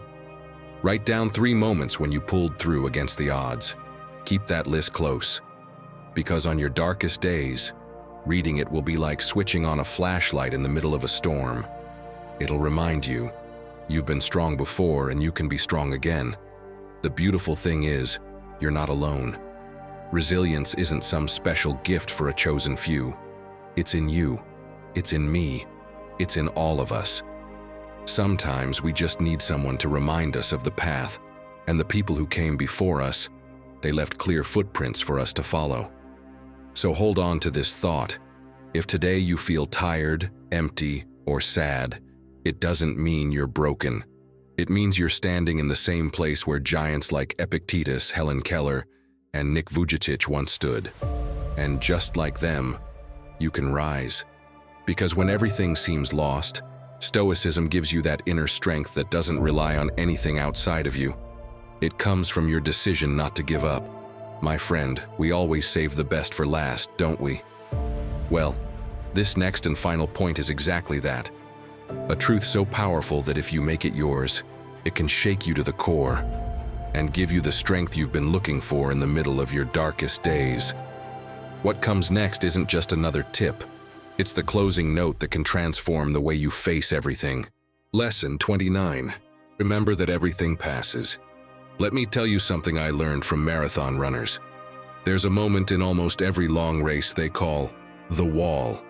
Write down 3 moments when you pulled through against the odds. Keep that list close. Because on your darkest days, reading it will be like switching on a flashlight in the middle of a storm. It'll remind you, you've been strong before and you can be strong again. The beautiful thing is, you're not alone. Resilience isn't some special gift for a chosen few. It's in you. It's in me. It's in all of us. Sometimes we just need someone to remind us of the path, and the people who came before us, they left clear footprints for us to follow. So hold on to this thought. If today you feel tired, empty, or sad, it doesn't mean you're broken. It means you're standing in the same place where giants like Epictetus, Helen Keller, and Nick Vujicic once stood. And just like them, you can rise. Because when everything seems lost, Stoicism gives you that inner strength that doesn't rely on anything outside of you. It comes from your decision not to give up. My friend, we always save the best for last, don't we? Well, this next and final point is exactly that. A truth so powerful that if you make it yours, it can shake you to the core and give you the strength you've been looking for in the middle of your darkest days. What comes next isn't just another tip. It's the closing note that can transform the way you face everything. Lesson 29. Remember that everything passes. Let me tell you something I learned from marathon runners. There's a moment in almost every long race they call the wall.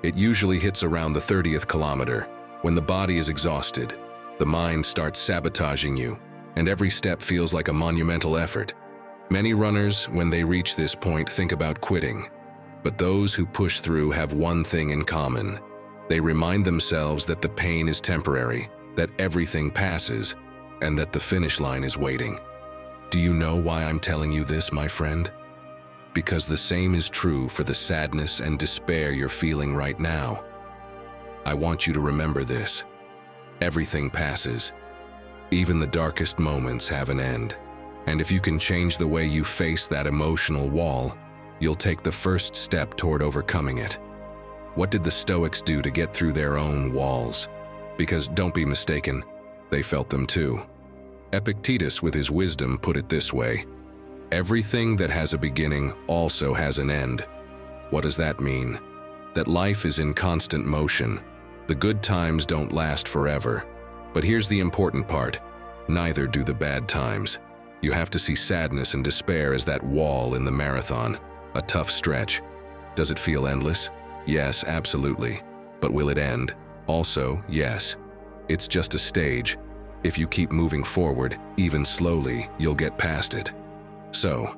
It usually hits around the 30th kilometer, when the body is exhausted, the mind starts sabotaging you, and every step feels like a monumental effort. Many runners, when they reach this point, think about quitting. But those who push through have one thing in common. They remind themselves that the pain is temporary, that everything passes, and that the finish line is waiting. Do you know why I'm telling you this, my friend? Because the same is true for the sadness and despair you're feeling right now. I want you to remember this. Everything passes. Even the darkest moments have an end. And if you can change the way you face that emotional wall, you'll take the first step toward overcoming it. What did the Stoics do to get through their own walls? Because don't be mistaken, they felt them too. Epictetus, with his wisdom, put it this way: everything that has a beginning also has an end. What does that mean? That life is in constant motion. The good times don't last forever. But here's the important part: neither do the bad times. You have to see sadness and despair as that wall in the marathon, a tough stretch. Does it feel endless? Yes, absolutely. But will it end? Also, yes. It's just a stage. If you keep moving forward, even slowly, you'll get past it. So,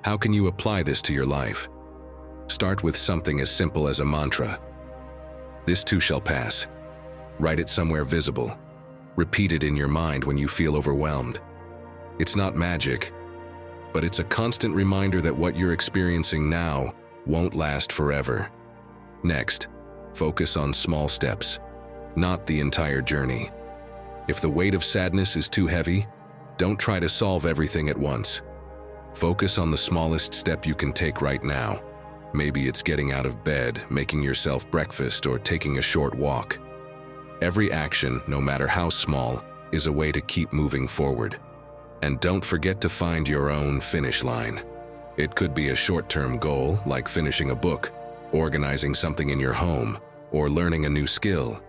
how can you apply this to your life? Start with something as simple as a mantra. This too shall pass. Write it somewhere visible. Repeat it in your mind when you feel overwhelmed. It's not magic, but it's a constant reminder that what you're experiencing now won't last forever. Next, focus on small steps, not the entire journey. If the weight of sadness is too heavy, don't try to solve everything at once. Focus on the smallest step you can take right now. Maybe it's getting out of bed, making yourself breakfast, or taking a short walk. Every action, no matter how small, is a way to keep moving forward. And don't forget to find your own finish line. It could be a short-term goal, like finishing a book, organizing something in your home, or learning a new skill.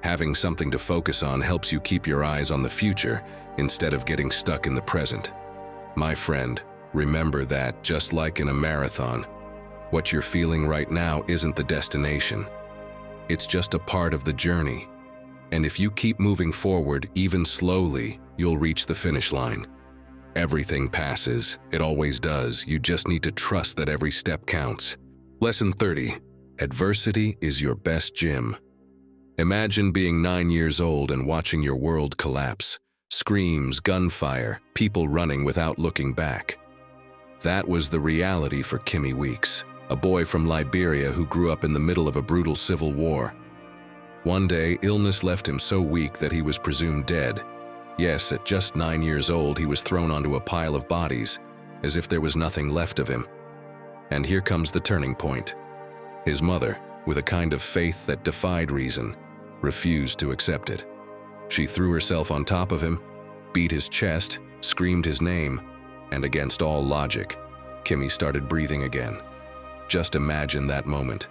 Having something to focus on helps you keep your eyes on the future instead of getting stuck in the present. My friend, remember that, just like in a marathon, what you're feeling right now isn't the destination. It's just a part of the journey. And if you keep moving forward, even slowly, you'll reach the finish line. Everything passes. It always does. You just need to trust that every step counts. Lesson 30. Adversity is your best gym. Imagine being 9 years old and watching your world collapse. Screams, gunfire, people running without looking back. That was the reality for Kimmy Weeks, a boy from Liberia who grew up in the middle of a brutal civil war. One day, illness left him so weak that he was presumed dead. Yes, at just 9 years old, he was thrown onto a pile of bodies, as if there was nothing left of him. And here comes the turning point. His mother, with a kind of faith that defied reason, refused to accept it. She threw herself on top of him, beat his chest, screamed his name, and against all logic, Kimmy started breathing again. Just imagine that moment.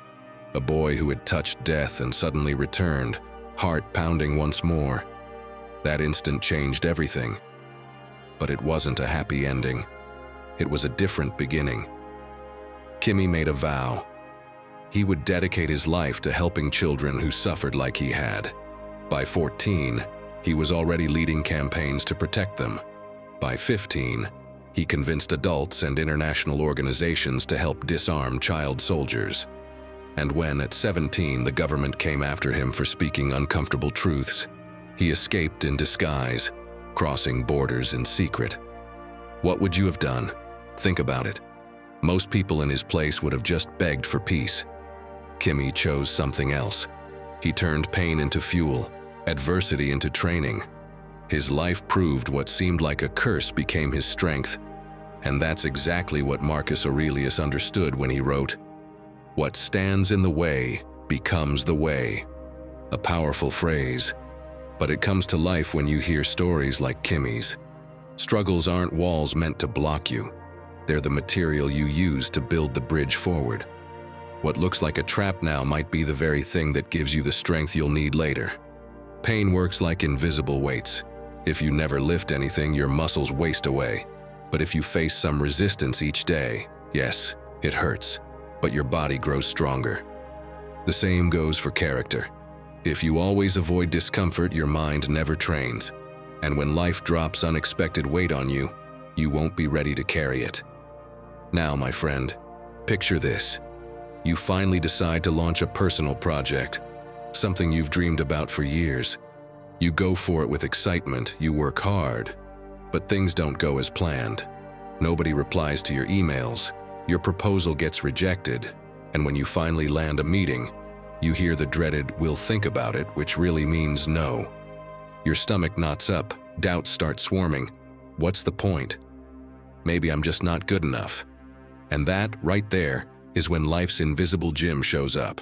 A boy who had touched death and suddenly returned, heart pounding once more. That instant changed everything. But it wasn't a happy ending. It was a different beginning. Kimmy made a vow. He would dedicate his life to helping children who suffered like he had. By 14, he was already leading campaigns to protect them. By 15, he convinced adults and international organizations to help disarm child soldiers. And when, at 17, the government came after him for speaking uncomfortable truths, he escaped in disguise, crossing borders in secret. What would you have done? Think about it. Most people in his place would have just begged for peace. Kimmy chose something else. He turned pain into fuel, adversity into training. His life proved what seemed like a curse became his strength. And that's exactly what Marcus Aurelius understood when he wrote, "What stands in the way becomes the way." A powerful phrase, but it comes to life when you hear stories like Kimmy's. Struggles aren't walls meant to block you. They're the material you use to build the bridge forward. What looks like a trap now might be the very thing that gives you the strength you'll need later. Pain works like invisible weights. If you never lift anything, your muscles waste away. But if you face some resistance each day, yes, it hurts, but your body grows stronger. The same goes for character. If you always avoid discomfort, your mind never trains. And when life drops unexpected weight on you, you won't be ready to carry it. Now, my friend, picture this. You finally decide to launch a personal project, something you've dreamed about for years. You go for it with excitement, you work hard, but things don't go as planned. Nobody replies to your emails, your proposal gets rejected, and when you finally land a meeting, you hear the dreaded "we'll think about it," which really means no. Your stomach knots up, doubts start swarming. What's the point? maybe I'm just not good enough. And that, right there, is when life's invisible gym shows up.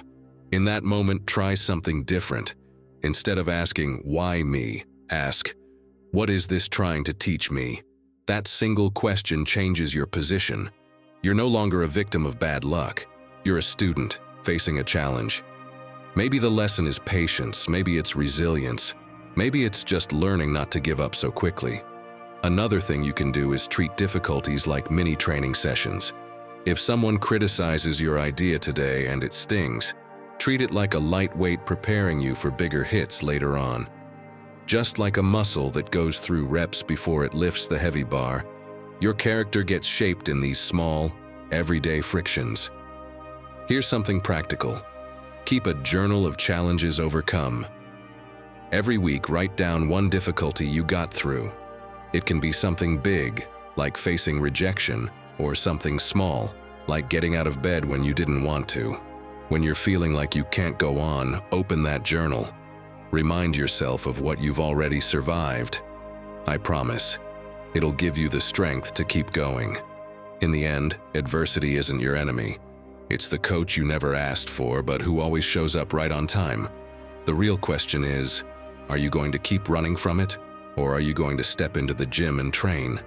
In that moment, try something different. Instead of asking, why me? Ask, what is this trying to teach me? That single question changes your position. You're no longer a victim of bad luck. You're a student facing a challenge. Maybe the lesson is patience, maybe it's resilience, maybe it's just learning not to give up so quickly. Another thing you can do is treat difficulties like mini training sessions. If someone criticizes your idea today and it stings, treat it like a lightweight preparing you for bigger hits later on. Just like a muscle that goes through reps before it lifts the heavy bar, your character gets shaped in these small, everyday frictions. Here's something practical. Keep a journal of challenges overcome. Every week, write down one difficulty you got through. It can be something big, like facing rejection, or something small, like getting out of bed when you didn't want to. When you're feeling like you can't go on, open that journal. Remind yourself of what you've already survived. I promise, it'll give you the strength to keep going. In the end, adversity isn't your enemy. It's the coach you never asked for, but who always shows up right on time. The real question is, are you going to keep running from it, or are you going to step into the gym and train?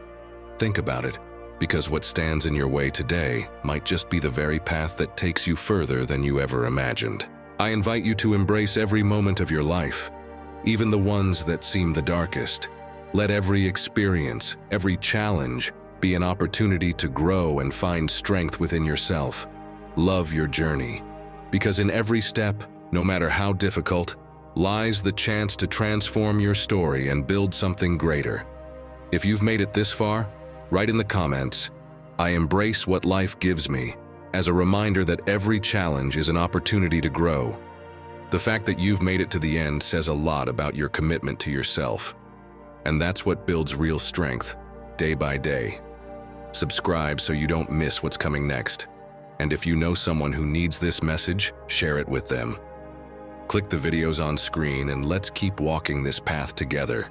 Think about it, because what stands in your way today might just be the very path that takes you further than you ever imagined. I invite you to embrace every moment of your life, even the ones that seem the darkest. Let every experience, every challenge, be an opportunity to grow and find strength within yourself. Love your journey, because in every step, no matter how difficult, lies the chance to transform your story and build something greater. If you've made it this far, write in the comments, I embrace what life gives me, as a reminder that every challenge is an opportunity to grow. The fact that you've made it to the end says a lot about your commitment to yourself. And that's what builds real strength, day by day. Subscribe so you don't miss what's coming next. And if you know someone who needs this message, share it with them. Click the videos on screen and let's keep walking this path together.